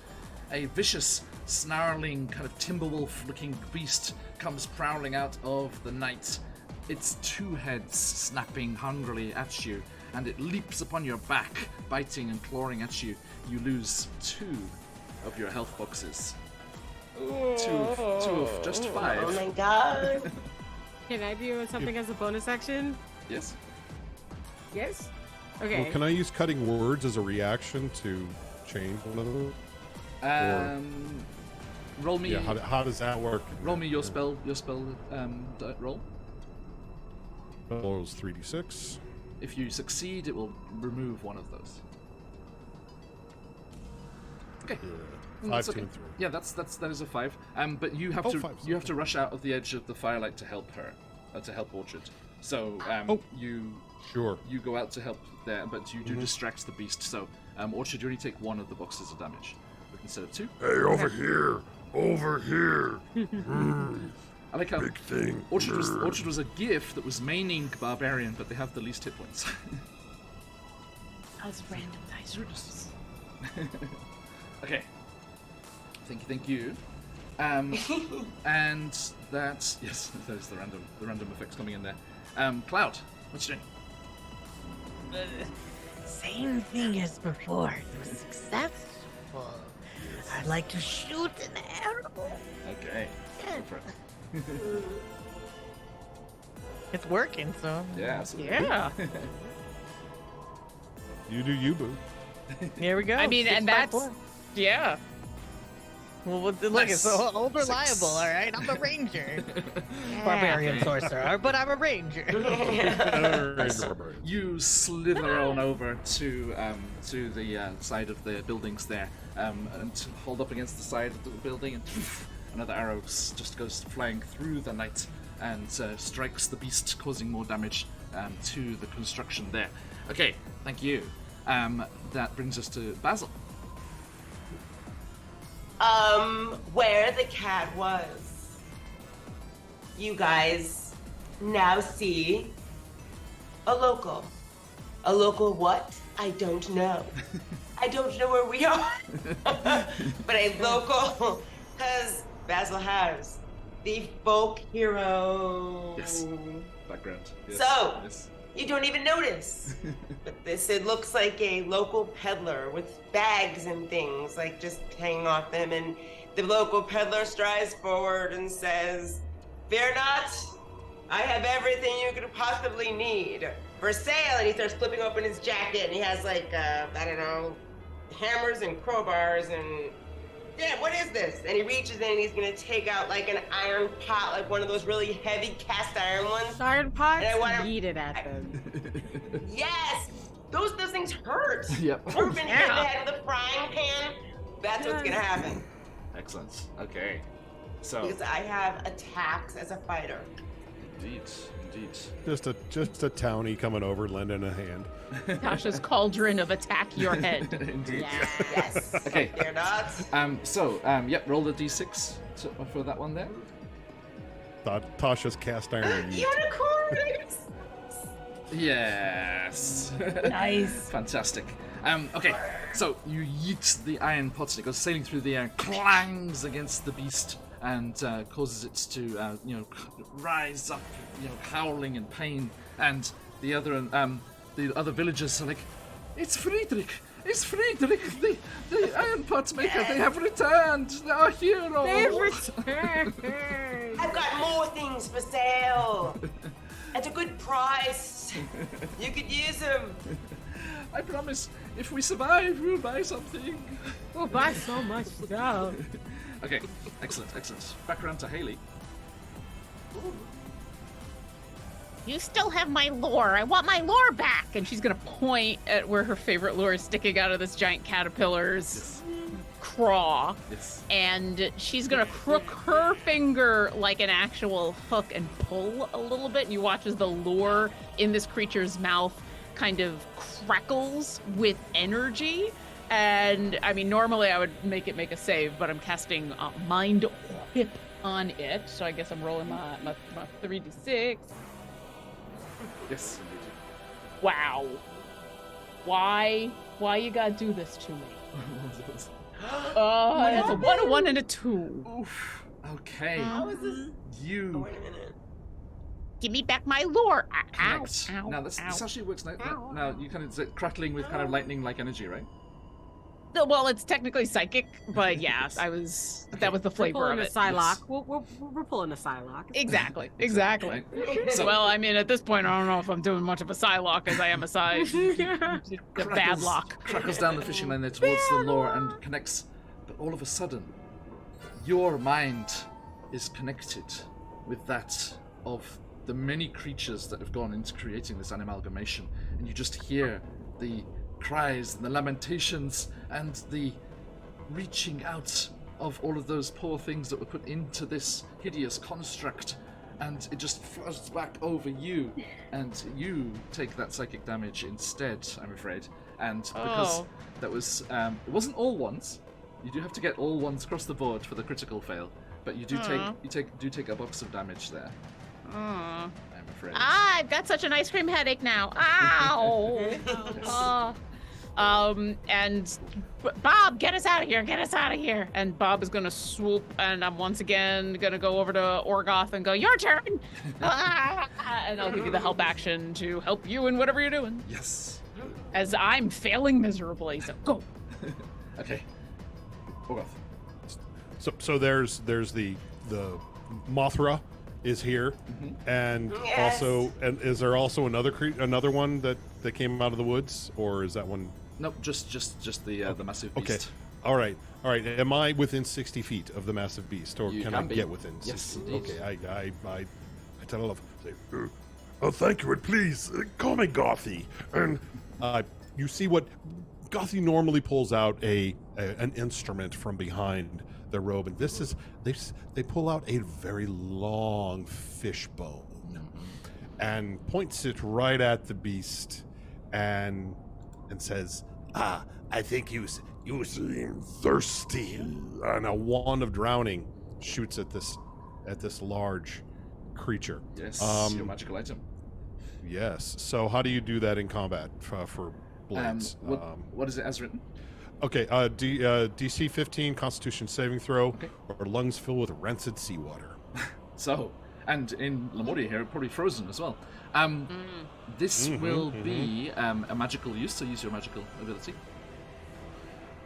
B: A vicious, snarling, kind of timberwolf-looking beast comes prowling out of the night. Its 2 heads snapping hungrily at you, and it leaps upon your back, biting and clawing at you. You lose 2 of your health boxes. 2 of just 5.
K: Oh my god.
C: Can I do something as a bonus action?
B: Yes.
C: Yes? Okay.
D: Well, can I use cutting words as a reaction to change one of them?
B: Roll me.
D: Yeah, how does that work?
B: Roll me your spell. Roll.
D: Rolls 3d6.
B: If you succeed, it will remove one of those. Okay.
D: Yeah. 5, 2, and 3.
B: Yeah, that is a 5. But you have to rush out of the edge of the firelight to help her, to help Orchard. So you go out to help there, but you do distract the beast. So Orchard, you only take 1 of the boxes of damage instead of 2.
G: Hey, over here! Over here!
B: I like how
G: Big thing.
B: Orchard was a GIF that was maining Barbarian, but they have the least hit points.
H: That was random dice rolls.
B: Okay. Thank you. And that yes, that is the random effects coming in there. Cloud, what you doing?
J: Same thing as before. It was successful. I'd like to shoot an arrow.
B: Okay. Go for it.
F: It's working, so.
B: Yeah, absolutely.
F: Yeah.
D: You do you, boo.
F: Here we go.
E: I mean,
F: 6,
E: and
F: 5,
E: that's
F: 4.
E: yeah.
F: Well, look,
B: Nice.
F: it's so old
B: 6.
F: reliable, all right? I'm a ranger.
H: Yeah.
F: Barbarian sorcerer, but I'm a ranger.
B: You slither on over to the side of the buildings there, and hold up against the side of the building, and another arrow just goes flying through the night and strikes the beast, causing more damage to the construction there. Okay, thank you. That brings us to Basil.
K: Where the cat was. You guys now see a local. A local what? I don't know. I don't know where we are. But a local, because Basil has the folk hero.
B: Yes. Background. Yes.
K: So,
B: yes.
K: You don't even notice. But it looks like a local peddler with bags and things, like just hanging off them. And the local peddler strides forward and says, "Fear not, I have everything you could possibly need for sale." And he starts flipping open his jacket, and he has like, I don't know, hammers and crowbars and, yeah, what is this? And he reaches in and he's gonna take out like an iron pot, like one of those really heavy cast iron ones.
C: Iron pots?
K: And I want
C: Eat it at them.
K: Yes! Those things hurt.
B: Yep.
K: Reuben hit the head with a frying pan. That's what's gonna happen.
B: Excellent. Okay. So
K: Because I have attacks as a fighter.
B: indeed.
D: Just a townie coming over, lending a hand.
E: Tasha's cauldron of attack your head.
B: Indeed.
K: Yes.
B: Okay.
K: They're not.
B: Yep. Roll the d6 for that one there.
D: Tasha's cast iron.
K: Unicorns!
B: Yes.
J: Nice.
B: Fantastic. Okay, so you yeet the iron pot, and it goes sailing through the air, clangs against the beast, and causes it to, rise up, howling in pain. And the other villagers are like, "It's Friedrich! It's Friedrich, the iron pot maker! They have returned! Our hero!"
C: They've returned.
K: I've got more things for sale. At a good price. You could use them.
B: I promise, if we survive, we'll buy something.
C: We'll buy so much stuff.
B: Okay, excellent. Back around to Haley.
H: You still have my lure. I want my lure back.
E: And she's gonna point at where her favorite lure is sticking out of this giant caterpillar's craw.
B: Yes.
E: And she's gonna crook her finger like an actual hook and pull a little bit. And you watch as the lure in this creature's mouth kind of crackles with energy. And I mean, normally I would make it make a save, but I'm casting Mind Whip on it. So I guess I'm rolling my 3d6.
B: Yes, indeed.
E: Wow. Why you gotta do this to me? Oh, it's a 1, a 1, and a 2.
B: Oof. Okay.
K: How is this? Oh,
B: You
K: wait a minute.
H: Give me back my lure. Ow,
B: connect.
H: ow,
B: Now this
H: ow.
B: actually works. Now you kind of crackling with kind of lightning-like energy, right?
E: No, well, it's technically psychic, but yeah, that was the
C: We're
E: flavor
C: pulling
E: of
C: a
E: it.
C: Psylocke. We're pulling a Psylocke.
E: Exactly.
B: Right? So,
E: Well, I mean, at this point, I don't know if I'm doing much of a Psylocke as I am a bad lock.
B: crackles down the fishing line there towards the lure and connects. But all of a sudden, your mind is connected with that of the many creatures that have gone into creating this amalgamation, and you just hear the cries and the lamentations and the reaching out of all of those poor things that were put into this hideous construct, and it just floods back over you, and you take that psychic damage instead, I'm afraid. And because that was it wasn't all ones, you do have to get all ones across the board for the critical fail, but you do take a box of damage there. I'm afraid.
H: I've got such an ice cream headache now. Ow!
E: And Bob, get us out of here. And Bob is going to swoop, and I'm once again going to go over to Orgoth and go, your turn. And I'll give you the help action to help you in whatever you're doing.
B: Yes.
E: As I'm failing miserably, so go.
B: Okay. Orgoth.
D: So there's the Mothra is here, and
K: Yes.
D: also, and is there also another one that came out of the woods, or is that one?
B: Nope, just the massive beast.
D: Okay. All right. Am I within 60 feet of the massive beast, or
B: You
D: can
B: can
D: I
B: be.
D: get within?
B: Yes,
D: 60?
B: indeed.
D: Okay. I tell Olaf. Say,
G: Oh, thank you, and please call me Gothy. And
D: you see what Gothy normally pulls out an instrument from behind their robe, and this is they pull out a very long fish bone and points it right at the beast and says, I think you seem thirsty. And a wand of drowning shoots at this large creature.
B: Yes, your magical item.
D: Yes. So how do you do that in combat for blades?
B: What is it as written?
D: Okay, DC 15 Constitution saving throw,
B: Okay.
D: or lungs filled with rancid seawater.
B: So, and in Lemuria here, probably frozen as well. This will be a magical use, so use your magical ability.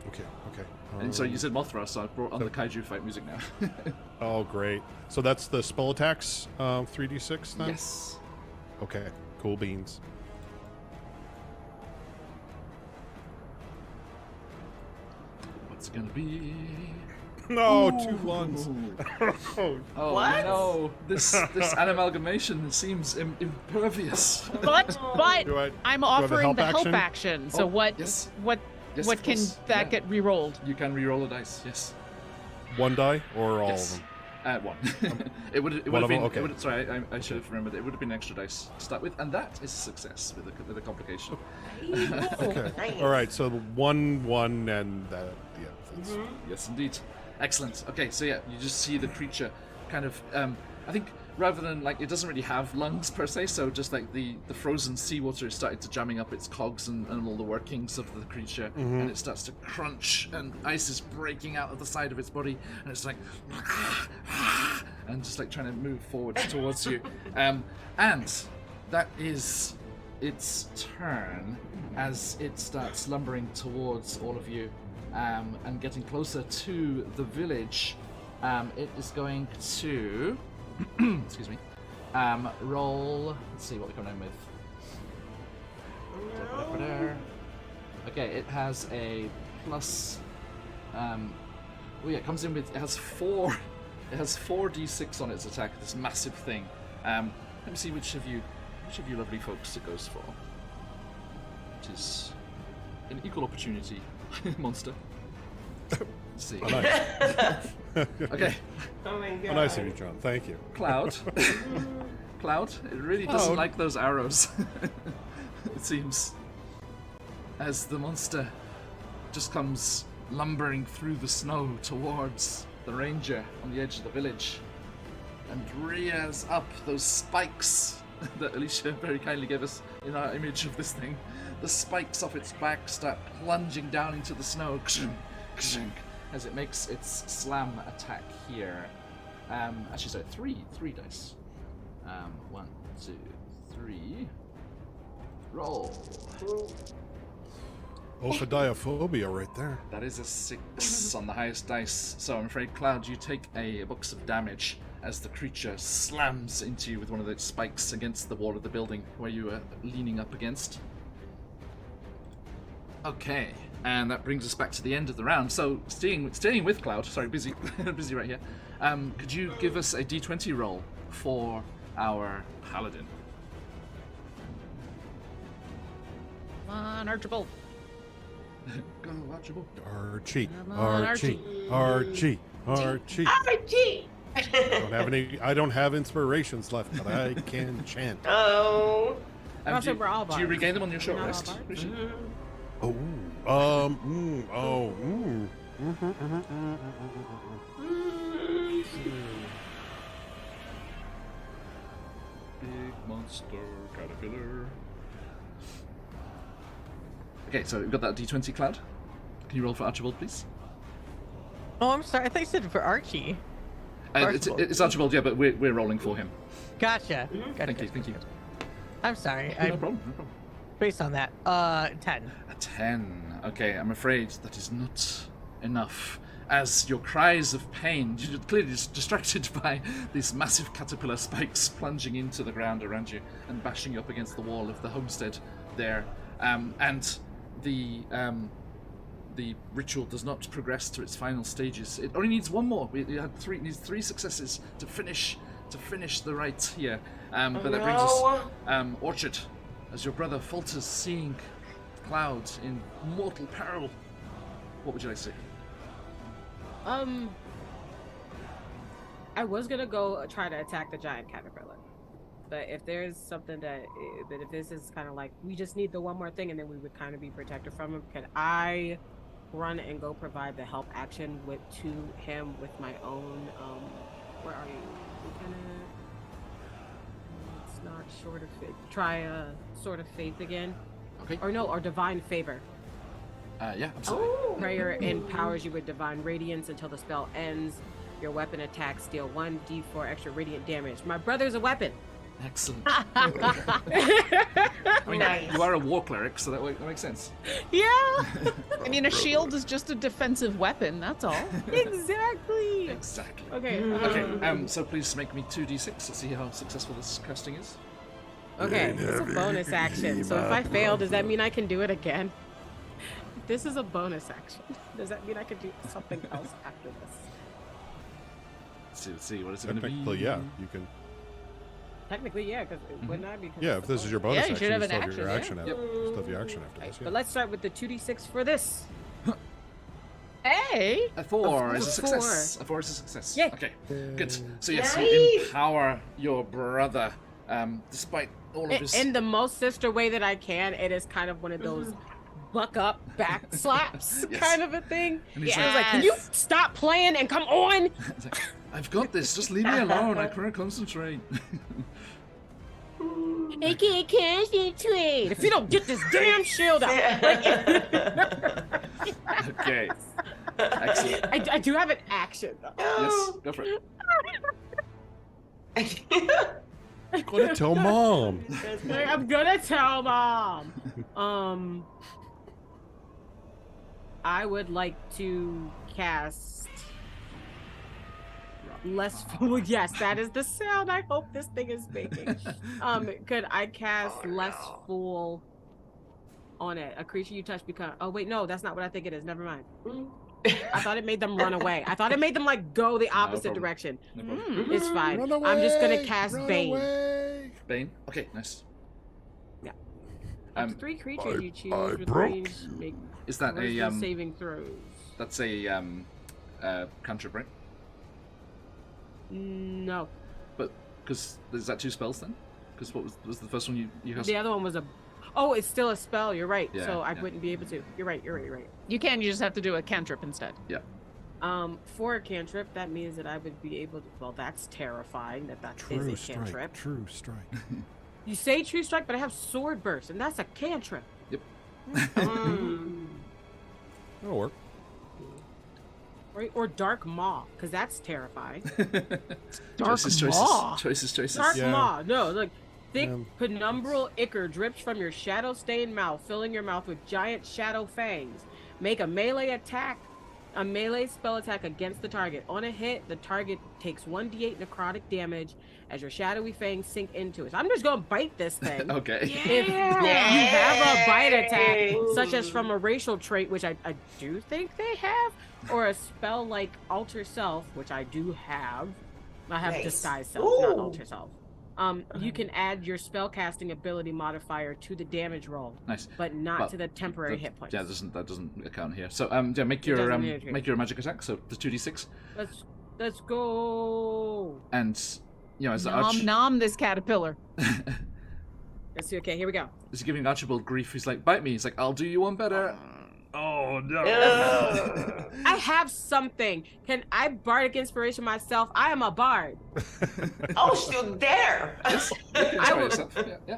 D: Okay.
B: And so you said Mothra, so I brought on the kaiju fight music now.
D: Oh, great. So that's the spell attacks, 3d6 then?
B: Yes.
D: Okay, cool beans.
B: What's it gonna be?
D: No, 2 ones.
B: Oh
K: What?
B: no! This amalgamation seems impervious.
E: But
D: Do I-
E: I'm
D: I have a
E: offering
D: help
E: the help
D: action?
E: action. So
B: Oh,
E: what
B: yes.
E: what
B: Yes,
E: what
B: of
E: can
B: course.
E: that
B: Yeah.
E: get re-rolled?
B: You can re-roll a dice. Yes.
D: 1 die or all
B: Yes.
D: of them?
B: One. it would
D: One
B: have
D: of
B: been.
D: them? Okay.
B: Sorry, I should have remembered. It would have been extra dice to start with, and that is a success with a complication.
D: Okay.
K: Nice.
D: All right, so 1, and that, yeah. That's,
B: Yes, indeed. Excellent. Okay, so yeah, you just see the creature kind of. I think rather than like it doesn't really have lungs per se, so just like the frozen seawater is starting to jamming up its cogs and all the workings of the creature, and it starts to crunch, and ice is breaking out of the side of its body, and it's like, and just like trying to move forward towards you, and that is its turn as it starts lumbering towards all of you, and getting closer to the village. It is going to excuse me, roll. Let's see what we come in with. Okay, it has a plus. It comes in with. It has 4d6 on its attack. This massive thing. Let me see which of you lovely folks it goes for. It is an equal opportunity monster. Let's see.
D: Oh, nice.
B: Okay.
K: Oh my god.
D: Oh, nice of you, John. Thank you.
B: Cloud. Cloud. It really doesn't like those arrows. It seems. As the monster just comes lumbering through the snow towards the ranger on the edge of the village and rears up those spikes that Alicia very kindly gave us in our image of this thing. The spikes off its back start plunging down into the snow as it makes its slam attack here. Actually, sorry, three dice. 1, 2, 3. Roll.
D: Ophidiophobia right there.
B: That is a 6 on the highest dice. So I'm afraid, Cloud, you take a box of damage as the creature slams into you with one of those spikes against the wall of the building where you are leaning up against. Okay, and that brings us back to the end of the round. So staying with Cloud, sorry, busy right here. Could you give us a d20 roll for our paladin?
E: Come on, Archibald.
B: Go, Archibald.
D: Archie.
E: Come on,
D: Archie. Archie. Archie.
K: Archie!
D: I don't have inspirations left, but I can chant.
K: Oh.
B: Do you regain them on your short rest? Rishi? Big monster caterpillar. Okay, so we've got that d20, Cloud. Can you roll for Archibald, please?
F: Oh, I'm sorry. I thought you said for Archie.
B: It's Archibald, yeah, but we're rolling for him.
F: Gotcha.
B: Thank you.
F: I'm sorry.
B: No problem.
F: Based on that, 10.
B: A 10. Okay, I'm afraid that is not enough. As your cries of pain, you're clearly distracted by these massive caterpillar spikes plunging into the ground around you and bashing you up against the wall of the homestead there. And the ritual does not progress to its final stages. It only needs one more. It needs 3 successes to finish the rite here. But that brings us Orchard, as your brother falters, seeing Cloud in mortal peril. What would you like to say?
C: I was gonna go try to attack the giant caterpillar, but if there's something that if this is kind of like we just need the one more thing and then we would kind of be protected from him, can I run and go provide the help action to him with my own where are you, Lieutenant? It's not Sword of Faith. Try Sword of Faith again.
B: Okay.
C: Or Divine Favor.
B: Yeah, absolutely.
C: Prayer empowers you with divine radiance until the spell ends. Your weapon attacks deal 1d4 extra radiant damage. My brother's a weapon.
B: Excellent. I mean,
K: Nice.
B: you are a war cleric, so that makes sense.
C: Yeah.
E: I mean, a shield is just a defensive weapon. That's all.
C: Exactly.
B: Exactly.
C: Okay.
B: Okay. So please make me 2d6 to see how successful this casting is.
C: Okay. It's a bonus action. So if I fail, does that mean I can do it again? This is a bonus action. Does that mean I could do something else after this?
B: Let's see. What is it going to be?
D: Technically, yeah, you can.
C: Technically, yeah, because wouldn't I be?
D: Yeah, if this is your bonus
E: Yeah, you should
D: action,
E: have
D: you
E: an
D: still have your
E: action,
D: action after. Still have your action after this.
C: But let's start with the 2d6 for this.
E: Hey!
B: A 4 is a
C: Four.
B: success. A 4 is a success.
C: Yay.
B: Okay, good. So yes, you
K: Nice.
B: empower your brother, despite all of his.
C: In the most sister way that I can, it is kind of one of those buck up back slaps
B: Yes.
C: kind of a thing.
B: And he's
C: I was like, can you stop playing and come on?
B: It's like, I've got this. Just leave me alone. I can't concentrate.
C: I can't concentrate. If you don't get this damn shield out.
B: Okay. Excellent.
C: I do have an action though.
B: Yes, go for it.
D: Gonna tell mom.
C: I'm gonna tell mom. I would like to cast less fool. Yes, that is the sound I hope this thing is making. Could I cast less fool on it. A creature you touch become. Oh wait, no, that's not what I think it is. Never mind. I thought it made them run away. I thought it made them like go the opposite
B: problem.
C: direction.
B: No problem.
C: It's fine.
D: Run away,
C: I'm just gonna cast
D: run
C: Bane.
D: away.
B: Bane. Okay, nice.
C: Yeah. Up to 3 creatures you choose with
G: broke
C: range make
B: Is that a
C: wisdom saving throws.
B: That's a cantrip, right?
C: No.
B: But because is that 2 spells then? Because what was the first one you cast?
C: The other one was a. Oh, it's still a spell. You're right.
B: Yeah,
C: So I
B: yeah.
C: wouldn't be able to. You're right. You're right.
E: You can. You just have to do a cantrip instead.
B: Yeah.
C: For a cantrip, that means that I would be able to. Well, that's terrifying. That is
D: True
C: a
D: strike.
C: cantrip.
D: True strike.
C: You say true strike, but I have sword burst, and that's a cantrip.
B: Yep.
D: That'll work.
C: Right? Or dark maw, because that's terrifying.
E: Dark
B: choices.
E: maw.
B: Choices.
C: Dark
D: Yeah.
C: maw. No, like thick
D: Yeah.
C: penumbral ichor drips from your shadow-stained mouth, filling your mouth with giant shadow fangs. Make a melee spell attack against the target. On a hit, the target takes 1d8 necrotic damage as your shadowy fangs sink into it. So I'm just gonna bite this thing.
B: Okay.
C: If you have a bite attack, such as from a racial trait, which I do think they have, or a spell like Alter Self, which I do have. I have
K: Nice.
C: Disguise Self, not Alter Self. You can add your spellcasting ability modifier to the damage roll,
B: Nice.
C: but not
B: Well,
C: to the temporary hit points.
B: Yeah, that doesn't account here. So yeah, make
C: It
B: your
C: doesn't hit here.
B: make your magic attack. So the 2d6,
C: Let's go.
B: and as the
E: Nom nom this caterpillar.
C: Let's see. Okay, here we go.
B: Is he giving Archibald grief? He's like, bite me. He's like, I'll do you one better. Oh no.
C: I have something. Can I bardic inspiration myself? I am a bard.
K: Oh, still there.
B: Try yourself. Yeah.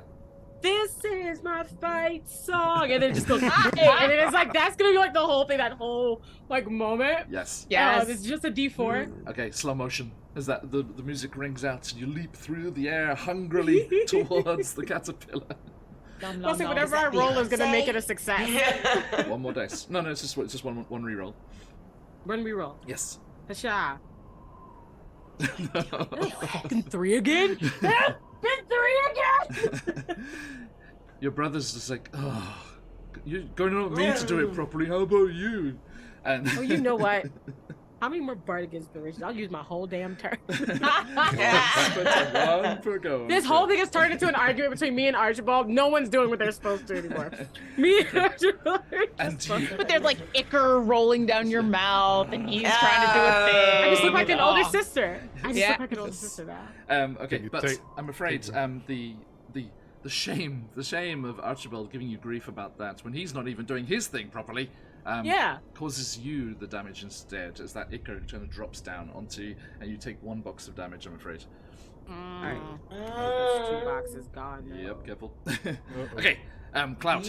C: This is my fight song, and then it just goes, and then it's like that's gonna be like the whole thing, that whole like moment.
B: Yes.
E: Yes.
C: It's just a D4.
B: Okay, slow motion. As that the music rings out, and you leap through the air hungrily towards the caterpillar.
E: Nom, nom,
C: Well, see,
E: nom.
C: whatever I roll is gonna make it a success.
B: One more dice. No, it's just one reroll.
C: When we roll,
B: Yes.
C: Hasha.
B: No.
C: Fucking 3 again? Been 3 again?
B: Your brother's just like, oh, you're going to me to do it properly. How about you? And
C: Oh, you know what? How many more bardic inspirations? I'll use my whole damn turn.
B: One per go.
C: This whole thing has turned into an argument between me and Archibald. No one's doing what they're supposed to anymore. Me and Archibald are
B: And
C: just
B: you-
C: fucking-
E: But there's like ichor rolling down your mouth, and he's trying to do a thing.
C: I just look like an
E: and-
C: older
E: oh.
C: sister. I just
E: Yeah.
C: look like an older sister now.
B: Okay,
D: You
B: but
D: take-
B: I'm afraid the shame of Archibald giving you grief about that when he's not even doing his thing properly.
C: Yeah.
B: Causes you the damage instead, as that ichor kind of drops down onto you, and you take 1 box of damage, I'm afraid.
C: Alright. That's 2 boxes gone now.
B: Yep, careful. Okay, Cloud.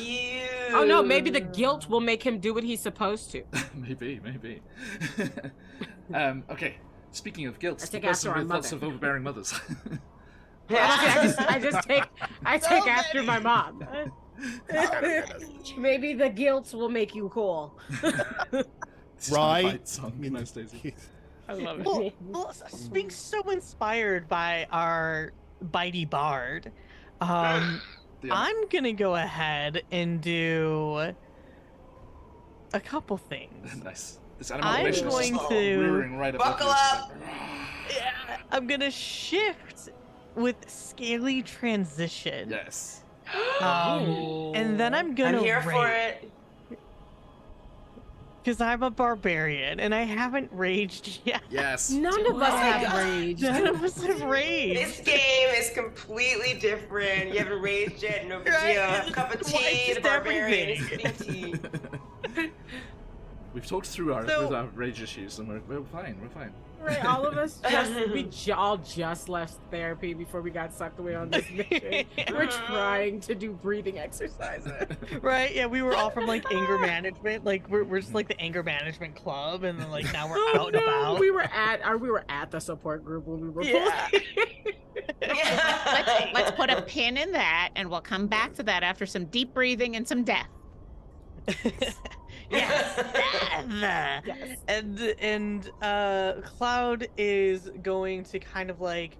C: Oh no, maybe the guilt will make him do what he's supposed to.
B: maybe. Okay, speaking of guilt,
C: I
B: the
C: take
B: person
C: after our
B: with lots
C: mother.
B: of overbearing mothers.
C: I just take after my mom. Maybe the guilt will make you cool.
B: This is my
D: Right.
B: fight song. Nice, Daisy.
E: I love it.
F: Well, being so inspired by our bitey bard,
B: The
F: I'm gonna go ahead and do a couple things.
B: Nice. This animal
F: I'm
B: relation is
F: going
B: just
F: to-
B: rearing right above
K: Buckle
B: you. It's
K: up.
B: like,
F: Yeah, I'm gonna shift with scaly transition.
B: yes.
F: And then I'm gonna
K: I'm here for it.
F: because I'm a barbarian and I haven't raged yet.
B: Yes.
C: None of us have rage.
F: None of us have raged.
K: This game is completely different. You haven't raged yet, no big
F: Right?
K: deal. A cup of
F: Why,
K: tea, the
F: just
K: barbarian is
F: everything.
K: sipping tea.
B: We've talked through our
F: So-
B: with our rage issues, and we're fine. We're fine.
C: Right, all of us all just left therapy before we got sucked away on this mission. We're trying to do breathing exercises.
F: Right? Yeah, we were all from like anger management. Like we're just like the anger management club, and then like now we're out and about.
C: We were at the support group when we were
F: Yeah.
H: Let's put a pin in that, and we'll come back to that after some deep breathing and some death.
F: Yes. And Cloud is going to kind of like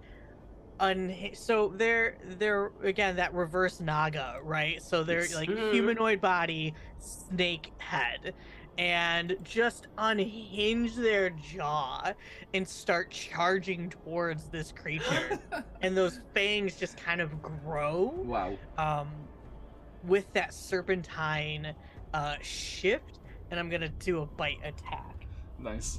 F: so they're again that reverse Naga, right? So they're
B: Yes.
F: like humanoid body, snake head, and just unhinge their jaw and start charging towards this creature. And those fangs just kind of grow.
B: Wow.
F: With that serpentine shift, and I'm gonna do a bite attack.
B: Nice.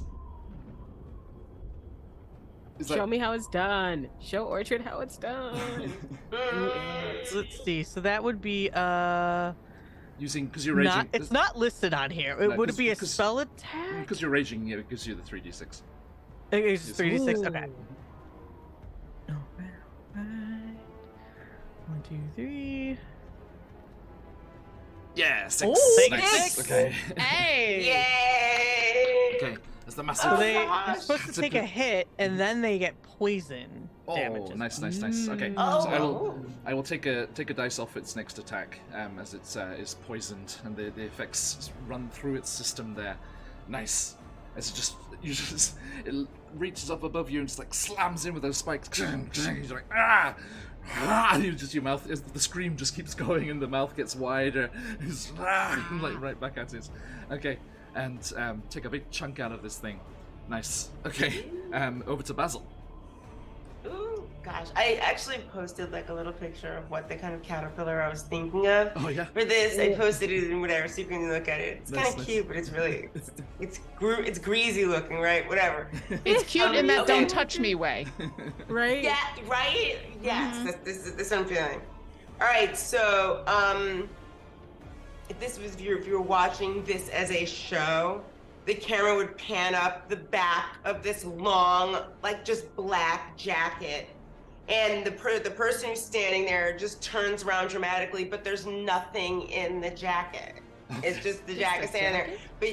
C: Show me how it's done. Show Orchard how it's done.
F: So let's see. So that would be
B: using, because you're raging.
F: it's not listed on here. Would it be a spell attack?
B: Because you're raging, yeah, it gives you the 3d6.
F: It's 3d6. Okay.
C: Ooh.
F: Alright. 1, 2, 3.
B: Yeah, 6.
F: Oh,
B: nice.
F: 6.
B: Okay.
E: Hey!
K: Yay!
B: Okay. That's the massive.
F: So they're
K: gosh.
F: supposed to take a hit, and then they get poison damage.
B: Oh, nice. Okay.
K: Oh.
B: So I will take a dice off its next attack, as it is poisoned, and the effects run through its system there. Nice. As it reaches up above you and just like slams in with those spikes. You're like, ah! Your mouth, the scream just keeps going, and the mouth gets wider. It's like right back at it. Okay, and take a big chunk out of this thing. Nice. Okay, over to Basil.
K: Ooh, gosh. I actually posted like a little picture of what the kind of caterpillar I was thinking of.
B: Oh yeah.
K: For this, I posted it in whatever, so you can look at it. It's
B: Nice,
K: kind of
B: nice.
K: cute, but it's really, it's greasy looking, right? Whatever.
E: It's cute in that
K: okay.
E: don't touch me way.
C: Right?
K: Yeah, right? Yes, this is what I'm feeling. All right, so if you were watching this as a show, the camera would pan up the back of this long, like just black jacket, and the person who's standing there just turns around dramatically, but there's nothing in the jacket. It's just the jacket standing there. But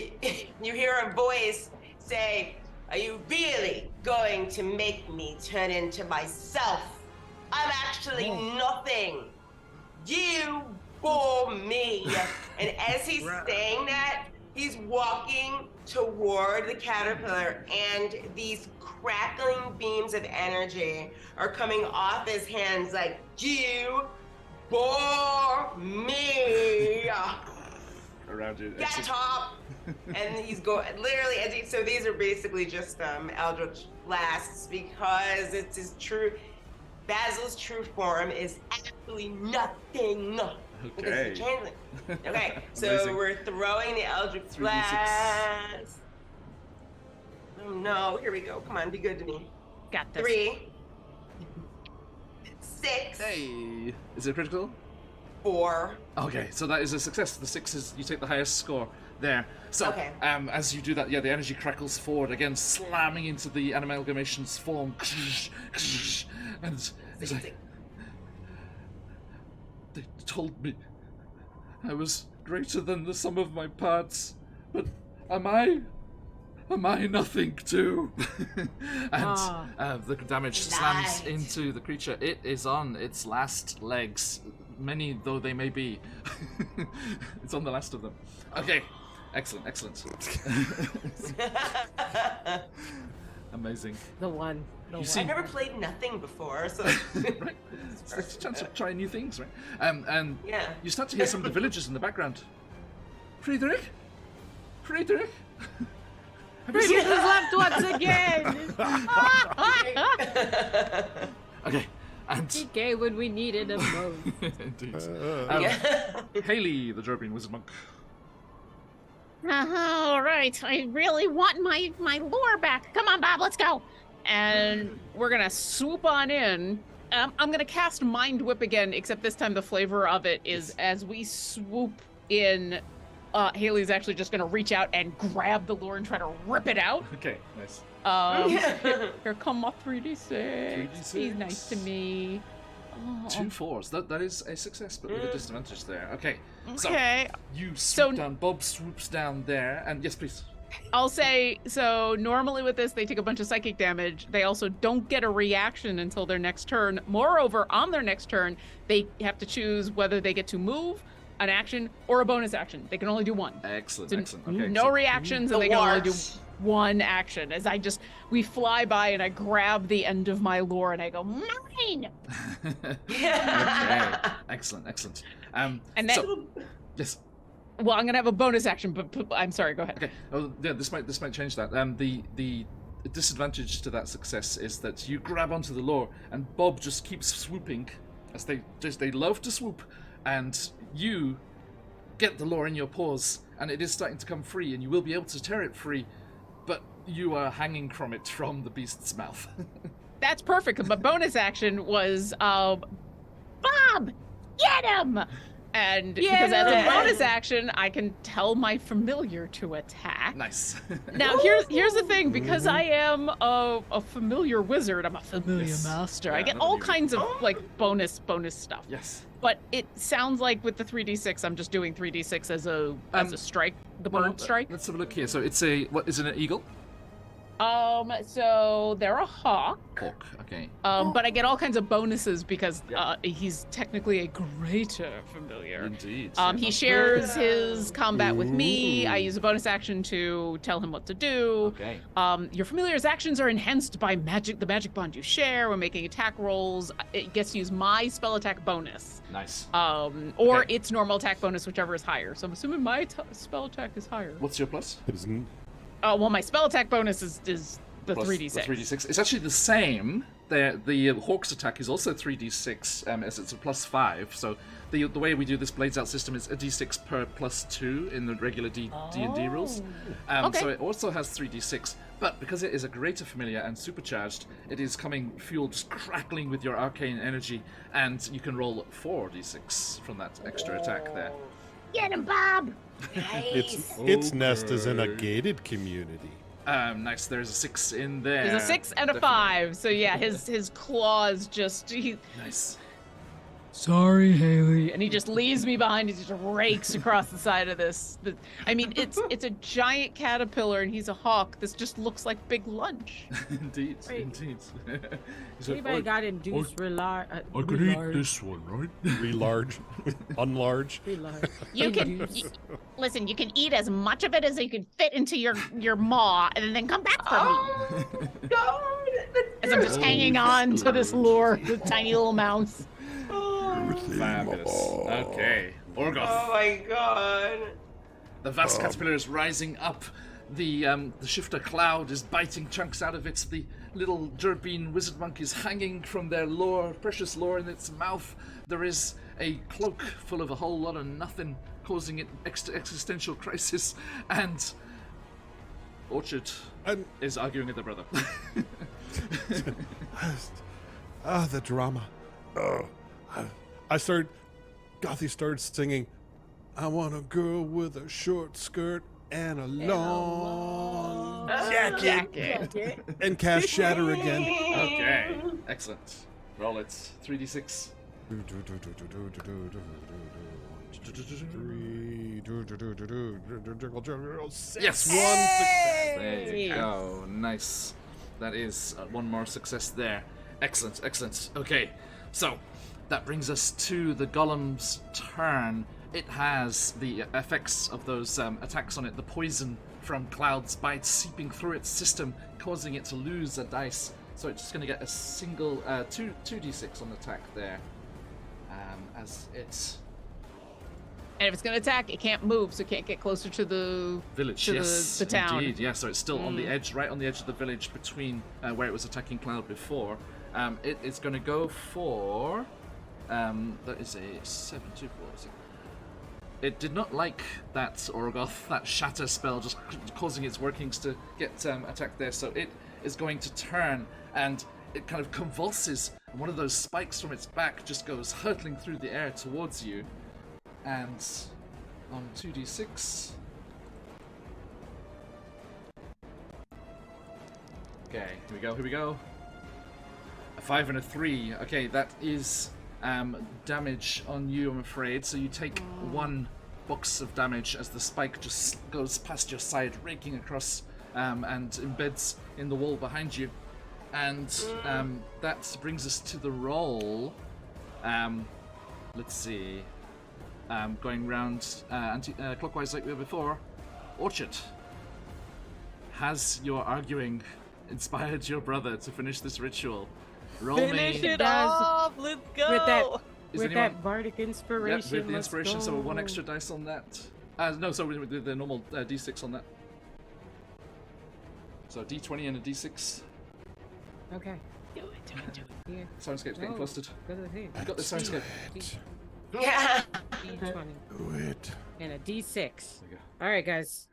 K: you hear a voice say, "Are you really going to make me turn into myself? I'm actually nothing. You bore me." And as he's saying that, he's walking toward the caterpillar, and these crackling beams of energy are coming off his hands like, "You bore me."
B: Around you.
K: Get up! And he's going literally as he, so these are basically just eldritch blasts, because it's his true Basil's true form is actually nothing. Because
B: Okay.
K: he's a changeling. Okay, so
B: Amazing.
K: we're throwing the eldritch
B: 3d6.
K: blast. Oh no, here we go. Come on, be good to me.
E: Got this.
K: 3, 6,
B: Hey, is it critical?
K: 4.
B: Okay, so that is a success. The 6 is, you take the highest score there. So,
K: Okay.
B: as you do that, yeah, the energy crackles forward again, slamming into the amalgamation's form, and it's like, they told me I was greater than the sum of my parts, but am I nothing too? And the damage slams
K: Nice.
B: into the creature. It is on its last legs, many though they may be. It's on the last of them. Okay, excellent. Amazing.
C: The one. The
B: You
C: one.
B: see-
K: I've never played nothing before, so
B: Right? It's a chance to try new things, right? And
K: yeah.
B: you start to hear some of the villagers in the background. Friedrich?
C: Bridget is left once again.
B: Okay, and
C: He gave when we needed him most.
B: indeed.
K: Yeah.
B: Haley, the Drobian wizard monk.
H: All right, I really want my lore back. Come on, Bob, let's go.
E: And we're gonna swoop on in. I'm gonna cast Mind Whip again, except this time the flavor of it is as we swoop in, Haley's actually just gonna reach out and grab the lure and try to rip it out.
B: Okay, nice.
E: Here come my 3d6.
B: 3d6.
E: He's nice to me. Oh.
B: 2 4s. That is a success, but with a disadvantage there. Okay.
E: Okay.
B: So you
E: So-
B: swoop down. Bob swoops down there, and yes, please.
E: I'll say, so normally with this, they take a bunch of psychic damage. They also don't get a reaction until their next turn. Moreover, on their next turn, they have to choose whether they get to move, an action, or a bonus action. They can only do one.
B: Excellent.
E: So
B: Okay.
E: no
B: so-
E: reactions, and
K: The
E: they can only do
K: warts.
E: one action. As we fly by, and I grab the end of my lore, and I go, mine!
H: mean.
B: Okay. Excellent, excellent.
E: And then,
B: Yes.
E: well, I'm gonna have a bonus action, but I'm sorry. Go ahead.
B: Okay. Oh, yeah. This might change that. The disadvantage to that success is that you grab onto the lure, and Bob just keeps swooping, as they love to swoop, and you get the lure in your paws, and it is starting to come free, and you will be able to tear it free, but you are hanging from it from the beast's mouth.
E: That's perfect. My bonus action was
H: Bob, get him!
E: and because as a bonus action, I can tell my familiar to attack.
B: Nice.
E: Now here's the thing, because I am a familiar wizard, I'm a familiar master. I get all kinds of like bonus stuff.
B: Yes.
E: But it sounds like with the 3d6, I'm just doing 3d6 as a strike, the bird strike.
B: Let's have a look here. So it's what is it, an eagle?
E: So they're a hawk.
B: Hawk. Okay.
E: But I get all kinds of bonuses because he's technically a greater familiar.
B: Indeed.
E: He shares his combat with me. I use a bonus action to tell him what to do.
B: Okay.
E: Your familiar's actions are enhanced by the magic bond you share when making attack rolls. It gets to use my spell attack bonus.
B: Nice.
E: Or its normal attack bonus, whichever is higher. So I'm assuming my spell attack is higher.
B: What's your plus?
E: Well, my spell attack bonus is the
B: Plus
E: 3d6.
B: The 3d6. It's actually the same. The Hawk's attack is also 3d6, as it's a +5. So the way we do this Blades Out system is a d6 per +2 in the regular D&D rules.
E: Okay.
B: So it also has 3d6, but because it is a greater familiar and supercharged, it is coming fueled, just crackling with your arcane energy, and you can roll 4d6 from that extra attack there.
H: Get him, Bob!
D: Its nest is in a gated community.
B: Nice. There's a 6 in there.
E: There's a 6 and a 5. So yeah, his claws just
B: Nice.
I: Sorry, Haley.
E: and he just leaves me behind. He just rakes across the side of this. I mean, it's a giant caterpillar, and he's a hawk. This just looks like big lunch.
B: Indeed.
C: Wait.
B: Indeed. He's like,
C: Anybody got induced
G: I could eat this one, right?
D: Relarge, unlarge.
H: You can listen. You can eat as much of it as you can fit into your maw, and then come back for me.
K: God,
E: As I'm just hanging on to this lure, the tiny little mouse.
B: Fabulous. Okay. Orgoth.
K: oh my god.
B: The vast caterpillar is rising up. The shifter cloud is biting chunks out of it. The little Durbine wizard monk is hanging from their lore, precious lore in its mouth. There is a cloak full of a whole lot of nothing, causing it existential crisis. And Orchard is arguing with her brother.
D: The drama. Gothy started singing, I want a girl with a short skirt and a long jacket. And cast Shatter again.
B: Okay. Excellent. Roll it. 3d6. Yes, one success. There you go. Nice. That is one more success there. Excellent, excellent. Okay, so that brings us to the golem's turn. It has the effects of those attacks on it, the poison from Cloud's bite seeping through its system, causing it to lose a dice. So it's just going to get a single 2d6 on attack there, as it's.
E: And if it's going to attack, it can't move, so it can't get closer to the
B: village.
E: to
B: Yes,
E: the town.
B: Indeed, yeah. So it's still on the edge, right on the edge of the village, between where it was attacking Cloud before. It is going to go for. That is a 7-2-4. It did not like that Orgoth, that shatter spell, just causing its workings to get attacked there. So it is going to turn, and it kind of convulses, and one of those spikes from its back just goes hurtling through the air towards you. And on 2d6. Okay, here we go. A 5 and a 3. Okay, that is damage on you, I'm afraid. So you take 1 box of damage as the spike just goes past your side, raking across and embeds in the wall behind you. And that brings us to the roll. Let's see. Going round clockwise like we were before. Orchard, has your arguing inspired your brother to finish this ritual? Roll
F: Finish
B: me.
F: it
C: does.
F: off. Let's go.
C: With that,
B: Is
C: with
B: anyone-
C: that bardic inspiration.
B: Yep, with the
C: let's
B: inspiration, so
C: go.
B: 1 extra dice on that. No, sorry, with the normal d6 on that. So d20 and a d6.
C: Okay.
E: Do it.
C: Yeah.
B: Soundscape's getting
C: Oh,
B: flustered.
C: good to hear.
B: You got the soundscape.
K: Yeah.
C: D20
G: Do it.
C: and a D6.
B: There you
C: All right, guys.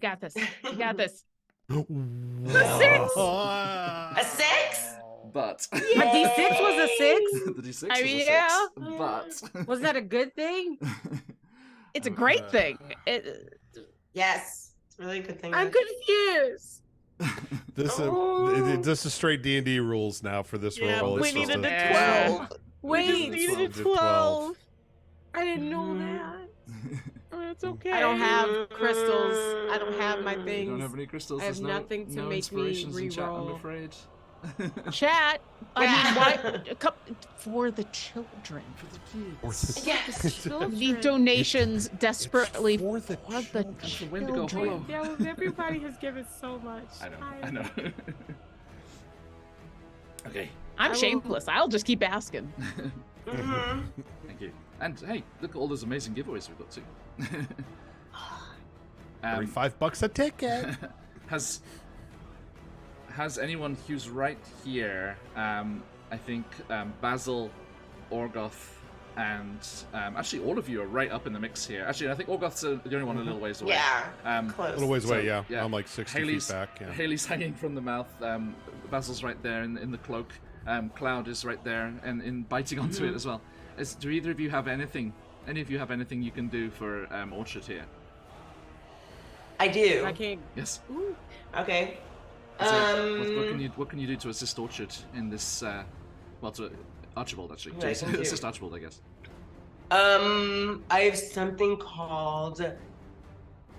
E: Got this. You got this.
K: A 6?
B: go. But
C: A D6 was a 6?
B: the d6
E: I
B: was
E: mean,
B: a 6.
E: yeah.
B: But
C: Was that a good thing?
E: It's a great thing.
K: Yes. It's really a good thing.
C: I'm confused.
D: This is straight D&D rules now for this
F: Yeah,
D: roll.
F: we
D: It's
F: needed
D: just
F: a
E: Yeah.
F: 12. We just
C: Wait,
F: needed a
D: 12.
F: 12.
C: I didn't know that.
E: Oh, it's okay.
C: I don't have crystals. I don't have my
B: you
C: things.
B: don't have any crystals.
C: I have
B: There's
C: nothing to
B: no
C: make me
B: inspirations in chat, I'm
C: reroll.
B: afraid.
E: Chat. I
K: Yeah.
E: mean, why? For the children.
B: For the kids.
K: Yes.
E: Need donations desperately
D: for the
E: for the
D: children.
B: And for Wendigo
E: children.
B: Hollow.
C: Yeah, well, everybody has given so much.
B: I know. Okay.
E: I'm
C: I will-
E: shameless. I'll just keep asking.
K: Mhm.
B: Thank you. And hey, look at all those amazing giveaways we've got too.
D: $35 a ticket.
B: Has anyone who's right here? I think Basil, Orgoth, and actually all of you are right up in the mix here. Actually, I think Orgoth's the only one a little ways away.
K: Yeah.
D: A
K: Close.
D: little ways away,
B: So,
D: yeah.
B: yeah.
D: I'm like 60
B: Haley's
D: feet back. Yeah.
B: Haley's hanging from the mouth. Basil's right there in the cloak. Cloud is right there and in biting onto it as well. Do either of you have anything? Any of you have anything you can do for Orchard here?
K: I do.
C: I can't.
B: Yes.
K: Okay.
B: So, what can you do to assist Orchard in this? Well, to Archibald actually.
K: What I can do.
B: Assist Archibald, I guess.
K: I have something called,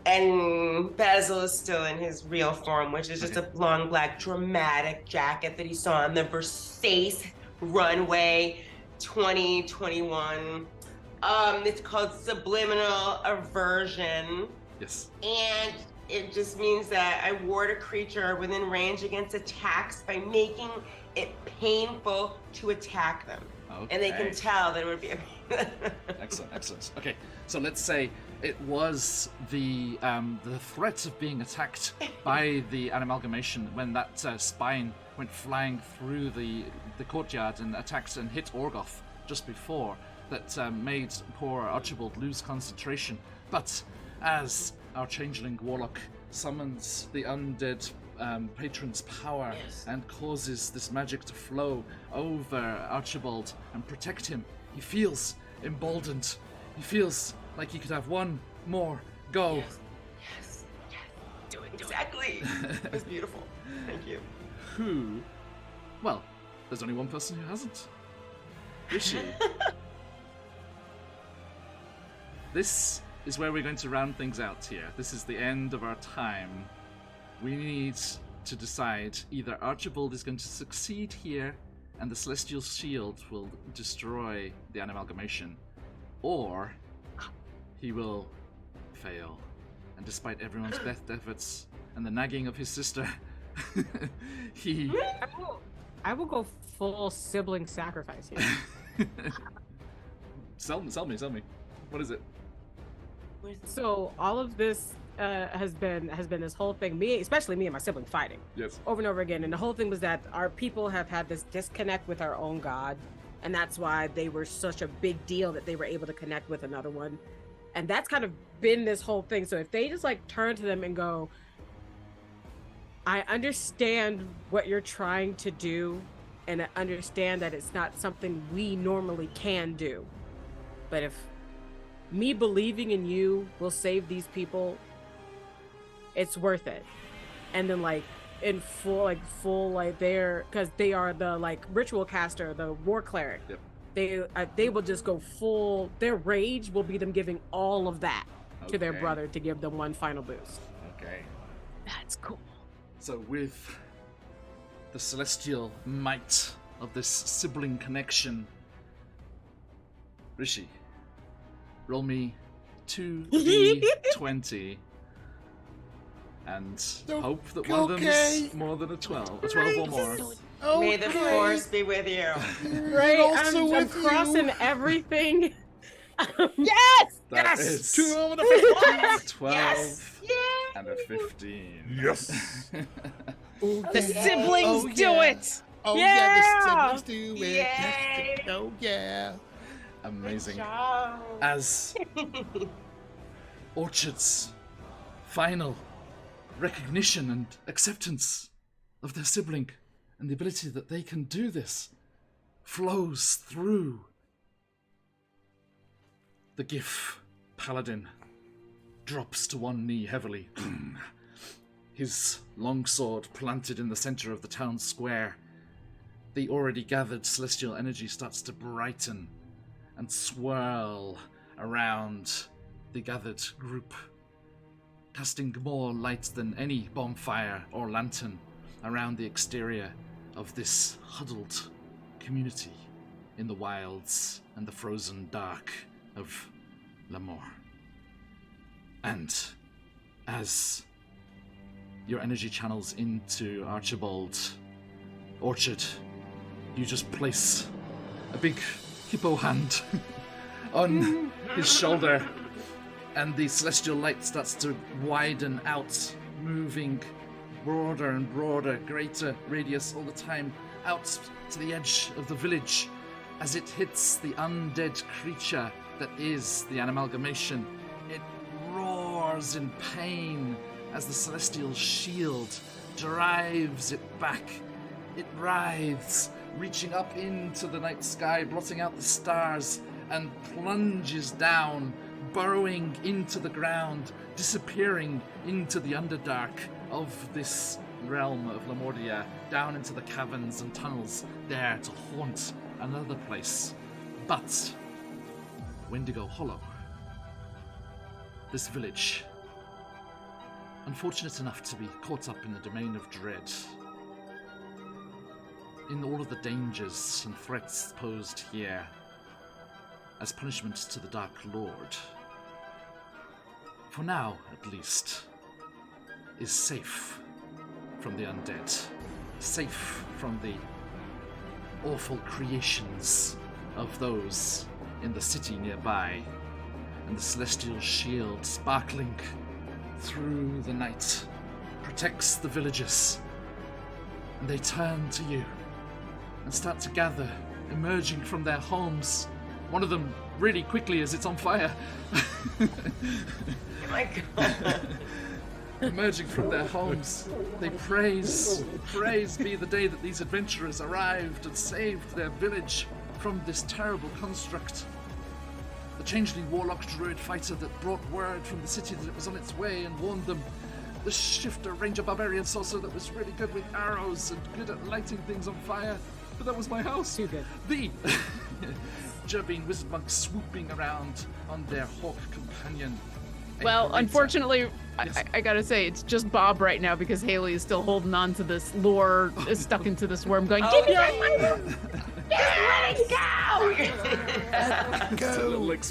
K: and Basil is still in his real form, which is just
B: Okay.
K: a long black dramatic jacket that he saw on the Versace runway 2021. It's called subliminal aversion,
B: Yes.
K: and it just means that I ward a creature within range against attacks by making it painful to attack them.
B: Okay.
K: And they can tell that it would be
B: Excellent, excellent. Okay, so let's say it was the threat of being attacked by the amalgamation when that spine went flying through the courtyard and attacked and hit Orgoth just before that made poor Archibald lose concentration. But as our changeling warlock summons the undead patron's power and causes this magic to flow over Archibald and protect him, he feels emboldened. He feels like he could have one more go.
K: Yes. Do it exactly. It's beautiful. Thank you.
B: Who? Well, there's only one person who hasn't. Rishi. This is where we're going to round things out here. This is the end of our time. We need to decide either Archibald is going to succeed here and the Celestial Shield will destroy the amalgamation, or he will fail. And despite everyone's best efforts and the nagging of his sister, he...
C: I will go full sibling sacrifice here.
B: Sell me. What is it?
C: So all of this has been this whole thing, especially me and my sibling fighting
B: Yes.
C: over and over again, and the whole thing was that our people have had this disconnect with our own god, and that's why they were such a big deal that they were able to connect with another one, and that's kind of been this whole thing. So if they just like turn to them and go, I understand what you're trying to do, and I understand that it's not something we normally can do, but if me believing in you will save these people, it's worth it. And then like in full they're, because they are the like ritual caster, the war cleric.
B: Yep.
C: They will just go full, their rage will be them giving all of that to their
B: Okay.
C: brother to give them one final boost.
B: Okay.
E: That's cool.
B: So with the celestial might of this sibling connection, Rishi, roll me 2d20 and hope that one of them is more than a 12 or more.
D: Oh,
K: May the
D: great.
K: force be with you.
C: Right?
D: also
C: I'm
D: with you.
C: crossing everything.
E: Yes!
B: That
D: Yes!
B: is
D: 2 and a 15.
B: 12
K: Yes!
B: and a 15.
G: Yes.
E: The siblings
D: Oh,
E: do
D: yeah.
E: it!
D: Oh,
C: Yeah!
D: yeah, the siblings do it.
K: Yay!
D: Oh, yeah.
B: Amazing.
K: Job.
B: As Orchard's final recognition and acceptance of their sibling and the ability that they can do this flows through the GIF paladin, drops to one knee heavily, his longsword planted in the center of the town square. The already gathered celestial energy starts to brighten and swirl around the gathered group, casting more light than any bonfire or lantern around the exterior of this huddled community in the wilds and the frozen dark of Lamore. And as your energy channels into Archibald Orchard, you just place a big hippo hand on his shoulder, and the celestial light starts to widen out, moving broader and broader, greater radius all the time, out to the edge of the village as it hits the undead creature that is the Animalgamation. It roars in pain as the celestial shield drives it back. It writhes, reaching up into the night sky, blotting out the stars, and plunges down, burrowing into the ground, disappearing into the underdark of this realm of Lamordia, down into the caverns and tunnels, there to haunt another place. But Wendigo Hollow, this village, unfortunate enough to be caught up in the domain of dread, in all of the dangers and threats posed here as punishment to the Dark Lord, for now at least, is safe from the undead, safe from the awful creations of those in the city nearby, and the celestial shield sparkling through the night protects the villagers. And they turn to you and start to gather, emerging from their homes. One of them really quickly as it's on fire.
K: Oh my god.
B: Emerging from their homes, they praise be the day that these adventurers arrived and saved their village from this terrible construct. The changeling warlock druid fighter that brought word from the city that it was on its way and warned them. The shifter ranger barbarian sorcerer that was really good with arrows and good at lighting things on fire. But that was my house.
C: Too good.
B: The Gerbine wizard monk swooping around on their hawk companion.
E: Well, unfortunately,
B: Yes.
E: I gotta say, it's just Bob right now because Haley is still holding on to this lure, is stuck into this worm, going, "Give me that lighter! Let it go!"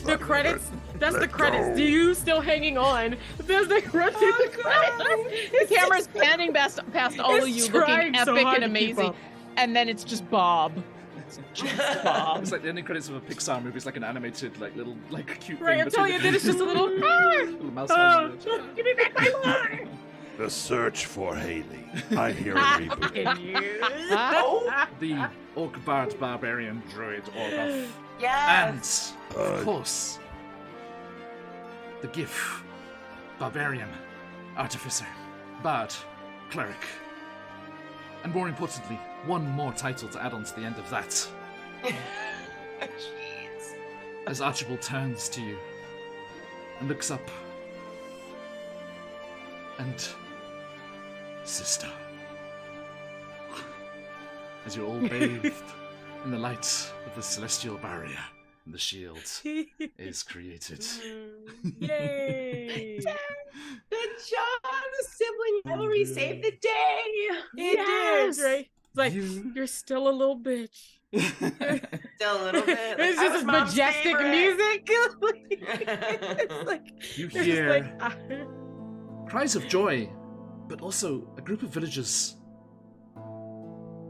C: The credits. That's the credits. Do you still hanging on? There's the credits.
E: The camera's panning past all of you, looking
C: trying so
E: epic
C: hard
E: and
C: to keep
E: amazing,
C: up.
E: and then it's just Bob. It's just Bob.
B: It's like the ending credits of a Pixar movie. It's like an animated, like little, like cute
C: Right,
B: thing.
C: I'm telling you, then it's just a little.
B: little mouse house.
C: Give me back my lure.
G: The search for Haley. I hear a reboot.
B: The orc bard barbarian druid Orbuff.
K: Yes.
B: And, of course, the GIF barbarian, artificer, bard, cleric. And more importantly, one more title to add on to the end of that.
K: Jeez.
B: As Archibald turns to you and looks up. And, sister, as you're all bathed in the light of the celestial barrier and the shield is created.
C: Yay!
K: Good job. The sibling rivalry saved the day. It
C: Yes,
K: did.
C: right. It's like
B: You-
C: you're still a little bitch.
K: Still a little bit.
C: It's
K: That
C: just
K: was Mom's
C: majestic
K: favorite.
C: music. It's like
B: You
C: it's just
B: hear
C: like,
B: cries of joy, but also a group of villagers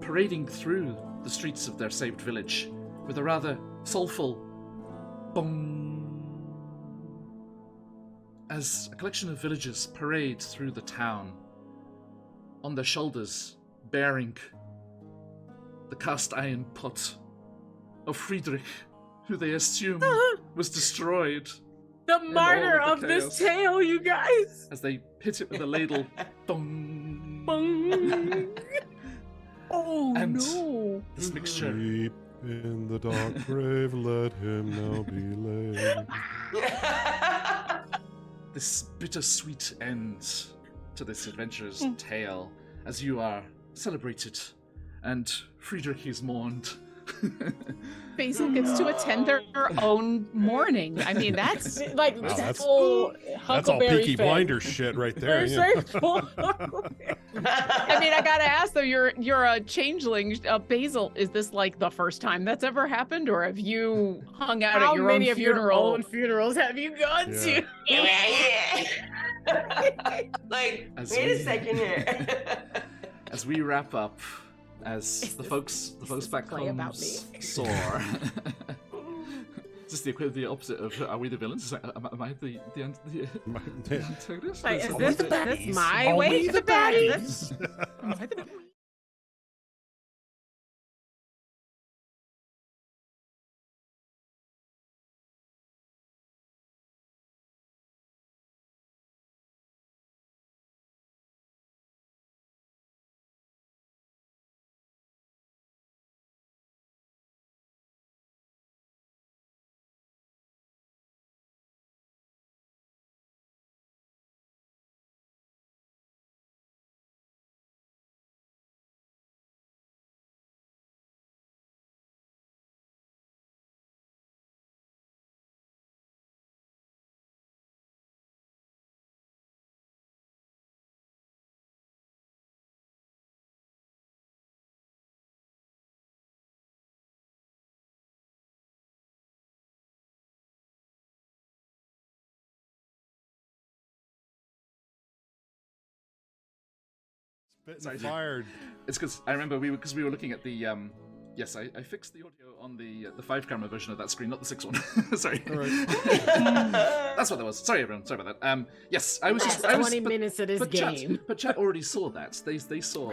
B: parading through the streets of their saved village with a rather soulful bong, as a collection of villagers parade through the town, on their shoulders bearing the cast iron pot of Friedrich, who they assume was destroyed.
C: The martyr
B: all
C: of
B: the
C: this
B: chaos.
C: tale, you guys.
B: As they hit it with a ladle. Bong.
C: Bong.
E: Oh
B: And
E: no!
B: this mixture.
G: Sleep in the dark grave, let him now be laid.
B: This bittersweet end to this adventurer's tale, as you are celebrated and Friedrich is mourned.
E: Basil gets to attend their own mourning. I mean, that's
C: Like,
D: Wow, that's
C: full
D: all
C: Huckleberry
D: Peaky
C: Finn.
D: Blinders shit right there.
C: Very
D: Yeah.
C: full.
E: I mean, I gotta ask though, you're a changeling. Basil, is this like the first time that's ever happened, or have you hung out
C: How
E: at your
C: many
E: own
C: of your
E: funeral?
C: own funerals have you gone
D: Yeah.
C: to?
K: Like,
B: As
K: wait
B: we-
K: a second here.
B: As we wrap up, as the folks back
C: play
B: home
C: about me?
B: soar. Just the opposite of are we the villains? It's like, am I the antagonist?
C: Like,
B: Is
C: is
B: it-
C: this,
D: the
C: this
D: baddies?
C: my
D: Are
C: way
D: we
C: to
D: the
C: the baddies?
D: Spitting fired.
B: It's because I remember we were looking at the yes, I fixed the audio on the 5-camera version of that screen, not the 6 one. Sorry.
D: All right.
B: That's what that was. Sorry everyone. Sorry about that. Yes, I was
C: Last
B: just
C: 20 minutes of this game.
B: But chat already saw that. They saw.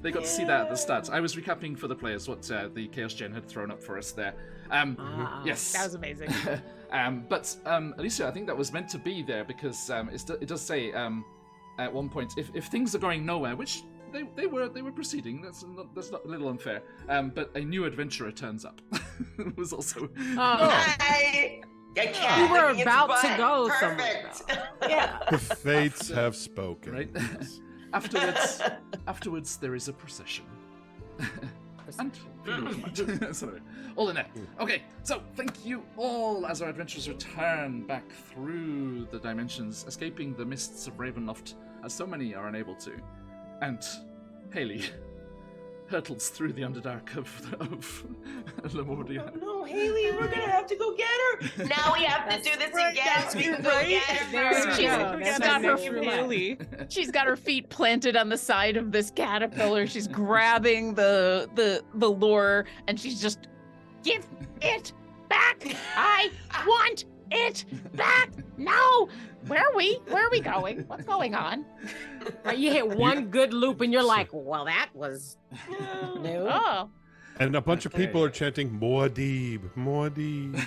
B: They got to see that at the start. I was recapping for the players what the Chaos Gen had thrown up for us there. Yes.
E: That was amazing.
B: But Alicia, I think that was meant to be there because it does say at one point if things are going nowhere, which they were proceeding. That's not a little unfair. But a new adventurer turns up. It was also.
C: We were about to go
K: Perfect.
C: somewhere. Yeah.
D: The fates have spoken.
B: Right. Afterwards, there is a procession. And sorry, all in there. Okay, so thank you all as our adventurers return back through the dimensions, escaping the mists of Ravenloft, as so many are unable to. And Haley hurtles through the Underdark of Lemordia.
K: No, Haley, we're gonna have to go get her. Now we have to do this again so we can go get her.
C: There you go.
E: She's
C: That's
E: got
C: our
E: her
C: next roulette.
E: She's got her feet planted on the side of this caterpillar. She's grabbing the lure, and she's just, give it back. I want it back. No. Where are we? Where are we going? What's going on?
C: Right, you hit one good loop and you're like, well, that was no.
E: Oh.
D: And a bunch of people are chanting Muad'Dib, Muad'Dib.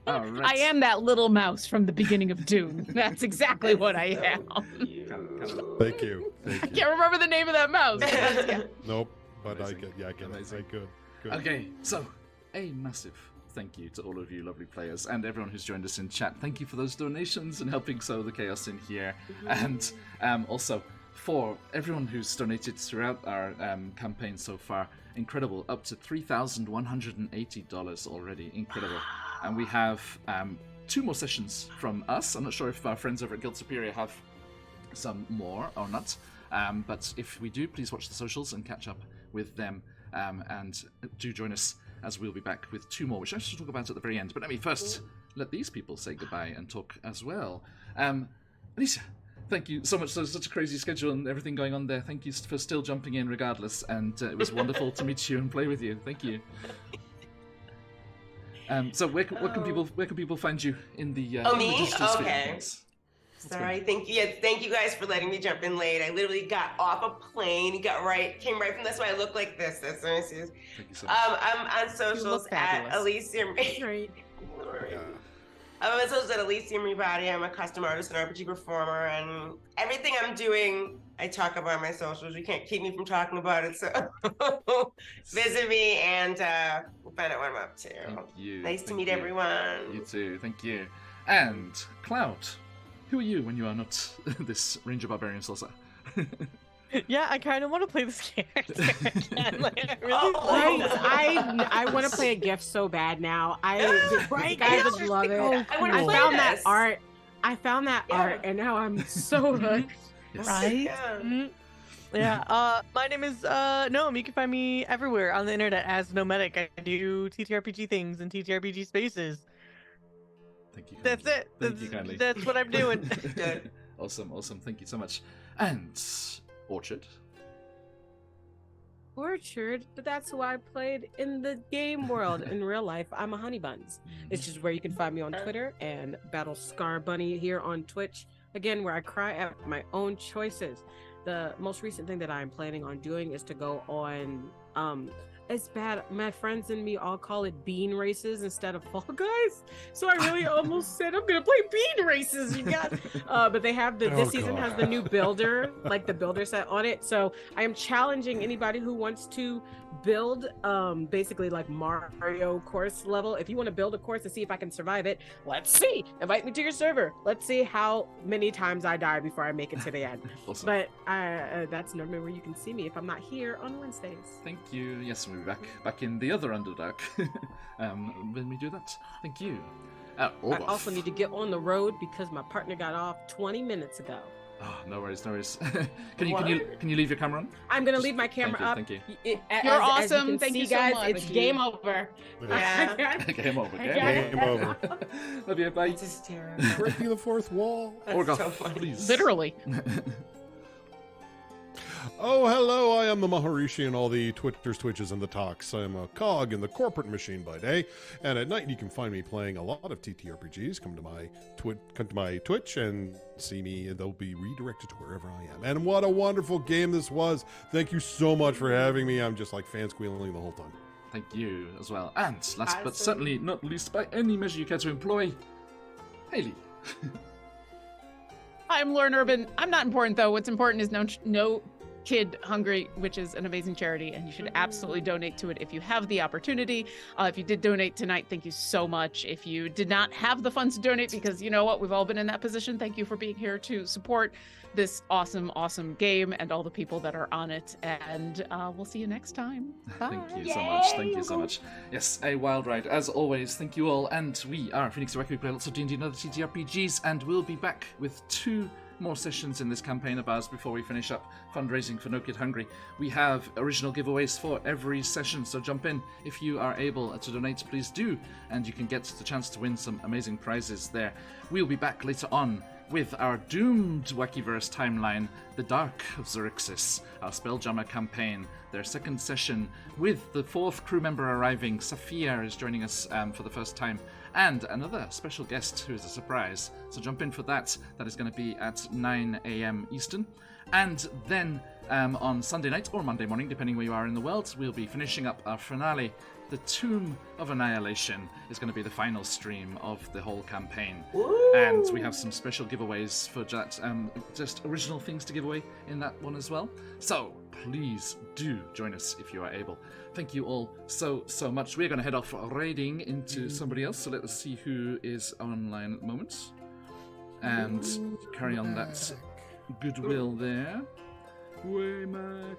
B: All right.
E: I am that little mouse from the beginning of Dune. That's exactly what I am.
D: Thank you.
E: I
D: Thank you.
E: can't remember the name of that mouse. Yeah.
D: Nope, but I
B: Amazing.
D: get. Yeah, I get it.
B: Amazing.
D: Good.
B: Okay, so a massive thank you to all of you lovely players and everyone who's joined us in chat. Thank you for those donations and helping sow the chaos in here. And also for everyone who's donated throughout our campaign so far. Incredible, up to $3,180 already. Incredible. And we have 2 more sessions from us. I'm not sure if our friends over at Guild Superior have some more or not. But if we do, please watch the socials and catch up with them. And do join us as we'll be back with 2 more, which I should talk about at the very end. But let me first let these people say goodbye and talk as well. Alicia, thank you so much. There's such a crazy schedule and everything going on there. Thank you for still jumping in regardless, and it was wonderful to meet you and play with you. Thank you. So where can people find you in the
K: me?
B: digital sphere?
K: Okay.
B: Yes.
K: Sorry, thank you. Yeah, thank you guys for letting me jump in late. I literally got off a plane, came right from this. Why I look like this. That's what I see.
B: Thank you so much.
K: I'm on socials at Alicia.
C: Right.
K: I'm on socials at Alicia Body. I'm a custom artist and RPG performer, and everything I'm doing, I talk about on my socials. You can't keep me from talking about it, so visit me and find out what I'm up to.
B: Thank you.
K: Nice to
B: Thank
K: meet
B: you.
K: everyone.
B: You too. Thank you. And Cloud, who are you when you are not this Ranger Barbarian Salsa?
F: Yeah, I kind of want to play this character again. Like, I really
C: I want to play a gift so bad now. I would love it. I found that art. I found that art, and now I'm so hooked.
B: Yes.
F: Right? Yeah. My name is Gnome. You can find me everywhere on the internet as Gnomedic. I do TTRPG things in TTRPG spaces.
B: Thank you.
F: That's it.
B: Thank you kindly.
F: That's what I'm doing.
B: Awesome. Thank you so much. And Orchard.
C: Orchard, but that's who I played in the game world. In real life, I'm a honey buns. It's just where you can find me on Twitter, and Battle Scar Bunny here on Twitch. Again, where I cry at my own choices. The most recent thing that I'm planning on doing is to go on it's bad. My friends and me all call it bean races instead of Fall Guys. So I really almost said I'm gonna play bean races. You got, but they have this season has the new builder, like the builder set on it. So I am challenging anybody who wants to build, basically like Mario course level. If you want to build a course and see if I can survive it, let's see. Invite me to your server. Let's see how many times I die before I make it to the end.
B: Awesome.
C: But that's normally where you can see me if I'm not here on Wednesdays.
B: Thank you. Yes, we'll be back in the other Underdark when we do that. Thank you.
C: I also need to get on the road because my partner got off 20 minutes ago.
B: Oh, no worries. Can you leave your camera on?
C: I'm gonna leave my camera up.
B: Thank you.
E: You're awesome. Thank you so
C: guys.
E: much.
C: It's game over.
K: Yeah.
B: Game over.
D: Game over.
B: Love you. Bye.
K: It's hysterical.
D: Breaking the fourth wall.
B: Orgoth,
K: so funny.
B: please.
E: Literally.
D: Oh, hello, I am the Maharishi and all the Twitters, Twitches, and the Talks. I'm a cog in the corporate machine by day, and at night you can find me playing a lot of TTRPGs. Come to my Twitch and see me, and they'll be redirected to wherever I am. And what a wonderful game this was. Thank you so much for having me. I'm just like fan squealing the whole time.
B: Thank you as well. And last but certainly not least, by any measure you care to employ, Haley.
E: I'm Lauren Urban. I'm not important though. What's important is no Kid Hungry, which is an amazing charity, and you should absolutely donate to it if you have the opportunity. If you did donate tonight, thank you so much. If you did not have the funds to donate, because you know what, we've all been in that position, thank you for being here to support this awesome game and all the people that are on it, and we'll see you next time. Bye.
B: Thank you so much. Yes, a wild ride as always. Thank you all, and we are QuestJunkiesUK. We play lots of D&D and other TTRPGs, and we'll be back with 2 more sessions in this campaign of ours before we finish up fundraising for No Kid Hungry. We have original giveaways for every session, so jump in. If you are able to donate, please do, and you can get the chance to win some amazing prizes there. We'll be back later on with our doomed Wackyverse timeline, The Dark of Xerxes, our Spelljammer campaign, their second session with the 4th crew member arriving. Safia is joining us for the first time, and another special guest who is a surprise. So jump in for that. That is going to be at 9 a.m. Eastern. And then on Sunday night or Monday morning, depending where you are in the world, we'll be finishing up our finale. The Tomb of Annihilation is going to be the final stream of the whole campaign.
K: Ooh.
B: And we have some special giveaways for that, just original things to give away in that one as well. So please do join us if you are able. Thank you all so much. We're going to head off raiding into somebody else, so let us see who is online at the moment. And carry on that goodwill there. Waymack.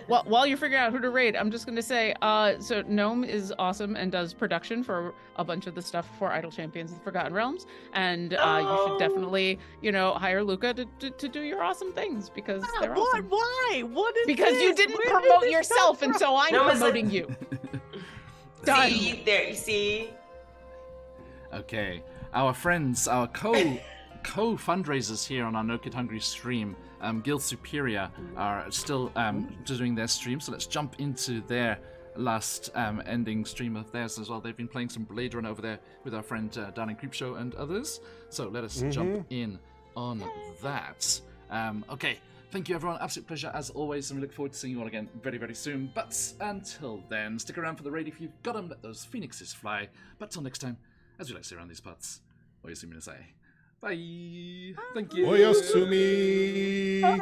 E: Well, while you're figuring out who to raid, I'm just going to say, so Gnome is awesome and does production for a bunch of the stuff for Idle Champions of the Forgotten Realms, and you should definitely, hire Luca to do your awesome things, because they're awesome.
F: Why? What is
E: Because
F: this?
E: you didn't
F: Where
E: promote
F: did this
E: yourself,
F: come
E: and
F: from?
E: so I'm promoting you. Done.
K: See, there, you see?
B: Okay, our friends, our co-fundraisers here on our No Kid Hungry stream. Guild Superior are still doing their stream, so let's jump into their last ending stream of theirs as well. They've been playing some Blade Runner over there with our friend Darling Creepshow and others. So let us jump in on that. Okay, thank you everyone. Absolute pleasure as always, and we look forward to seeing you all again very, very soon. But until then, stick around for the raid if you've got them. Let those phoenixes fly. But till next time, as we like to say around these parts, Oyasumi Nasai. Bye. Thank you.
D: Oyasumi.